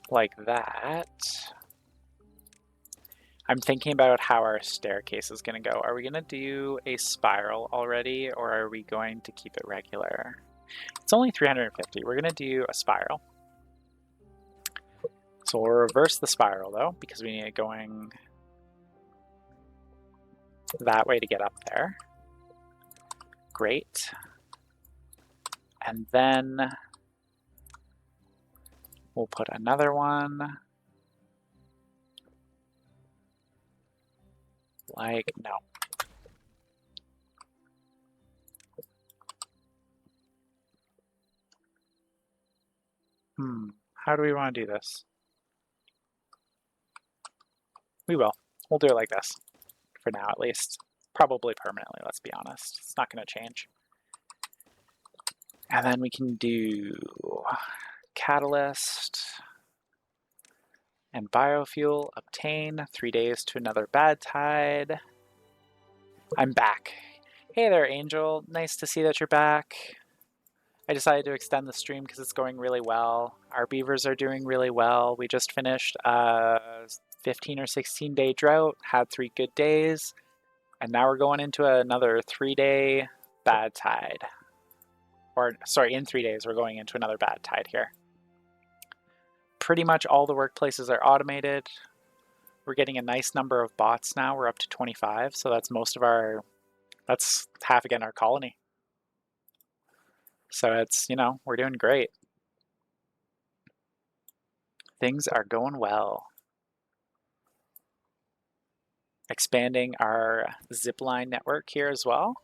Like that. I'm thinking about how our staircase is going to go. Are we going to do a spiral already, or are we going to keep it regular? It's only 350. We're going to do a spiral. So we'll reverse the spiral, though, because we need it going that way to get up there. Great. And then we'll put another one. Like, no. How do we want to do this? We will. We'll do it like this. For now, at least. Probably permanently, let's be honest. It's not going to change. And then we can do catalyst and biofuel. Obtain 3 days to another bad tide. I'm back. Hey there, Angel. Nice to see that you're back. I decided to extend the stream because it's going really well. Our beavers are doing really well. We just finished a 15 or 16 day drought, had 3 good days, and now we're going into another 3-day bad tide. Or, sorry, in 3 days we're going into another bad tide here. Pretty much all the workplaces are automated. We're getting a nice number of bots now. We're up to 25, so that's most of our, that's half again our colony. So it's, you know, we're doing great. Things are going well. Expanding our zipline network here as well.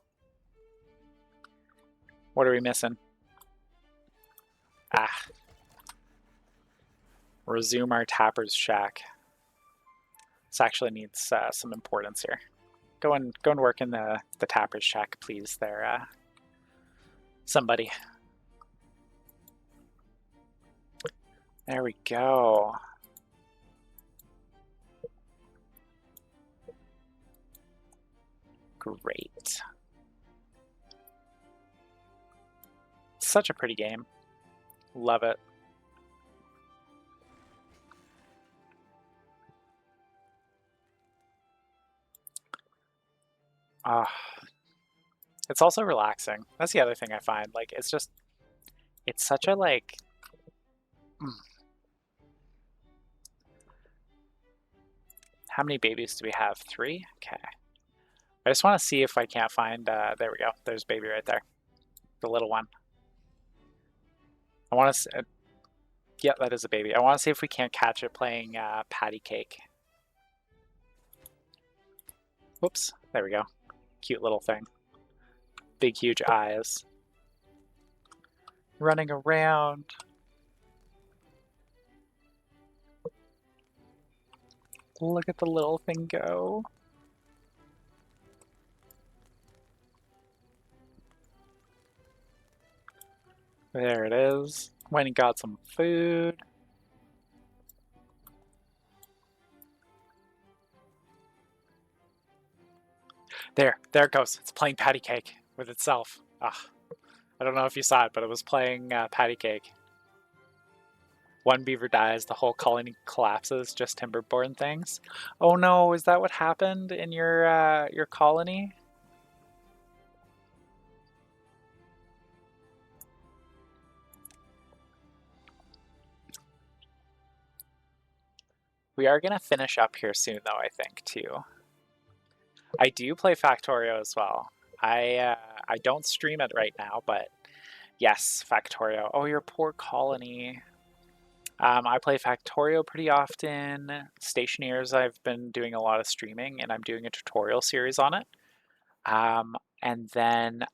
What are we missing? Resume our tapper's shack. This actually needs some importance here. Go and work in the tapper's shack, please. There, somebody. There we go. Great. Such a pretty game. Love it. It's also relaxing. That's the other thing I find. Like, it's just, it's such a, like, How many babies do we have? 3? Okay. I just want to see if I can't find, there we go. There's baby right there. The little one. I want to, yeah, that is a baby. I want to see if we can't catch it playing patty cake. Whoops, there we go. Cute little thing. Big, huge eyes. Running around. Look at the little thing go. There it is. Went and got some food. There it goes. It's playing patty cake with itself. Ugh. I don't know if you saw it, but it was playing patty cake. One beaver dies, the whole colony collapses, just Timberborn things. Oh no, is that what happened in your colony? We are going to finish up here soon, though, I think, too. I do play Factorio as well. I don't stream it right now, but yes, Factorio. Oh, your poor colony. I play Factorio pretty often. Stationeers, I've been doing a lot of streaming, and I'm doing a tutorial series on it. And then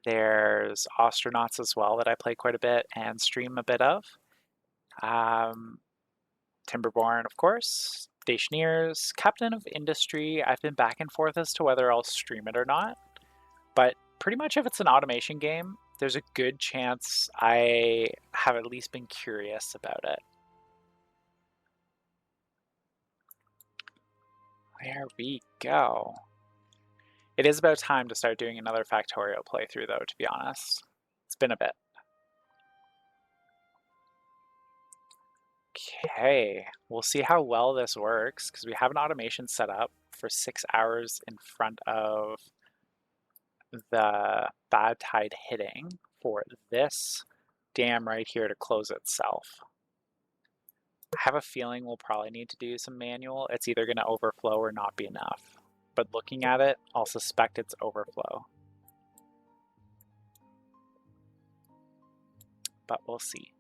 there's Astronauts as well that I play quite a bit and stream a bit of. Timberborn, of course. Stationeers, Captain of Industry. I've been back and forth as to whether I'll stream it or not. But pretty much if it's an automation game, there's a good chance I have at least been curious about it. There we go. It is about time to start doing another Factorio playthrough, though, to be honest. It's been a bit. Okay, we'll see how well this works because we have an automation set up for 6 hours in front of the bad tide hitting for this dam right here to close itself. I have a feeling we'll probably need to do some manual. It's either going to overflow or not be enough. But looking at it, I'll suspect it's overflow. But we'll see.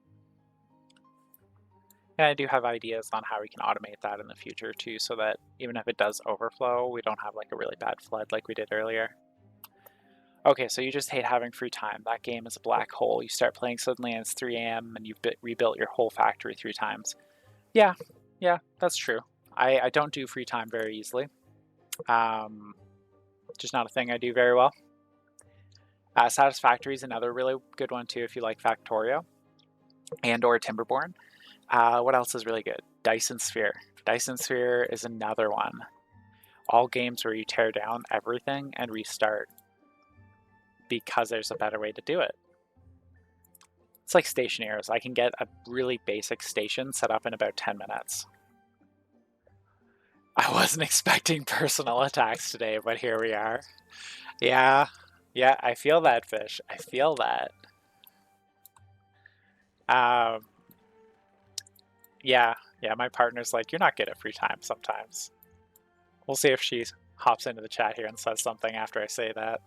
And I do have ideas on how we can automate that in the future too, so that even if it does overflow, we don't have like a really bad flood like we did earlier. Okay, so you just hate having free time. That game is a black hole. You start playing suddenly and it's 3 a.m. and you've rebuilt your whole factory 3 times. Yeah, that's true. I don't do free time very easily. Just not a thing I do very well. Satisfactory is another really good one too if you like Factorio and or Timberborn. What else is really good? Dyson Sphere. Dyson Sphere is another one. All games where you tear down everything and restart because there's a better way to do it. It's like stationaries. I can get a really basic station set up in about 10 minutes. I wasn't expecting personal attacks today, but here we are. Yeah, I feel that, fish. I feel that. Yeah, my partner's like, you're not good at free time sometimes. We'll see if she hops into the chat here and says something after I say that.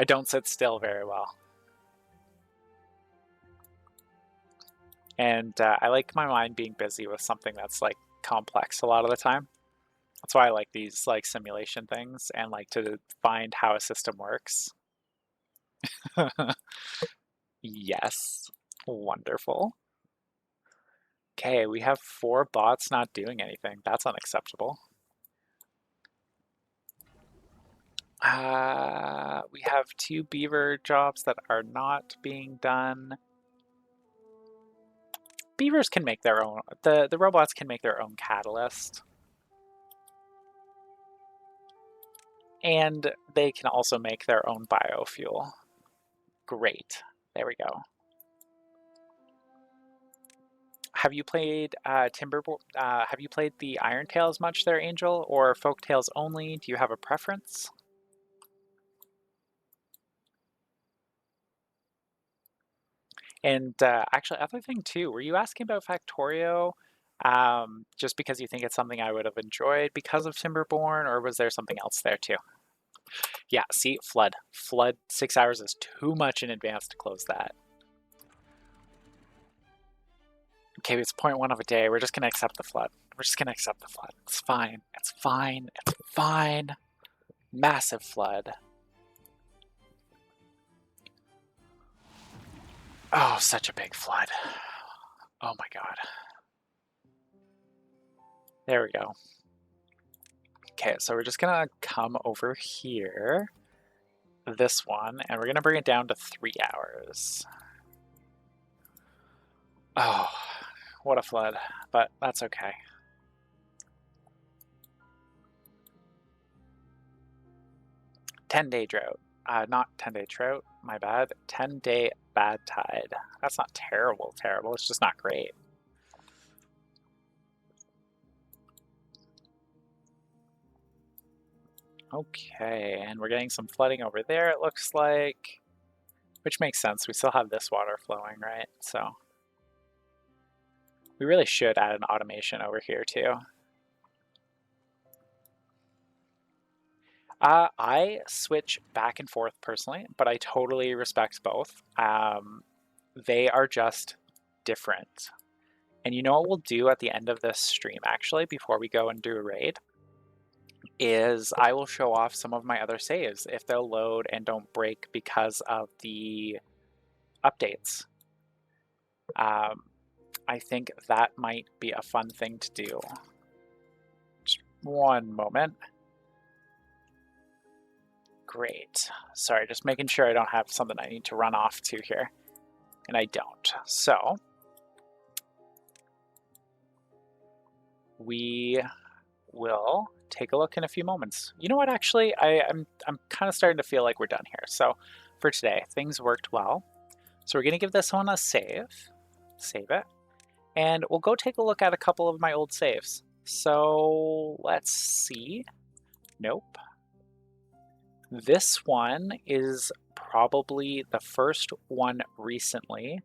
I don't sit still very well. And I like my mind being busy with something that's like complex a lot of the time. That's why I like these like simulation things and like to find how a system works. Yes, wonderful. Okay, we have 4 bots not doing anything. That's unacceptable. We have 2 beaver jobs that are not being done. Beavers can make their own, the robots can make their own catalyst. And they can also make their own biofuel. Great, there we go. Have you played Timberborn? Have you played the Iron Tales much there, Angel, or Folk Tales only? Do you have a preference? And actually, other thing too, were you asking about Factorio just because you think it's something I would have enjoyed because of Timberborn, or was there something else there too? Yeah, see, flood. Flood 6 hours is too much in advance to close that. Okay, it's 0.1 of a day. We're just gonna accept the flood. We're just gonna accept the flood. It's fine. It's fine. It's fine. Massive flood. Oh, such a big flood. Oh my god. There we go. Okay, so we're just gonna come over here, this one, and we're gonna bring it down to 3 hours. Oh, what a flood, but that's okay. "10-day drought." Not 10-day drought, my bad. 10-day bad tide. That's not terrible, it's just not great. Okay, and we're getting some flooding over there, it looks like. Which makes sense, we still have this water flowing, right? So we really should add an automation over here too. I switch back and forth personally, but I totally respect both. They are just different. And you know what we'll do at the end of this stream, actually, before we go and do a raid, is I will show off some of my other saves if they'll load and don't break because of the updates. I think that might be a fun thing to do. Just one moment. Great. Sorry, just making sure I don't have something I need to run off to here. And I don't. So we will take a look in a few moments. You know what, actually, I'm kind of starting to feel like we're done here. So for today, things worked well. So we're gonna give this one a save. Save it. And we'll go take a look at a couple of my old saves. So let's see. Nope. This one is probably the first one recently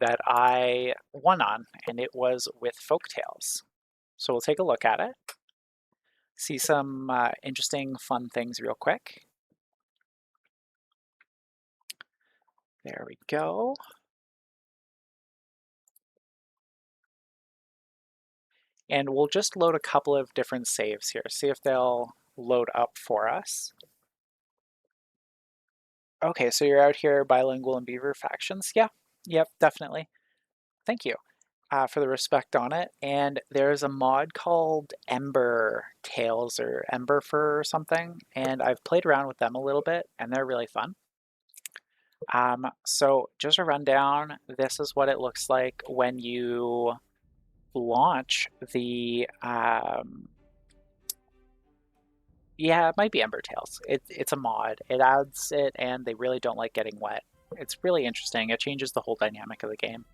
that I won on, and it was with Folktales. So we'll take a look at it, see some interesting, fun things real quick. There we go. And we'll just load a couple of different saves here, see if they'll load up for us. Okay, so you're out here bilingual and beaver factions. Yeah, yep, definitely. Thank you for the respect on it. And there's a mod called Ember Tails or Ember Fur or something, and I've played around with them a little bit, and they're really fun. So just a rundown, this is what it looks like when you launch the, yeah, it might be Ember Tails. It's a mod. It adds it, and they really don't like getting wet. It's really interesting. It changes the whole dynamic of the game.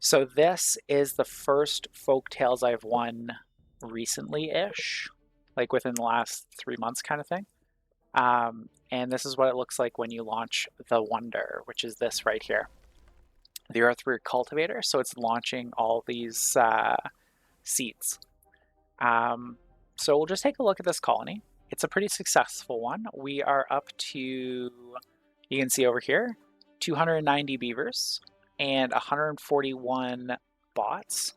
So this is the first Folktales I've won recently-ish, like within the last 3 months kind of thing. And this is what it looks like when you launch the Wonder, which is this right here. The Earthroot Cultivator, so it's launching all these seeds. So we'll just take a look at this colony. It's a pretty successful one. We are up to, you can see over here, 290 beavers and 141 bots.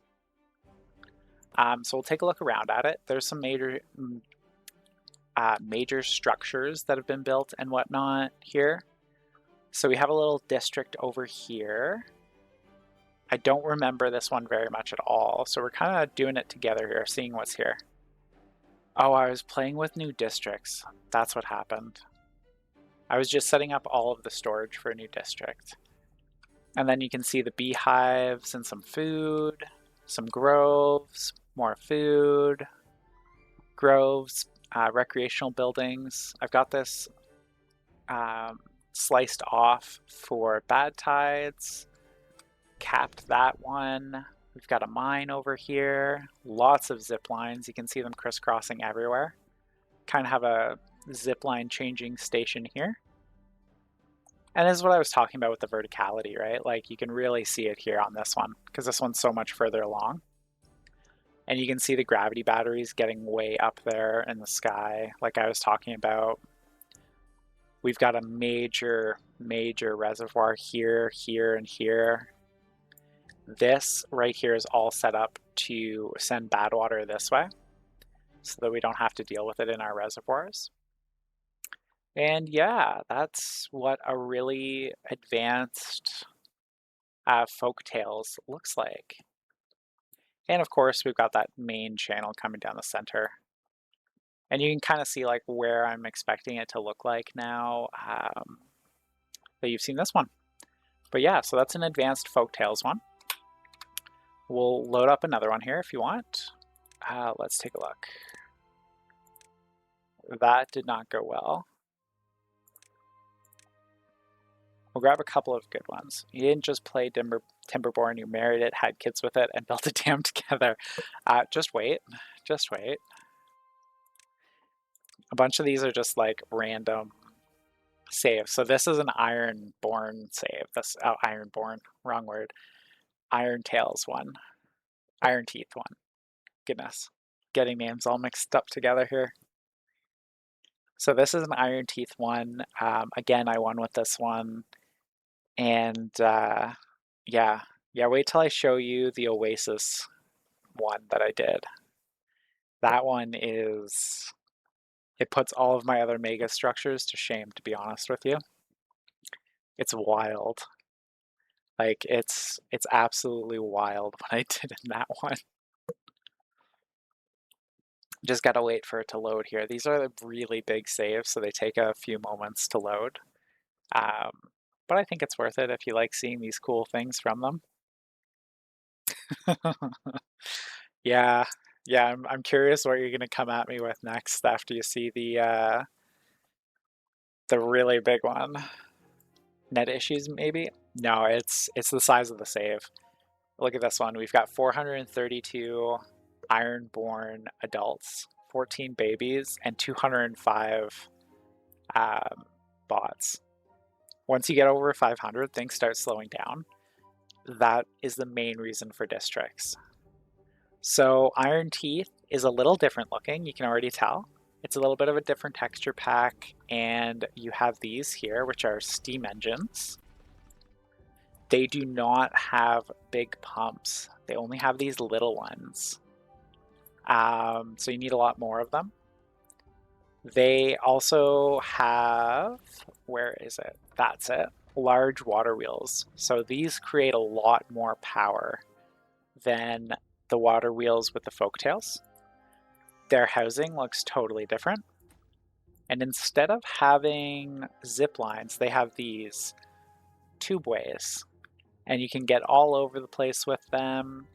So we'll take a look around at it. There's some major structures that have been built and whatnot here. So we have a little district over here. I don't remember this one very much at all, so we're kind of doing it together here, seeing what's here. Oh, I was playing with new districts. That's what happened. I was just setting up all of the storage for a new district. And then you can see the beehives and some food, some groves, more food, groves, recreational buildings. I've got this sliced off for bad tides, capped that one. We've got a mine over here, lots of zip lines. You can see them crisscrossing everywhere. Kind of have a zip line changing station here. And this is what I was talking about with the verticality, right? Like you can really see it here on this one because this one's so much further along. And you can see the gravity batteries getting way up there in the sky, like I was talking about. We've got a major reservoir here, here, and here. This right here is all set up to send bad water this way so that we don't have to deal with it in our reservoirs. And yeah, that's what a really advanced Folktales looks like. And of course, we've got that main channel coming down the center. And you can kind of see like where I'm expecting it to look like now that you've seen this one. But yeah, so that's an advanced Folktales one. We'll load up another one here if you want. Let's take a look. That did not go well. We'll grab a couple of good ones. You didn't just play Timberborn, you married it, had kids with it, and built a dam together. Just wait. Just wait. A bunch of these are just like random saves. So this is an Ironborn save. This Ironborn, wrong word. Iron Tails one. Iron Teeth one. Goodness. Getting names all mixed up together here. So this is an Iron Teeth one. Again, I won with this one. And yeah, wait till I show you the Oasis one that I did. That one is, it puts all of my other mega structures to shame, to be honest with you. It's wild. Like it's absolutely wild what I did in that one. Just gotta wait for it to load here. These are the really big saves, so they take a few moments to load. But I think it's worth it if you like seeing these cool things from them. Yeah, yeah, I'm curious what you're gonna come at me with next after you see the really big one. Net issues, maybe? No, it's the size of the save. Look at this one. We've got 432 iron-born adults, 14 babies, and 205 bots. Once you get over 500, things start slowing down. That is the main reason for districts. So Iron Teeth is a little different looking, you can already tell. It's a little bit of a different texture pack, and you have these here, which are steam engines. They do not have big pumps. They only have these little ones. So you need a lot more of them. They also have, where is it? That's it. Large water wheels. So these create a lot more power than the water wheels with the folktails. Their housing looks totally different. And instead of having zip lines, they have these tubeways. And you can get all over the place with them.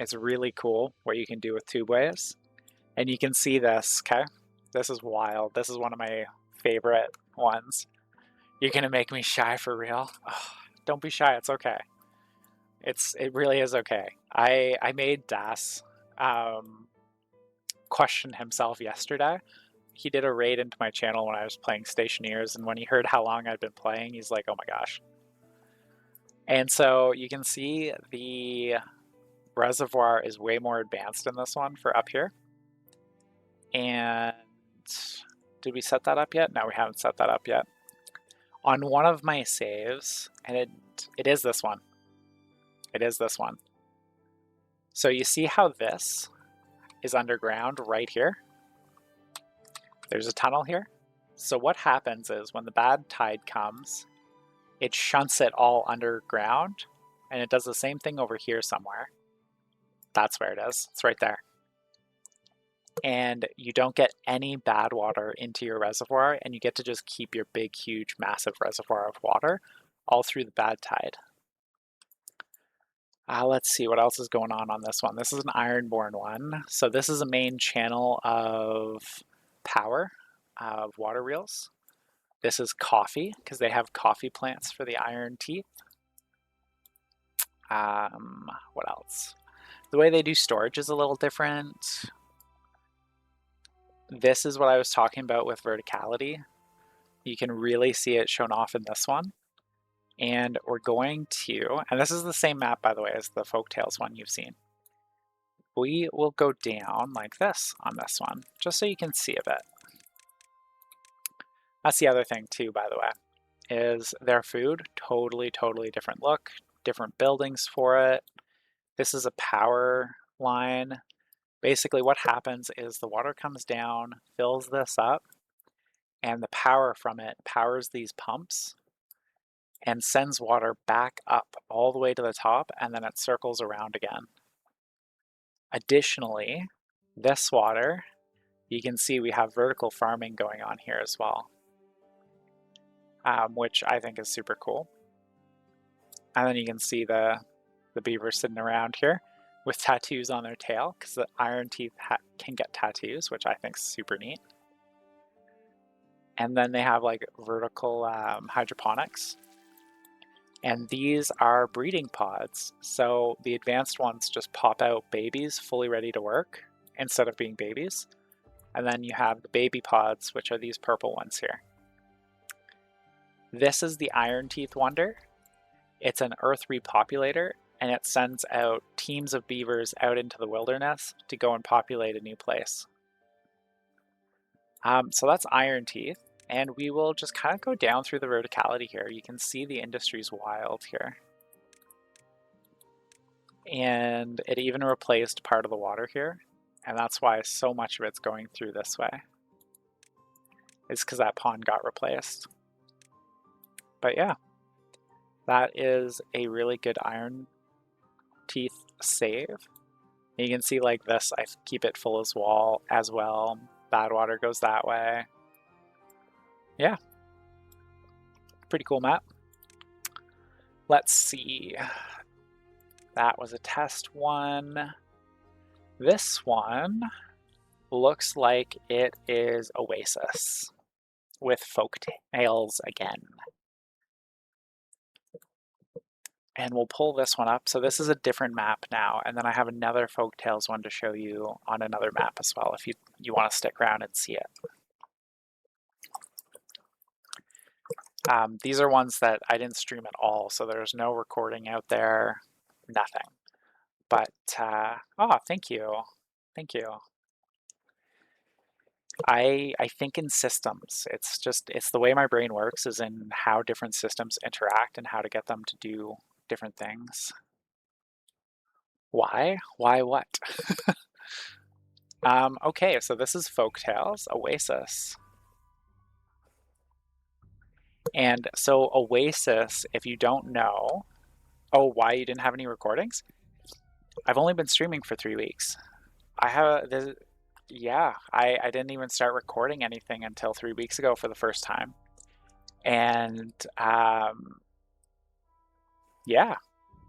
It's really cool what you can do with tubeways. And you can see this, okay? This is wild. This is one of my favorite ones. You're gonna make me shy for real? Oh, don't be shy, it's okay. It really is okay. I made Das question himself yesterday. He did a raid into my channel when I was playing Stationeers, and when he heard how long I'd been playing, he's like, oh my gosh. And so you can see the reservoir is way more advanced in this one for up here. And did we set that up yet? No, we haven't set that up yet. On one of my saves, and it is this one. It is this one. So you see how this is underground right here? There's a tunnel here. So what happens is when the bad tide comes, it shunts it all underground, and it does the same thing over here somewhere. That's where it is. It's right there. And you don't get any bad water into your reservoir, and you get to just keep your big, huge, massive reservoir of water all through the bad tide. Let's see what else is going on this one. This is an Ironborn one. So this is a main channel of power of water reels. This is coffee, because they have coffee plants for the Iron Teeth. What else? The way they do storage is a little different. This is what I was talking about with verticality. You can really see it shown off in this one. And we're going to, and this is the same map, by the way, as the Folktales one you've seen. We will go down like this on this one, just so you can see a bit. That's the other thing too, by the way, is their food, totally different look, different buildings for it. This is a power line. Basically what happens is the water comes down, fills this up, and the power from it powers these pumps and sends water back up all the way to the top, and then it circles around again. Additionally, this water, you can see we have vertical farming going on here as well, which I think is super cool. And then you can see the beaver sitting around here with tattoos on their tail, because the Iron Teeth can get tattoos, which I think is super neat. And then they have like vertical hydroponics. And these are breeding pods. So the advanced ones just pop out babies fully ready to work instead of being babies. And then you have the baby pods, which are these purple ones here. This is the Iron Teeth Wonder. It's an earth repopulator, and it sends out teams of beavers out into the wilderness to go and populate a new place. So that's Iron Teeth. And we will just kind of go down through the verticality here. You can see the industry's wild here. And it even replaced part of the water here. And that's why so much of it's going through this way. It's because that pond got replaced. But yeah, that is a really good Iron Teeth save. And you can see like this, I keep it full as well. Bad water goes that way. Yeah, pretty cool map. Let's see. That was a test one. This one looks like it is Oasis with folk tales again. And we'll pull this one up. So this is a different map now, and then I have another Folktales one to show you on another map as well if you want to stick around and see it. These are ones that I didn't stream at all, so there's no recording out there, nothing. But, oh, thank you. Thank you. I think in systems. It's the way my brain works is in how different systems interact and how to get them to do different things. Why? Why what? Okay, so this is Folktales, Oasis. And so Oasis, if you don't know, oh, why you didn't have any recordings? I've only been streaming for 3 weeks. Yeah, I didn't even start recording anything until 3 weeks ago for the first time. And yeah,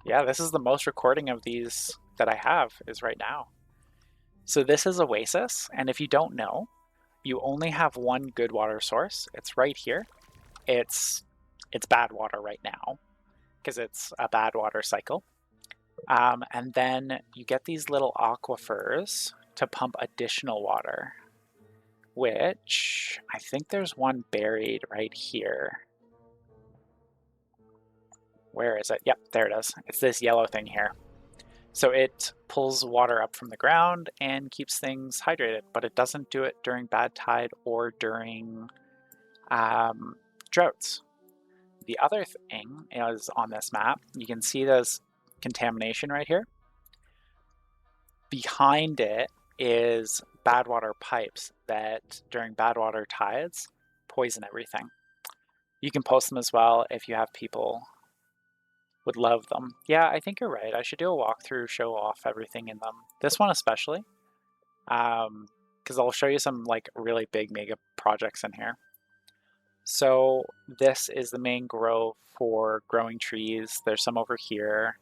this is the most recording of these that I have is right now. So this is Oasis, and if you don't know, you only have one good water source. It's right here. It's bad water right now because it's a bad water cycle. And then you get these little aquifers to pump additional water, which I think there's one buried right here. Where is it? Yep, there it is. It's this yellow thing here. So it pulls water up from the ground and keeps things hydrated, but it doesn't do it during bad tide or during droughts. The other thing is on this map, you can see there's contamination right here. Behind it is bad water pipes that during bad water tides poison everything. You can post them as well if you have people would love them. Yeah, I think you're right. I should do a walkthrough, show off everything in them. This one especially, because I'll show you some like really big mega projects in here. So this is the main grove for growing trees. There's some over here.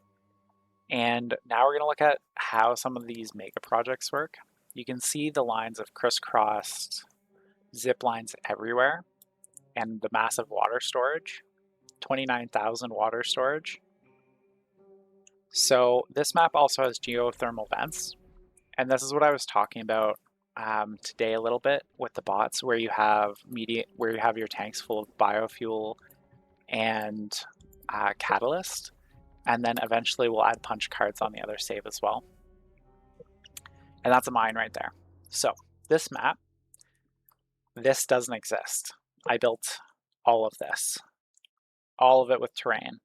And now we're going to look at how some of these mega projects work. You can see the lines of crisscrossed zip lines everywhere and the massive water storage, 29,000 water storage. So this map also has geothermal vents, and this is what I was talking about today a little bit with the bots, where you have your tanks full of biofuel and catalyst, and then eventually we'll add punch cards on the other save as well. And that's a mine right there. So this map, this doesn't exist. I built all of this, all of it with terrain,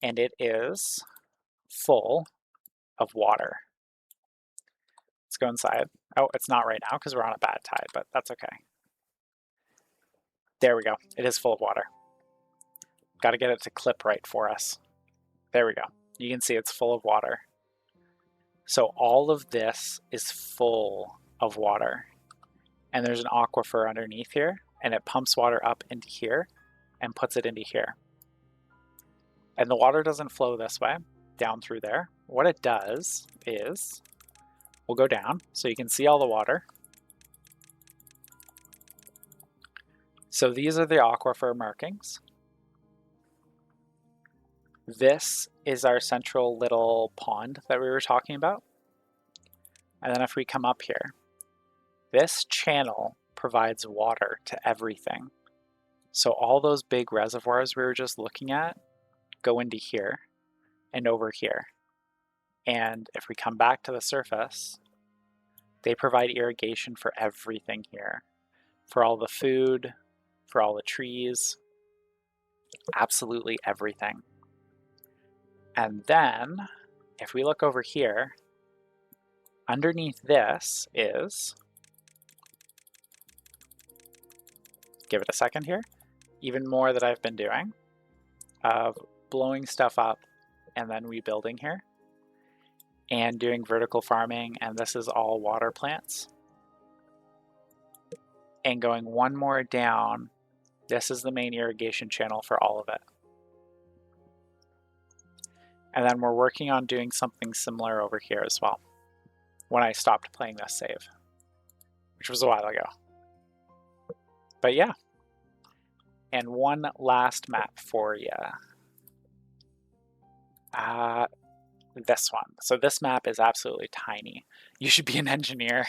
and it is full of water. Let's go inside. Oh, it's not right now because we're on a bad tide, but that's okay. There we go. It is full of water. Got to get it to clip right for us. There we go. You can see it's full of water. So all of this is full of water. And there's an aquifer underneath here, and it pumps water up into here and puts it into here. And the water doesn't flow this way, down through there. What it does is, we'll go down so you can see all the water. So these are the aquifer markings. This is our central little pond that we were talking about. And then if we come up here, this channel provides water to everything. So all those big reservoirs we were just looking at go into here and over here. And if we come back to the surface, they provide irrigation for everything here. For all the food, for all the trees, absolutely everything. And then, if we look over here, underneath this is, give it a second here, even more that I've been doing of blowing stuff up and then rebuilding here and doing vertical farming, and this is all water plants. And going one more down, this is the main irrigation channel for all of it. And then we're working on doing something similar over here as well when I stopped playing this save, which was a while ago. But yeah. And one last map for you. Uh, this one. So this map is absolutely tiny. You should be an engineer.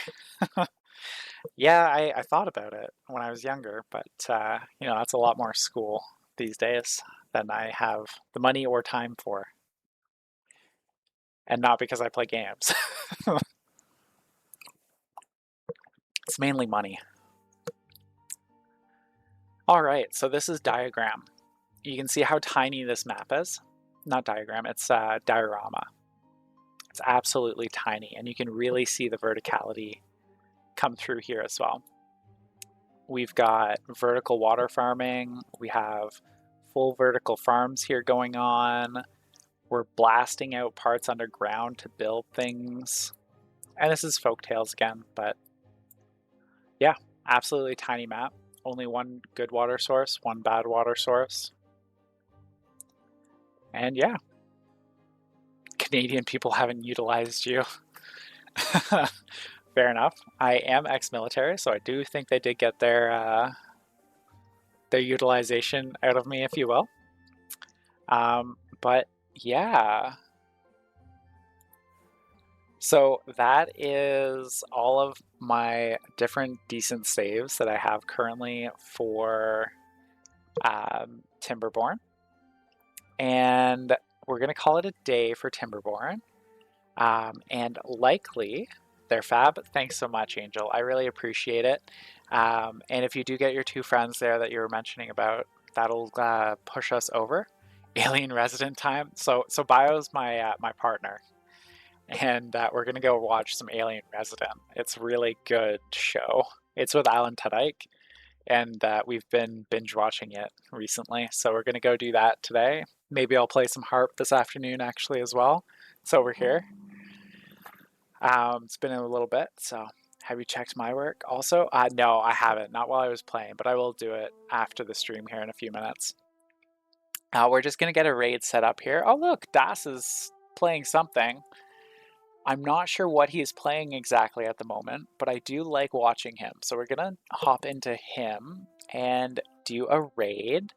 Yeah, I thought about it when I was younger, but that's a lot more school these days than I have the money or time for, and not because I play games. It's mainly money. All right, so this is diagram. You can see how tiny this map is. Not diagram, it's diorama. It's absolutely tiny, and you can really see the verticality come through here as well. We've got vertical water farming. We have full vertical farms here going on. We're blasting out parts underground to build things. And this is Folktales again, but yeah, absolutely tiny map. Only one good water source, one bad water source. And yeah, Canadian people haven't utilized you. Fair enough. I am ex-military, so I do think they did get their utilization out of me, if you will. But yeah. So that is all of my different decent saves that I have currently for Timberborn. And we're going to call it a day for Timberborn. And likely, they're fab. Thanks so much, Angel. I really appreciate it. And if you do get your two friends there that you were mentioning about, that'll push us over. Alien resident time. So Bio's my partner, and we're gonna go watch some Alien Resident. It's a really good show. It's with Alan Tudyk, and we've been binge watching it recently. So we're gonna go do that today. Maybe I'll play some harp this afternoon actually as well. It's over here. It's been a little bit, so have you checked my work also? No, I haven't. Not while I was playing, but I will do it after the stream here in a few minutes. We're just going to get a raid set up here. Oh, look, Das is playing something. I'm not sure what he's playing exactly at the moment, but I do like watching him. So we're going to hop into him and do a raid.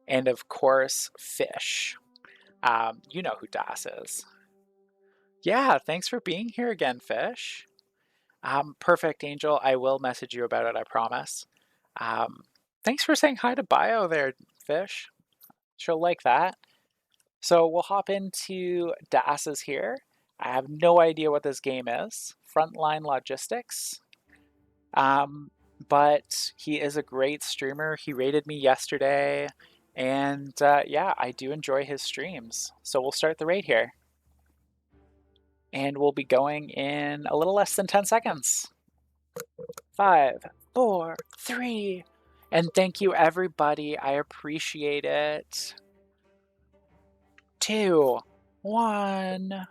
And of course, fish. You know who Das is. Yeah, thanks for being here again, Fish. Perfect, Angel. I will message you about it, I promise. Um, Thanks for saying hi to Bio there, Fish. She'll like that. So we'll hop into DAS's here. I have no idea what this game is. Frontline Logistics. But he is a great streamer. He rated me yesterday. And yeah, I do enjoy his streams. So we'll start the raid here. And we'll be going in a little less than 10 seconds. 5, 4, 3. And thank you, everybody. I appreciate it. 2, 1.